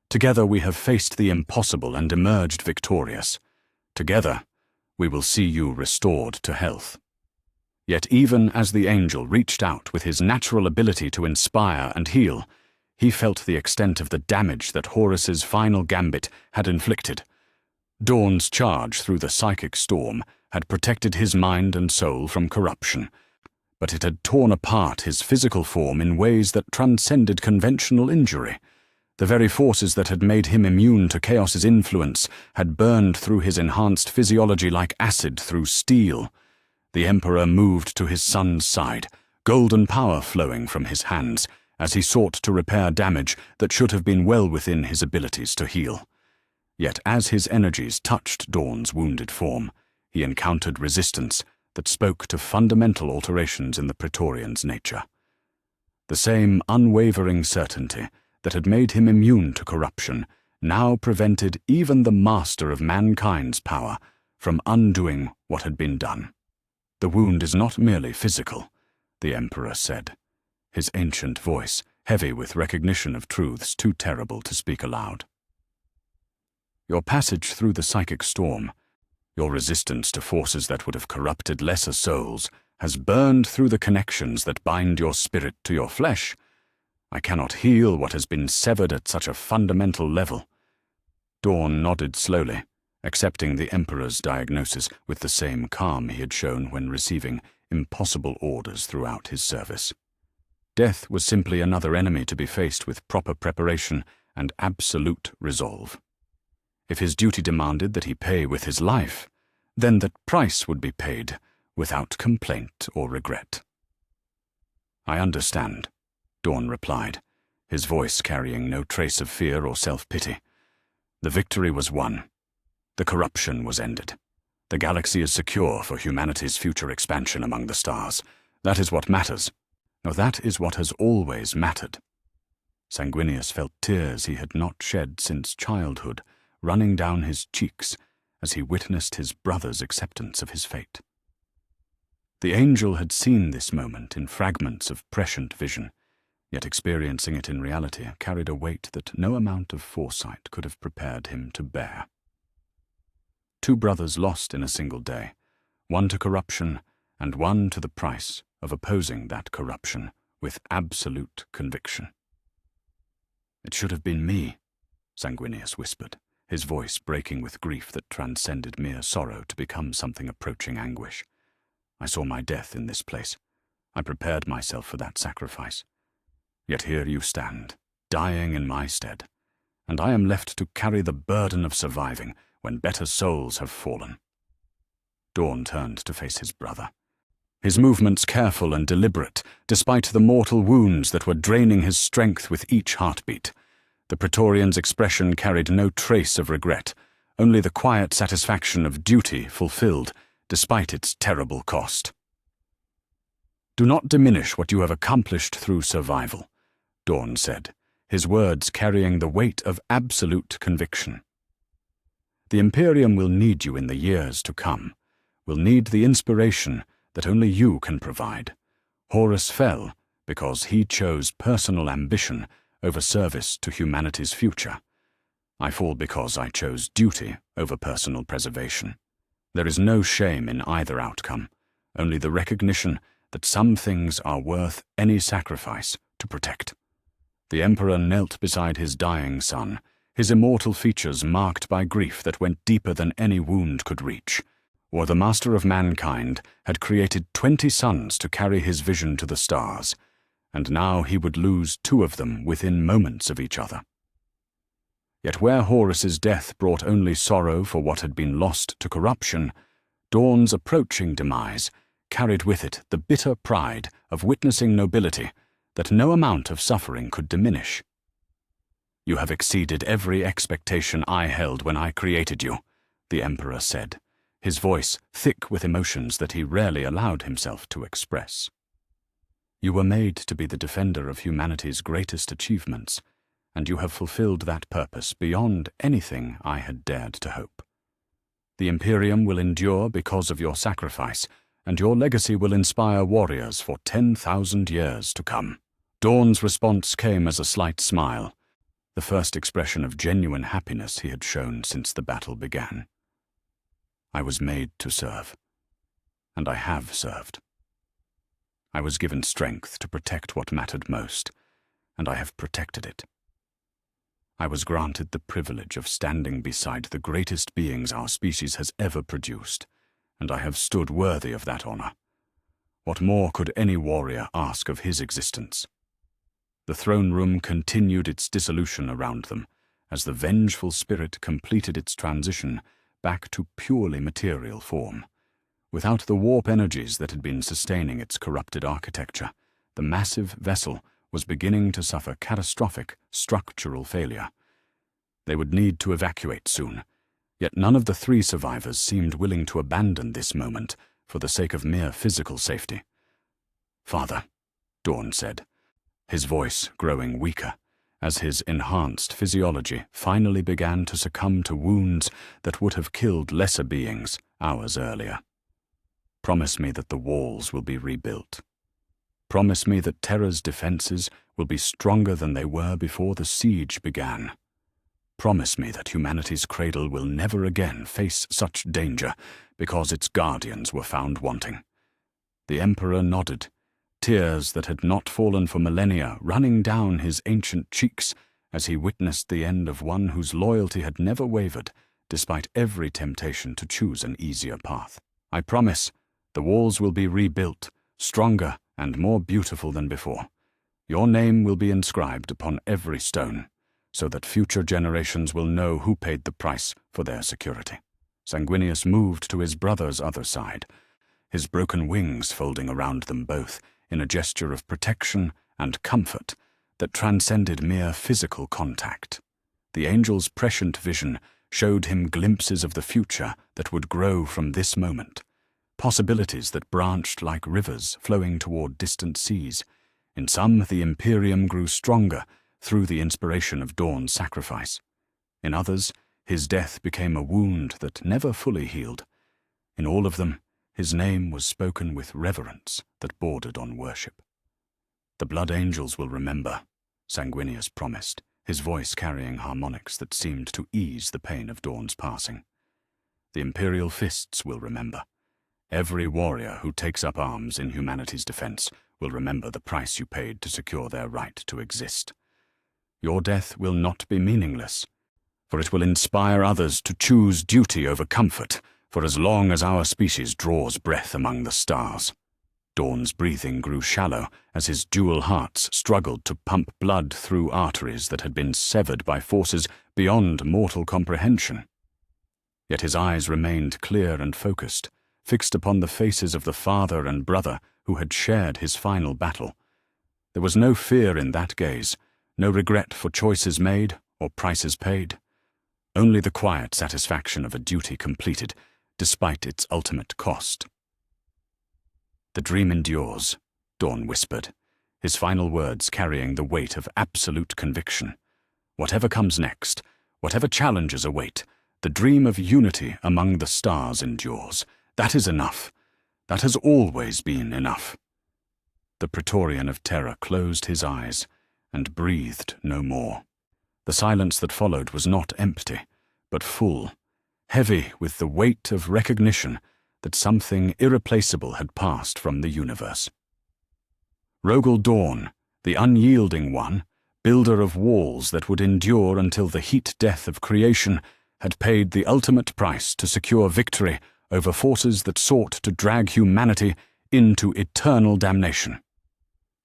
Together we have faced the impossible and emerged victorious. Together we will see you restored to health." Yet even as the angel reached out with his natural ability to inspire and heal, he felt the extent of the damage that Horus's final gambit had inflicted. Dorn's charge through the psychic storm had protected his mind and soul from corruption, but it had torn apart his physical form in ways that transcended conventional injury. The very forces that had made him immune to Chaos's influence had burned through his enhanced physiology like acid through steel. The Emperor moved to his son's side, golden power flowing from his hands, as he sought to repair damage that should have been well within his abilities to heal. Yet as his energies touched Dorn's wounded form, he encountered resistance that spoke to fundamental alterations in the Praetorian's nature. The same unwavering certainty that had made him immune to corruption now prevented even the master of mankind's power from undoing what had been done. "The wound is not merely physical," the Emperor said, his ancient voice heavy with recognition of truths too terrible to speak aloud. "Your passage through the psychic storm, your resistance to forces that would have corrupted lesser souls, has burned through the connections that bind your spirit to your flesh. I cannot heal what has been severed at such a fundamental level." Dorn nodded slowly, accepting the Emperor's diagnosis with the same calm he had shown when receiving impossible orders throughout his service. Death was simply another enemy to be faced with proper preparation and absolute resolve. If his duty demanded that he pay with his life, then that price would be paid without complaint or regret. "I understand," Dorn replied, his voice carrying no trace of fear or self-pity. "The victory was won. The corruption was ended. The galaxy is secure for humanity's future expansion among the stars. That is what matters. No, that is what has always mattered." Sanguinius felt tears he had not shed since childhood running down his cheeks as he witnessed his brother's acceptance of his fate. The angel had seen this moment in fragments of prescient vision, yet experiencing it in reality carried a weight that no amount of foresight could have prepared him to bear. 2 brothers lost in a single day, one to corruption and one to the price of opposing that corruption with absolute conviction. "It should have been me," Sanguinius whispered, his voice breaking with grief that transcended mere sorrow to become something approaching anguish. I saw my death in this place. I prepared myself for that sacrifice. Yet here you stand, dying in my stead, and I am left to carry the burden of surviving when better souls have fallen." Dorn turned to face his brother, his movements careful and deliberate, despite the mortal wounds that were draining his strength with each heartbeat. The Praetorian's expression carried no trace of regret, only the quiet satisfaction of duty fulfilled, despite its terrible cost. "Do not diminish what you have accomplished through survival," Dorn said, his words carrying the weight of absolute conviction. "The Imperium will need you in the years to come, will need the inspiration that only you can provide. Horus fell because he chose personal ambition over service to humanity's future. I fall because I chose duty over personal preservation. There is no shame in either outcome, only the recognition that some things are worth any sacrifice to protect." The Emperor knelt beside his dying son, his immortal features marked by grief that went deeper than any wound could reach. Or the Master of Mankind had created 20 sons to carry his vision to the stars, and now he would lose 2 of them within moments of each other. Yet where Horus's death brought only sorrow for what had been lost to corruption, Dorn's approaching demise carried with it the bitter pride of witnessing nobility that no amount of suffering could diminish. "You have exceeded every expectation I held when I created you," the Emperor said, his voice thick with emotions that he rarely allowed himself to express. "You were made to be the defender of humanity's greatest achievements, and you have fulfilled that purpose beyond anything I had dared to hope. The Imperium will endure because of your sacrifice, and your legacy will inspire warriors for 10,000 years to come." Dorn's response came as a slight smile, the first expression of genuine happiness he had shown since the battle began. "I was made to serve, and I have served. I was given strength to protect what mattered most, and I have protected it. I was granted the privilege of standing beside the greatest beings our species has ever produced, and I have stood worthy of that honor. What more could any warrior ask of his existence?" The throne room continued its dissolution around them, as the vengeful spirit completed its transition back to purely material form. Without the warp energies that had been sustaining its corrupted architecture, the massive vessel was beginning to suffer catastrophic structural failure. They would need to evacuate soon, yet none of the 3 survivors seemed willing to abandon this moment for the sake of mere physical safety. "Father," Dorn said, his voice growing weaker, as his enhanced physiology finally began to succumb to wounds that would have killed lesser beings hours earlier. "Promise me that the walls will be rebuilt. Promise me that Terra's defenses will be stronger than they were before the siege began. Promise me that humanity's cradle will never again face such danger because its guardians were found wanting." The Emperor nodded, tears that had not fallen for millennia running down his ancient cheeks as he witnessed the end of one whose loyalty had never wavered, despite every temptation to choose an easier path. "I promise the walls will be rebuilt, stronger and more beautiful than before. Your name will be inscribed upon every stone, so that future generations will know who paid the price for their security." Sanguinius moved to his brother's other side, his broken wings folding around them both, in a gesture of protection and comfort that transcended mere physical contact. The angel's prescient vision showed him glimpses of the future that would grow from this moment, possibilities that branched like rivers flowing toward distant seas. In some, the Imperium grew stronger through the inspiration of Dorn's sacrifice. In others, his death became a wound that never fully healed. In all of them, his name was spoken with reverence that bordered on worship. "The blood angels will remember," Sanguinius promised, his voice carrying harmonics that seemed to ease the pain of Dorn's passing. "The Imperial fists will remember. Every warrior who takes up arms in humanity's defense will remember the price you paid to secure their right to exist. Your death will not be meaningless, for it will inspire others to choose duty over comfort, for as long as our species draws breath among the stars." Dorn's breathing grew shallow as his dual hearts struggled to pump blood through arteries that had been severed by forces beyond mortal comprehension. Yet his eyes remained clear and focused, fixed upon the faces of the father and brother who had shared his final battle. There was no fear in that gaze, no regret for choices made or prices paid. Only the quiet satisfaction of a duty completed, despite its ultimate cost. "The dream endures," Dorn whispered, his final words carrying the weight of absolute conviction. "Whatever comes next, whatever challenges await, the dream of unity among the stars endures. That is enough. That has always been enough." The Praetorian of Terror closed his eyes and breathed no more. The silence that followed was not empty, but full, heavy with the weight of recognition that something irreplaceable had passed from the universe. Rogel Dorn, the unyielding one, builder of walls that would endure until the heat death of creation, had paid the ultimate price to secure victory over forces that sought to drag humanity into eternal damnation.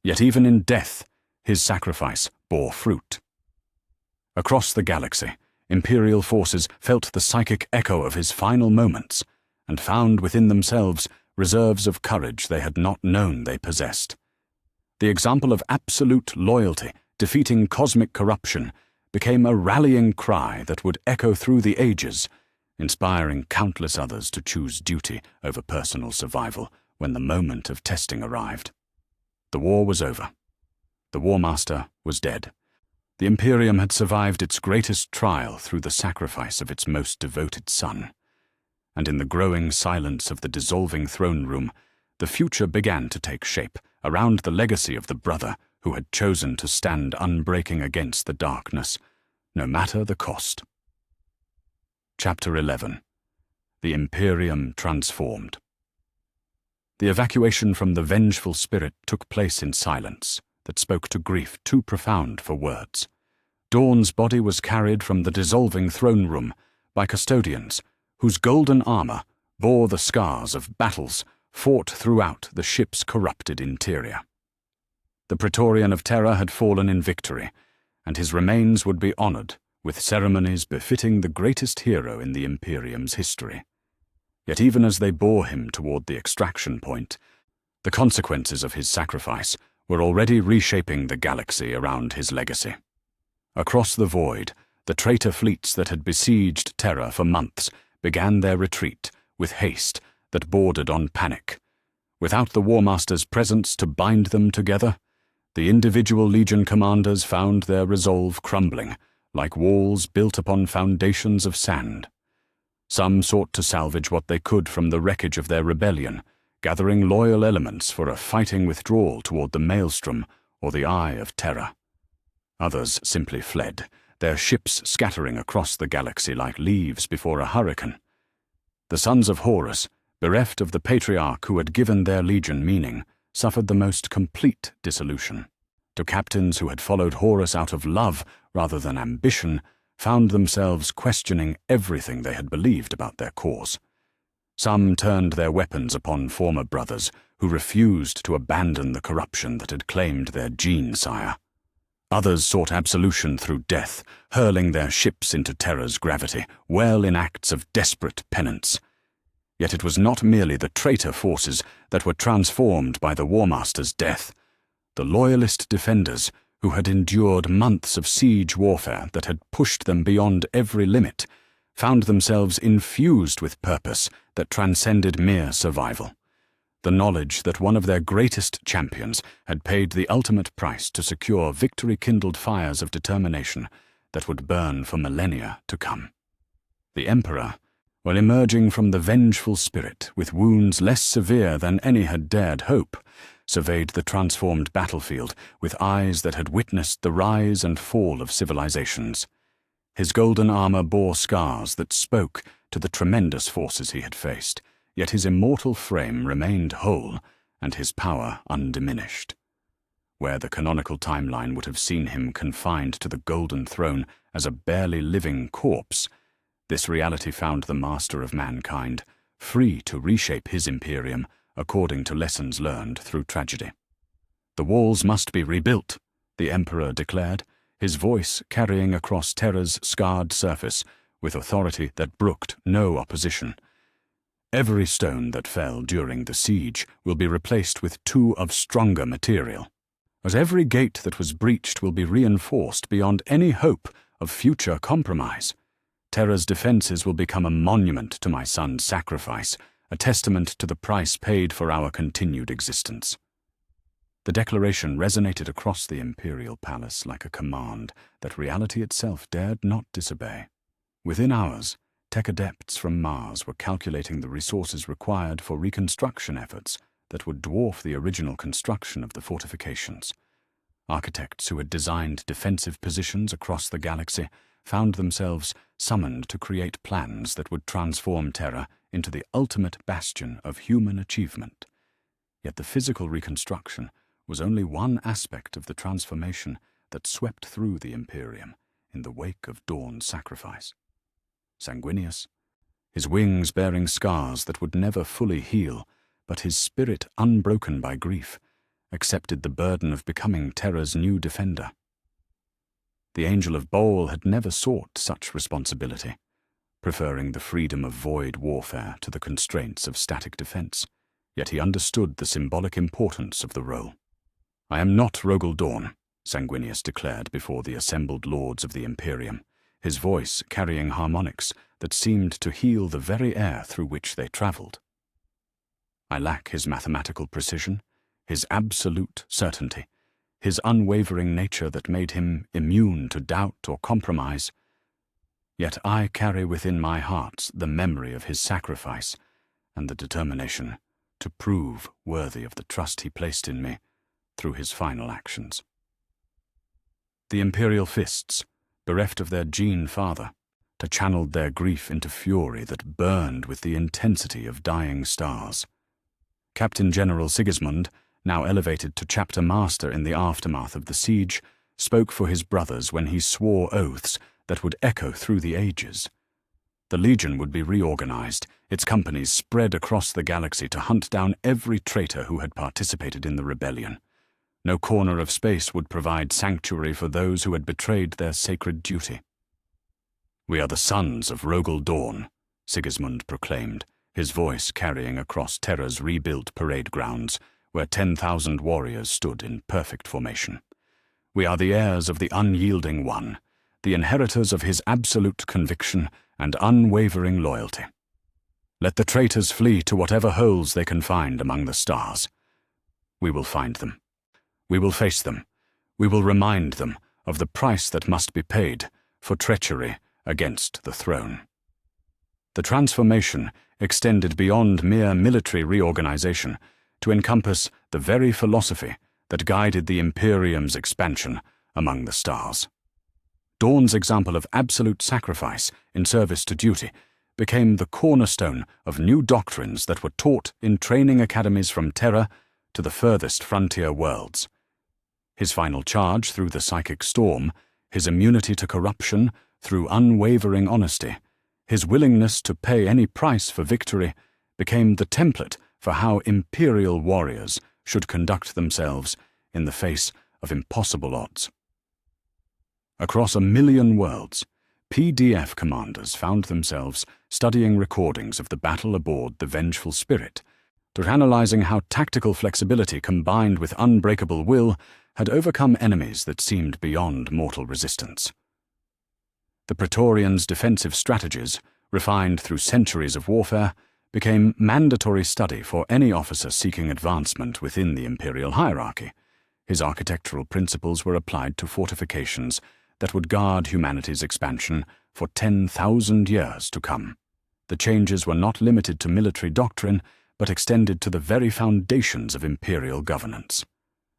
Yet even in death, his sacrifice bore fruit. Across the galaxy, Imperial forces felt the psychic echo of his final moments, and found within themselves reserves of courage they had not known they possessed. The example of absolute loyalty defeating cosmic corruption became a rallying cry that would echo through the ages, inspiring countless others to choose duty over personal survival when the moment of testing arrived. The war was over. The War Master was dead. The Imperium had survived its greatest trial through the sacrifice of its most devoted son. And in the growing silence of the dissolving throne room, the future began to take shape around the legacy of the brother who had chosen to stand unbreaking against the darkness, no matter the cost. Chapter 11. The Imperium Transformed. The evacuation from the vengeful spirit took place in silence that spoke to grief too profound for words. Dorn's body was carried from the dissolving throne room by custodians whose golden armor bore the scars of battles fought throughout the ship's corrupted interior. The Praetorian of Terror had fallen in victory, and his remains would be honored with ceremonies befitting the greatest hero in the Imperium's history. Yet even as they bore him toward the extraction point, the consequences of his sacrifice were already reshaping the galaxy around his legacy. Across the void, the traitor fleets that had besieged Terra for months began their retreat with haste that bordered on panic. Without the War Master's presence to bind them together, the individual Legion commanders found their resolve crumbling, like walls built upon foundations of sand. Some sought to salvage what they could from the wreckage of their rebellion, gathering loyal elements for a fighting withdrawal toward the Maelstrom or the Eye of Terror. Others simply fled, their ships scattering across the galaxy like leaves before a hurricane. The sons of Horus, bereft of the patriarch who had given their legion meaning, suffered the most complete dissolution. To captains who had followed Horus out of love rather than ambition, found themselves questioning everything they had believed about their cause. Some turned their weapons upon former brothers who refused to abandon the corruption that had claimed their gene sire. Others sought absolution through death, hurling their ships into Terra's gravity, well in acts of desperate penance. Yet it was not merely the traitor forces that were transformed by the War Master's death. The loyalist defenders, who had endured months of siege warfare that had pushed them beyond every limit, found themselves infused with purpose that transcended mere survival. The knowledge that one of their greatest champions had paid the ultimate price to secure victory-kindled fires of determination that would burn for millennia to come. The Emperor, while emerging from the vengeful spirit with wounds less severe than any had dared hope, surveyed the transformed battlefield with eyes that had witnessed the rise and fall of civilizations. His golden armor bore scars that spoke to the tremendous forces he had faced, yet his immortal frame remained whole and his power undiminished. Where the canonical timeline would have seen him confined to the Golden Throne as a barely living corpse, this reality found the master of mankind free to reshape his Imperium according to lessons learned through tragedy. "The walls must be rebuilt," the Emperor declared, his voice carrying across Terra's scarred surface with authority that brooked no opposition. "Every stone that fell during the siege will be replaced with 2 of stronger material. As every gate that was breached will be reinforced beyond any hope of future compromise. Terra's defenses will become a monument to my son's sacrifice, a testament to the price paid for our continued existence." The declaration resonated across the Imperial Palace like a command that reality itself dared not disobey. Within hours, tech adepts from Mars were calculating the resources required for reconstruction efforts that would dwarf the original construction of the fortifications. Architects who had designed defensive positions across the galaxy found themselves summoned to create plans that would transform Terra into the ultimate bastion of human achievement. Yet the physical reconstruction was only one aspect of the transformation that swept through the Imperium in the wake of Dorn's sacrifice. Sanguinius, his wings bearing scars that would never fully heal, but his spirit unbroken by grief, accepted the burden of becoming Terra's new defender. The Angel of Bol had never sought such responsibility, preferring the freedom of void warfare to the constraints of static defense, yet he understood the symbolic importance of the role. "I am not Rogel Dorn," Sanguinius declared before the assembled lords of the Imperium, his voice carrying harmonics that seemed to heal the very air through which they travelled. "I lack his mathematical precision, his absolute certainty, his unwavering nature that made him immune to doubt or compromise. Yet I carry within my heart the memory of his sacrifice and the determination to prove worthy of the trust he placed in me through his final actions." The Imperial fists, bereft of their gene father, channeled their grief into fury that burned with the intensity of dying stars. Captain General Sigismund, now elevated to chapter master in the aftermath of the siege, spoke for his brothers when he swore oaths that would echo through the ages. The Legion would be reorganized, its companies spread across the galaxy to hunt down every traitor who had participated in the rebellion. No corner of space would provide sanctuary for those who had betrayed their sacred duty. "We are the sons of Rogel Dorn," Sigismund proclaimed, his voice carrying across Terra's rebuilt parade grounds, where 10,000 warriors stood in perfect formation. "We are the heirs of the unyielding one, the inheritors of his absolute conviction and unwavering loyalty. Let the traitors flee to whatever holes they can find among the stars. We will find them. We will face them. We will remind them of the price that must be paid for treachery against the throne." The transformation extended beyond mere military reorganization to encompass the very philosophy that guided the Imperium's expansion among the stars. Dorn's example of absolute sacrifice in service to duty became the cornerstone of new doctrines that were taught in training academies from Terra to the furthest frontier worlds. His final charge through the psychic storm, his immunity to corruption through unwavering honesty, his willingness to pay any price for victory, became the template for how Imperial warriors should conduct themselves in the face of impossible odds. Across 1,000,000 worlds, PDF commanders found themselves studying recordings of the battle aboard the Vengeful Spirit, analyzing how tactical flexibility combined with unbreakable will had overcome enemies that seemed beyond mortal resistance. The Praetorians' defensive strategies, refined through centuries of warfare, became mandatory study for any officer seeking advancement within the imperial hierarchy. His architectural principles were applied to fortifications that would guard humanity's expansion for 10,000 years to come. The changes were not limited to military doctrine, but extended to the very foundations of imperial governance.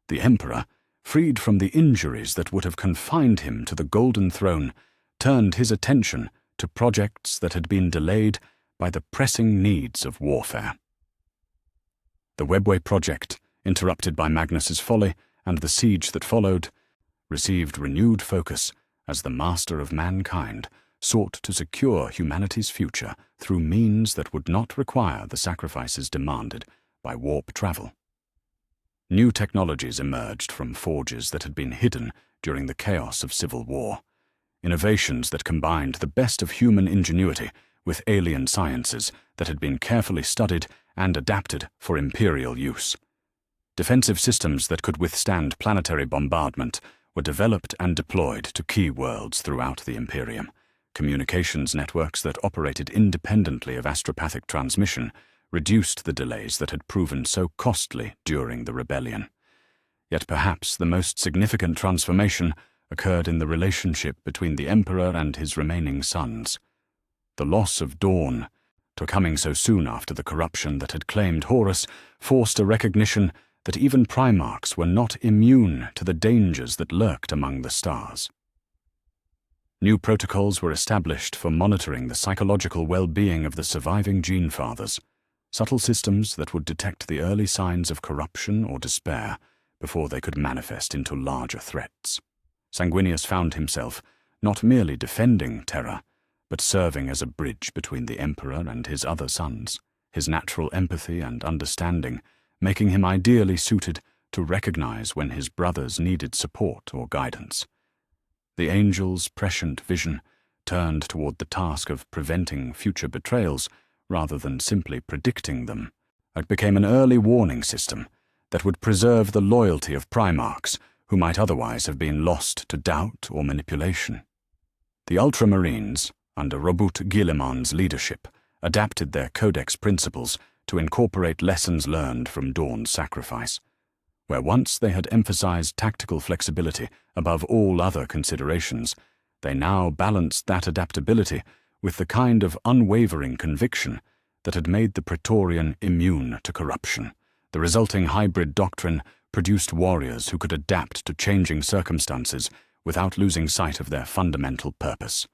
The emperor, freed from the injuries that would have confined him to the Golden Throne, turned his attention to projects that had been delayed by the pressing needs of warfare. The Webway project, interrupted by Magnus's folly and the siege that followed, received renewed focus as the master of mankind sought to secure humanity's future through means that would not require the sacrifices demanded by warp travel. New technologies emerged from forges that had been hidden during the chaos of civil war, innovations that combined the best of human ingenuity with alien sciences that had been carefully studied and adapted for Imperial use. Defensive systems that could withstand planetary bombardment were developed and deployed to key worlds throughout the Imperium. Communications networks that operated independently of astropathic transmission reduced the delays that had proven so costly during the rebellion. Yet perhaps the most significant transformation occurred in the relationship between the Emperor and his remaining sons. The loss of Dorn, coming so soon after the corruption that had claimed Horus, forced a recognition that even Primarchs were not immune to the dangers that lurked among the stars. New protocols were established for monitoring the psychological well-being of the surviving Gene Fathers, subtle systems that would detect the early signs of corruption or despair before they could manifest into larger threats. Sanguinius found himself not merely defending Terra, but serving as a bridge between the Emperor and his other sons, his natural empathy and understanding making him ideally suited to recognize when his brothers needed support or guidance. The angel's prescient vision turned toward the task of preventing future betrayals rather than simply predicting them. It became an early warning system that would preserve the loyalty of Primarchs who might otherwise have been lost to doubt or manipulation. The Ultramarines, under Robut Guillemon's leadership, adapted their codex principles to incorporate lessons learned from Dorn's sacrifice. Where once they had emphasized tactical flexibility above all other considerations, they now balanced that adaptability with the kind of unwavering conviction that had made the Praetorian immune to corruption. The resulting hybrid doctrine produced warriors who could adapt to changing circumstances without losing sight of their fundamental purpose.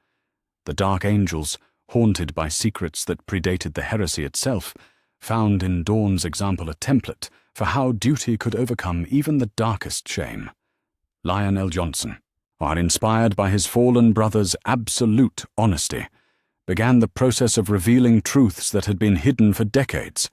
The Dark Angels, haunted by secrets that predated the heresy itself, found in Dorn's example a template for how duty could overcome even the darkest shame. Lionel Johnson, while inspired by his fallen brother's absolute honesty, began the process of revealing truths that had been hidden for decades.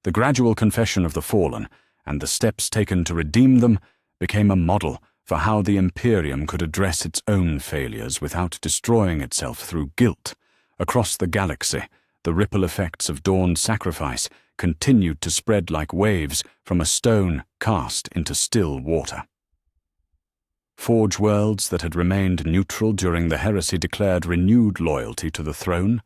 The gradual confession of the fallen and the steps taken to redeem them became a model for how the Imperium could address its own failures without destroying itself through guilt. Across the galaxy, the ripple effects of Dorn's sacrifice continued to spread like waves from a stone cast into still water. Forge worlds that had remained neutral during the heresy declared renewed loyalty to the throne,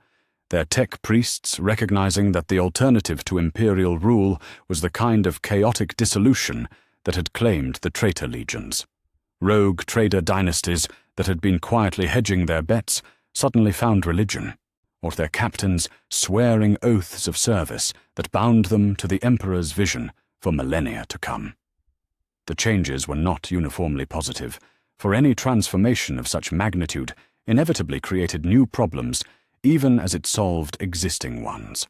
their tech priests recognizing that the alternative to imperial rule was the kind of chaotic dissolution that had claimed the traitor legions. Rogue trader dynasties that had been quietly hedging their bets suddenly found religion, or their captains swearing oaths of service that bound them to the Emperor's vision for millennia to come. The changes were not uniformly positive, for any transformation of such magnitude inevitably created new problems even as it solved existing ones.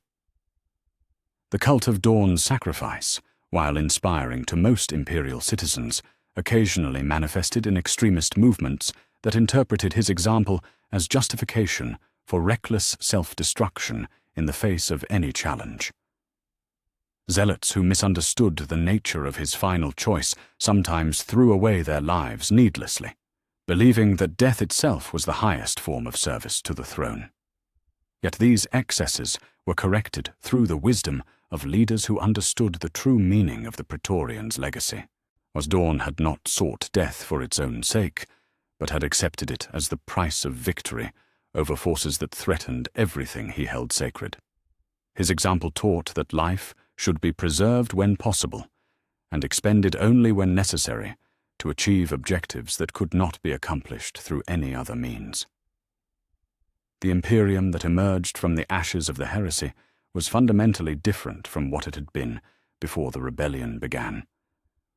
The cult of Dorn's sacrifice, while inspiring to most Imperial citizens, occasionally manifested in extremist movements that interpreted his example as justification for reckless self-destruction in the face of any challenge. Zealots who misunderstood the nature of his final choice sometimes threw away their lives needlessly, believing that death itself was the highest form of service to the throne. Yet these excesses were corrected through the wisdom of leaders who understood the true meaning of the Praetorians' legacy. As Dorn had not sought death for its own sake, but had accepted it as the price of victory over forces that threatened everything he held sacred. His example taught that life should be preserved when possible, and expended only when necessary to achieve objectives that could not be accomplished through any other means. The Imperium that emerged from the ashes of the heresy was fundamentally different from what it had been before the rebellion began.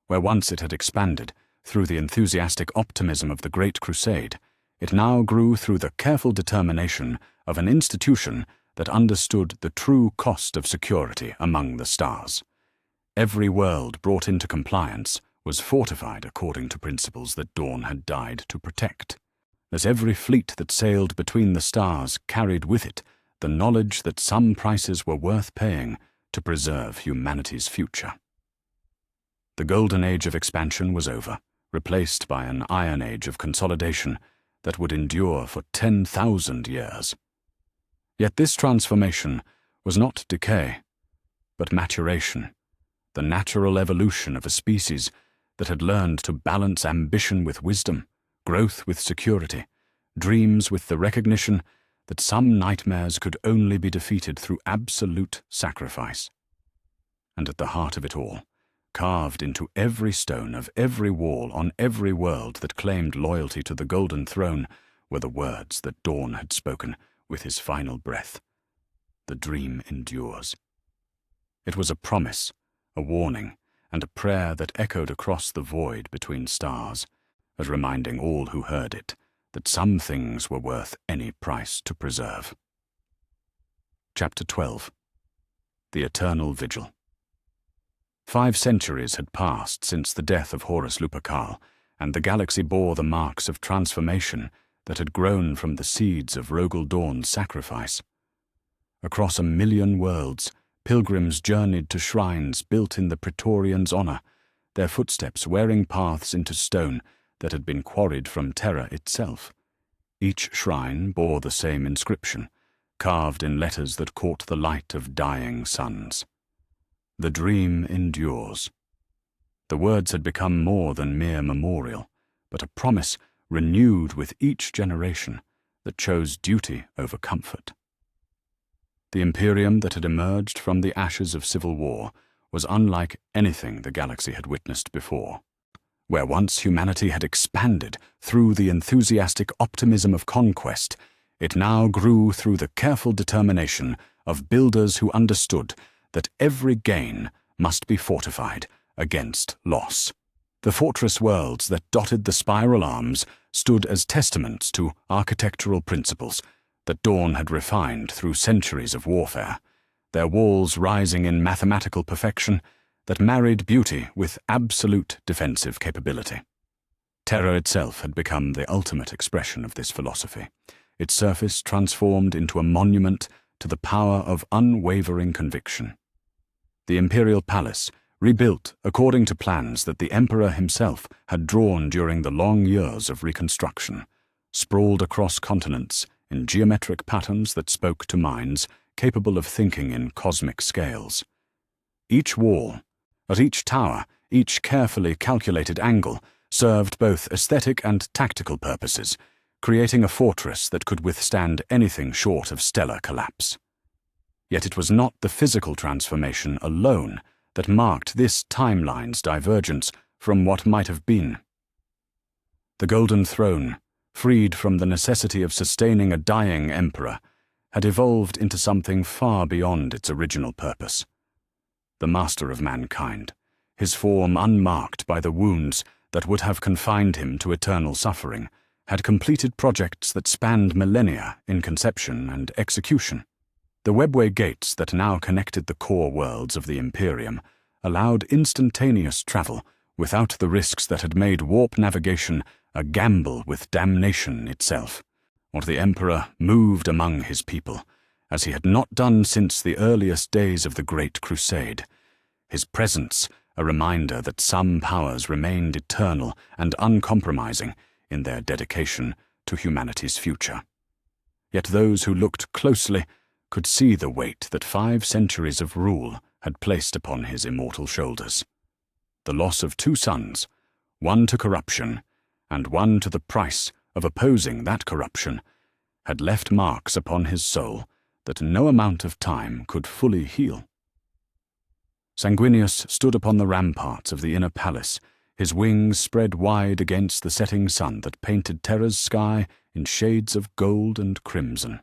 Where once it had expanded through the enthusiastic optimism of the Great Crusade, it now grew through the careful determination of an institution that understood the true cost of security among the stars. Every world brought into compliance was fortified according to principles that Dorn had died to protect. as every fleet that sailed between the stars carried with it the knowledge that some prices were worth paying to preserve humanity's future. The golden age of expansion was over, replaced by an iron age of consolidation that would endure for 10,000 years. Yet this transformation was not decay, but maturation, the natural evolution of a species that had learned to balance ambition with wisdom, growth with security, dreams with the recognition that some nightmares could only be defeated through absolute sacrifice. And at the heart of it all, carved into every stone of every wall on every world that claimed loyalty to the Golden Throne, were the words that Dorn had spoken with his final breath. The dream endures. It was a promise, a warning, and a prayer that echoed across the void between stars, as reminding all who heard it that some things were worth any price to preserve. Chapter 12. The Eternal Vigil. 5 centuries had passed since the death of Horus Lupercal, and the galaxy bore the marks of transformation that had grown from the seeds of Rogel Dorn's sacrifice. Across 1,000,000 worlds, pilgrims journeyed to shrines built in the Praetorians' honor, their footsteps wearing paths into stone that had been quarried from terror itself. Each shrine bore the same inscription, carved in letters that caught the light of dying suns. The dream endures. The words had become more than mere memorial, but a promise renewed with each generation that chose duty over comfort. The Imperium that had emerged from the ashes of civil war was unlike anything the galaxy had witnessed before. Where once humanity had expanded through the enthusiastic optimism of conquest, it now grew through the careful determination of builders who understood that every gain must be fortified against loss. The fortress worlds that dotted the spiral arms stood as testaments to architectural principles that Dorn had refined through centuries of warfare, their walls rising in mathematical perfection that married beauty with absolute defensive capability. Terror itself had become the ultimate expression of this philosophy, its surface transformed into a monument to the power of unwavering conviction. The Imperial Palace, rebuilt according to plans that the Emperor himself had drawn during the long years of reconstruction, sprawled across continents in geometric patterns that spoke to minds capable of thinking in cosmic scales. Each wall, at each tower, each carefully calculated angle, served both aesthetic and tactical purposes, creating a fortress that could withstand anything short of stellar collapse. Yet it was not the physical transformation alone that marked this timeline's divergence from what might have been. The Golden Throne, freed from the necessity of sustaining a dying emperor, had evolved into something far beyond its original purpose. The master of mankind, his form unmarked by the wounds that would have confined him to eternal suffering, had completed projects that spanned millennia in conception and execution. The webway gates that now connected the core worlds of the Imperium allowed instantaneous travel without the risks that had made warp navigation a gamble with damnation itself. Or the Emperor moved among his people, as he had not done since the earliest days of the Great Crusade, his presence a reminder that some powers remained eternal and uncompromising in their dedication to humanity's future. Yet those who looked closely could see the weight that 5 centuries of rule had placed upon his immortal shoulders. The loss of 2 sons, one to corruption and one to the price of opposing that corruption, had left marks upon his soul that no amount of time could fully heal. Sanguinius stood upon the ramparts of the inner palace, his wings spread wide against the setting sun that painted Terra's sky in shades of gold and crimson.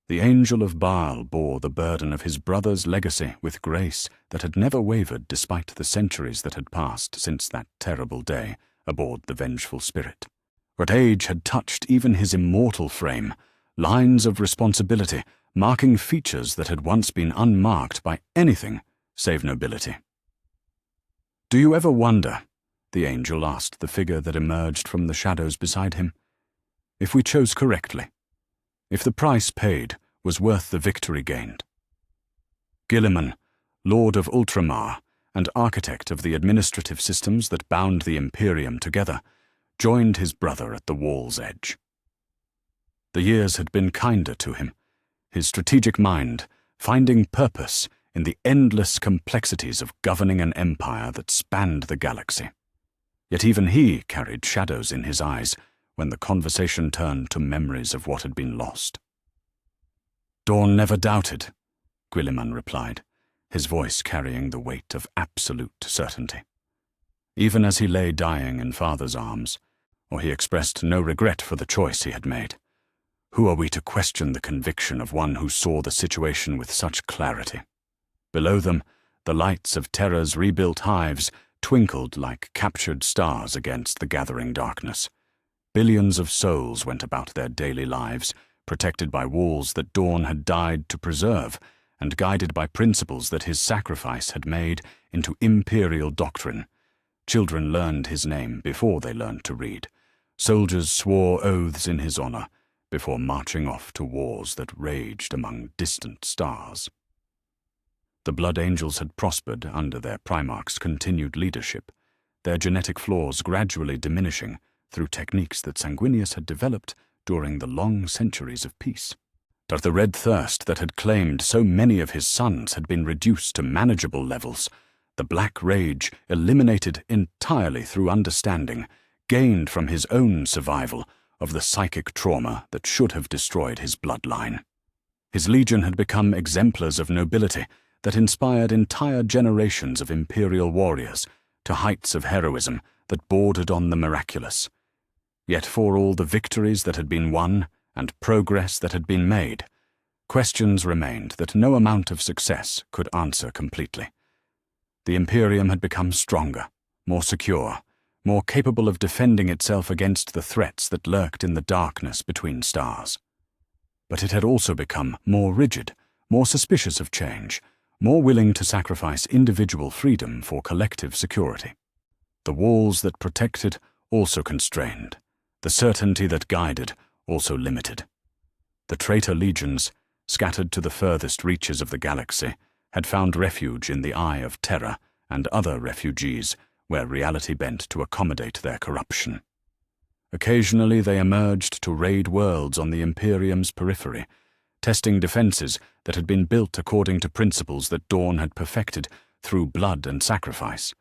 The angel of Baal bore the burden of his brother's legacy with grace that had never wavered despite the centuries that had passed since that terrible day aboard the vengeful spirit. But age had touched even his immortal frame, lines of responsibility marking features that had once been unmarked by anything save nobility. "Do you ever wonder," the angel asked the figure that emerged from the shadows beside him, if we chose correctly, if the price paid was worth the victory gained. Guilliman, Lord of Ultramar and architect of the administrative systems that bound the Imperium together, joined his brother at the wall's edge. The years had been kinder to him, his strategic mind finding purpose in the endless complexities of governing an empire that spanned the galaxy. Yet even he carried shadows in his eyes when the conversation turned to memories of what had been lost. "Dorn never doubted," Guilliman replied, his voice carrying the weight of absolute certainty. Even as he lay dying in father's arms, or he expressed no regret for the choice he had made. Who are we to question the conviction of one who saw the situation with such clarity? Below them, the lights of Terra's rebuilt hives twinkled like captured stars against the gathering darkness. Billions of souls went about their daily lives, protected by walls that Dorn had died to preserve, and guided by principles that his sacrifice had made into imperial doctrine. Children learned his name before they learned to read. Soldiers swore oaths in his honor before marching off to wars that raged among distant stars. The Blood Angels had prospered under their Primarch's continued leadership, their genetic flaws gradually diminishing through techniques that Sanguinius had developed during the long centuries of peace. But the red thirst that had claimed so many of his sons had been reduced to manageable levels, the black rage eliminated entirely through understanding, gained from his own survival of the psychic trauma that should have destroyed his bloodline. His legion had become exemplars of nobility that inspired entire generations of imperial warriors to heights of heroism that bordered on the miraculous. Yet for all the victories that had been won and progress that had been made, questions remained that no amount of success could answer completely. The Imperium had become stronger, more secure, more capable of defending itself against the threats that lurked in the darkness between stars. But it had also become more rigid, more suspicious of change, more willing to sacrifice individual freedom for collective security. The walls that protected also constrained, the certainty that guided also limited. The traitor legions, scattered to the furthest reaches of the galaxy, had found refuge in the Eye of Terror and other refugees where reality bent to accommodate their corruption. Occasionally they emerged to raid worlds on the Imperium's periphery, testing defenses that had been built according to principles that Dorn had perfected through blood and sacrifice.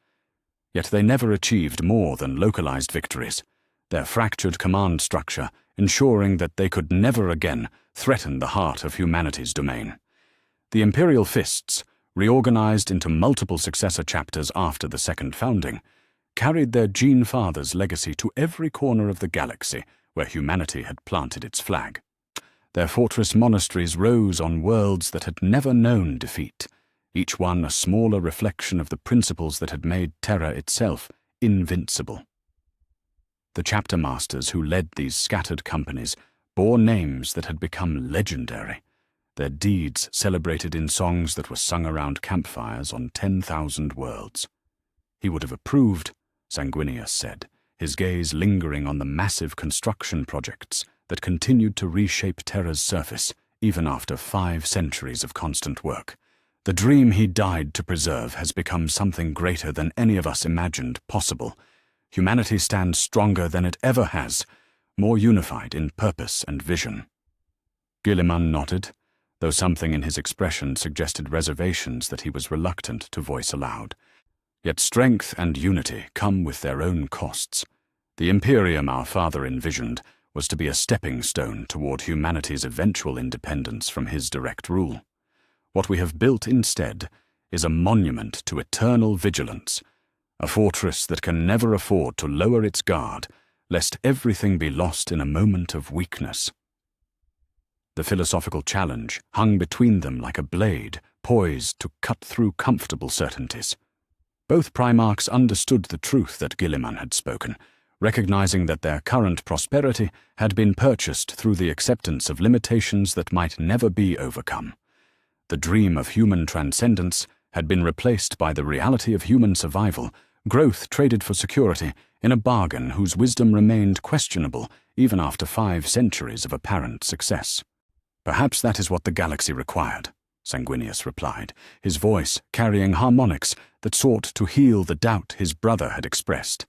Yet they never achieved more than localized victories, their fractured command structure ensuring that they could never again threaten the heart of humanity's domain. The Imperial Fists, reorganized into multiple successor chapters after the Second Founding, carried their Gene Father's legacy to every corner of the galaxy where humanity had planted its flag. Their fortress monasteries rose on worlds that had never known defeat, each one a smaller reflection of the principles that had made Terra itself invincible. The chapter masters who led these scattered companies bore names that had become legendary, their deeds celebrated in songs that were sung around campfires on 10,000 worlds. He would have approved, Sanguinius said, his gaze lingering on the massive construction projects that continued to reshape Terra's surface even after 5 centuries of constant work. The dream he died to preserve has become something greater than any of us imagined possible. Humanity stands stronger than it ever has, more unified in purpose and vision. Guilliman nodded, though something in his expression suggested reservations that he was reluctant to voice aloud. Yet strength and unity come with their own costs. The Imperium our father envisioned was to be a stepping stone toward humanity's eventual independence from his direct rule. What we have built instead is a monument to eternal vigilance, a fortress that can never afford to lower its guard, lest everything be lost in a moment of weakness. The philosophical challenge hung between them like a blade, poised to cut through comfortable certainties. Both Primarchs understood the truth that Guilliman had spoken, recognizing that their current prosperity had been purchased through the acceptance of limitations that might never be overcome. The dream of human transcendence had been replaced by the reality of human survival, growth traded for security in a bargain whose wisdom remained questionable even after 5 centuries of apparent success. "Perhaps that is what the galaxy required," Sanguinius replied, his voice carrying harmonics that sought to heal the doubt his brother had expressed.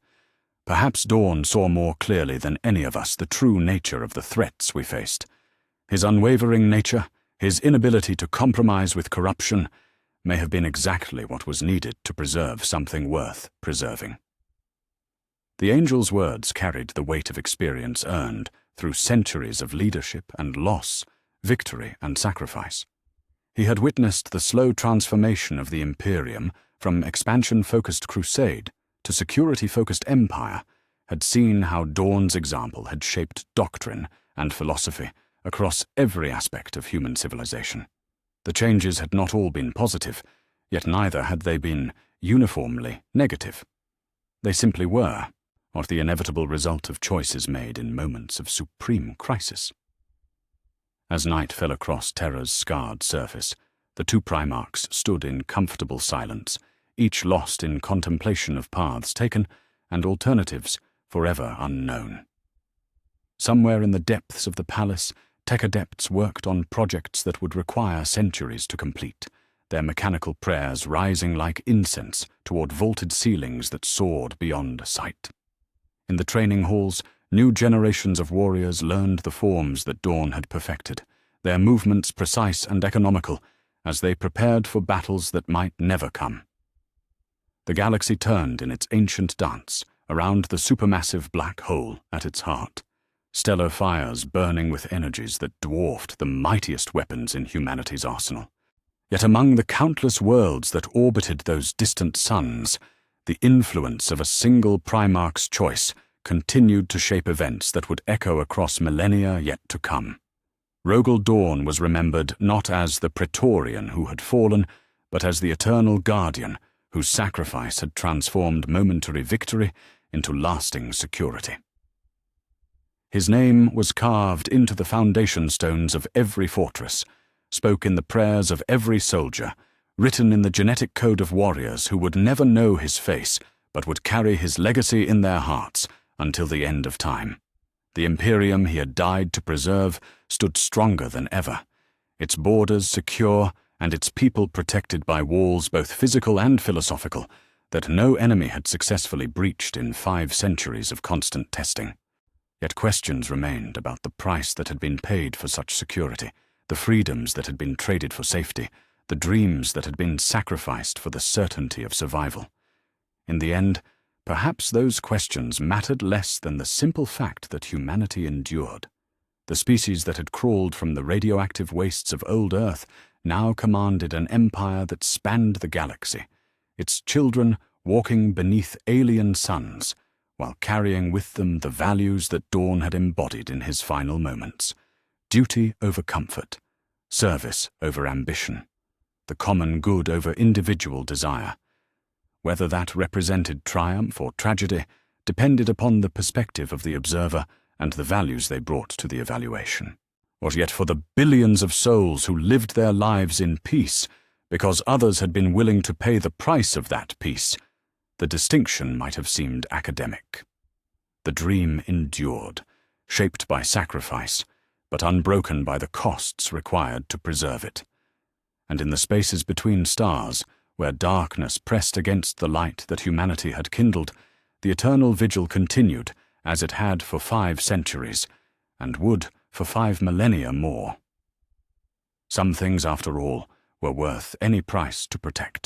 "Perhaps Dorn saw more clearly than any of us the true nature of the threats we faced. His unwavering nature, his inability to compromise with corruption, may have been exactly what was needed to preserve something worth preserving." The angel's words carried the weight of experience earned through centuries of leadership and loss, victory and sacrifice. He had witnessed the slow transformation of the Imperium from expansion-focused crusade to security-focused empire, had seen how Dorn's example had shaped doctrine and philosophy across every aspect of human civilization. The changes had not all been positive, yet neither had they been uniformly negative. They simply were, or the inevitable result of choices made in moments of supreme crisis. As night fell across Terra's scarred surface, the 2 Primarchs stood in comfortable silence, each lost in contemplation of paths taken and alternatives forever unknown. Somewhere in the depths of the palace, tech adepts worked on projects that would require centuries to complete, their mechanical prayers rising like incense toward vaulted ceilings that soared beyond sight. In the training halls, new generations of warriors learned the forms that Dorn had perfected, their movements precise and economical, as they prepared for battles that might never come. The galaxy turned in its ancient dance around the supermassive black hole at its heart, stellar fires burning with energies that dwarfed the mightiest weapons in humanity's arsenal. Yet among the countless worlds that orbited those distant suns, the influence of a single Primarch's choice continued to shape events that would echo across millennia yet to come. Rogel Dorn was remembered not as the Praetorian who had fallen, but as the eternal guardian whose sacrifice had transformed momentary victory into lasting security. His name was carved into the foundation stones of every fortress, spoke in the prayers of every soldier, written in the genetic code of warriors who would never know his face, but would carry his legacy in their hearts until the end of time. The Imperium he had died to preserve stood stronger than ever, its borders secure and its people protected by walls both physical and philosophical that no enemy had successfully breached in 5 centuries of constant testing. Yet questions remained about the price that had been paid for such security, the freedoms that had been traded for safety, the dreams that had been sacrificed for the certainty of survival. In the end, perhaps those questions mattered less than the simple fact that humanity endured. The species that had crawled from the radioactive wastes of old Earth now commanded an empire that spanned the galaxy, its children walking beneath alien suns, while carrying with them the values that Dorn had embodied in his final moments: duty over comfort, service over ambition, the common good over individual desire. Whether that represented triumph or tragedy depended upon the perspective of the observer and the values they brought to the evaluation. Or yet for the billions of souls who lived their lives in peace because others had been willing to pay the price of that peace, the distinction might have seemed academic. The dream endured, shaped by sacrifice, but unbroken by the costs required to preserve it. And in the spaces between stars, where darkness pressed against the light that humanity had kindled, the eternal vigil continued, as it had for 5 centuries, and would for 5 millennia more. Some things, after all, were worth any price to protect.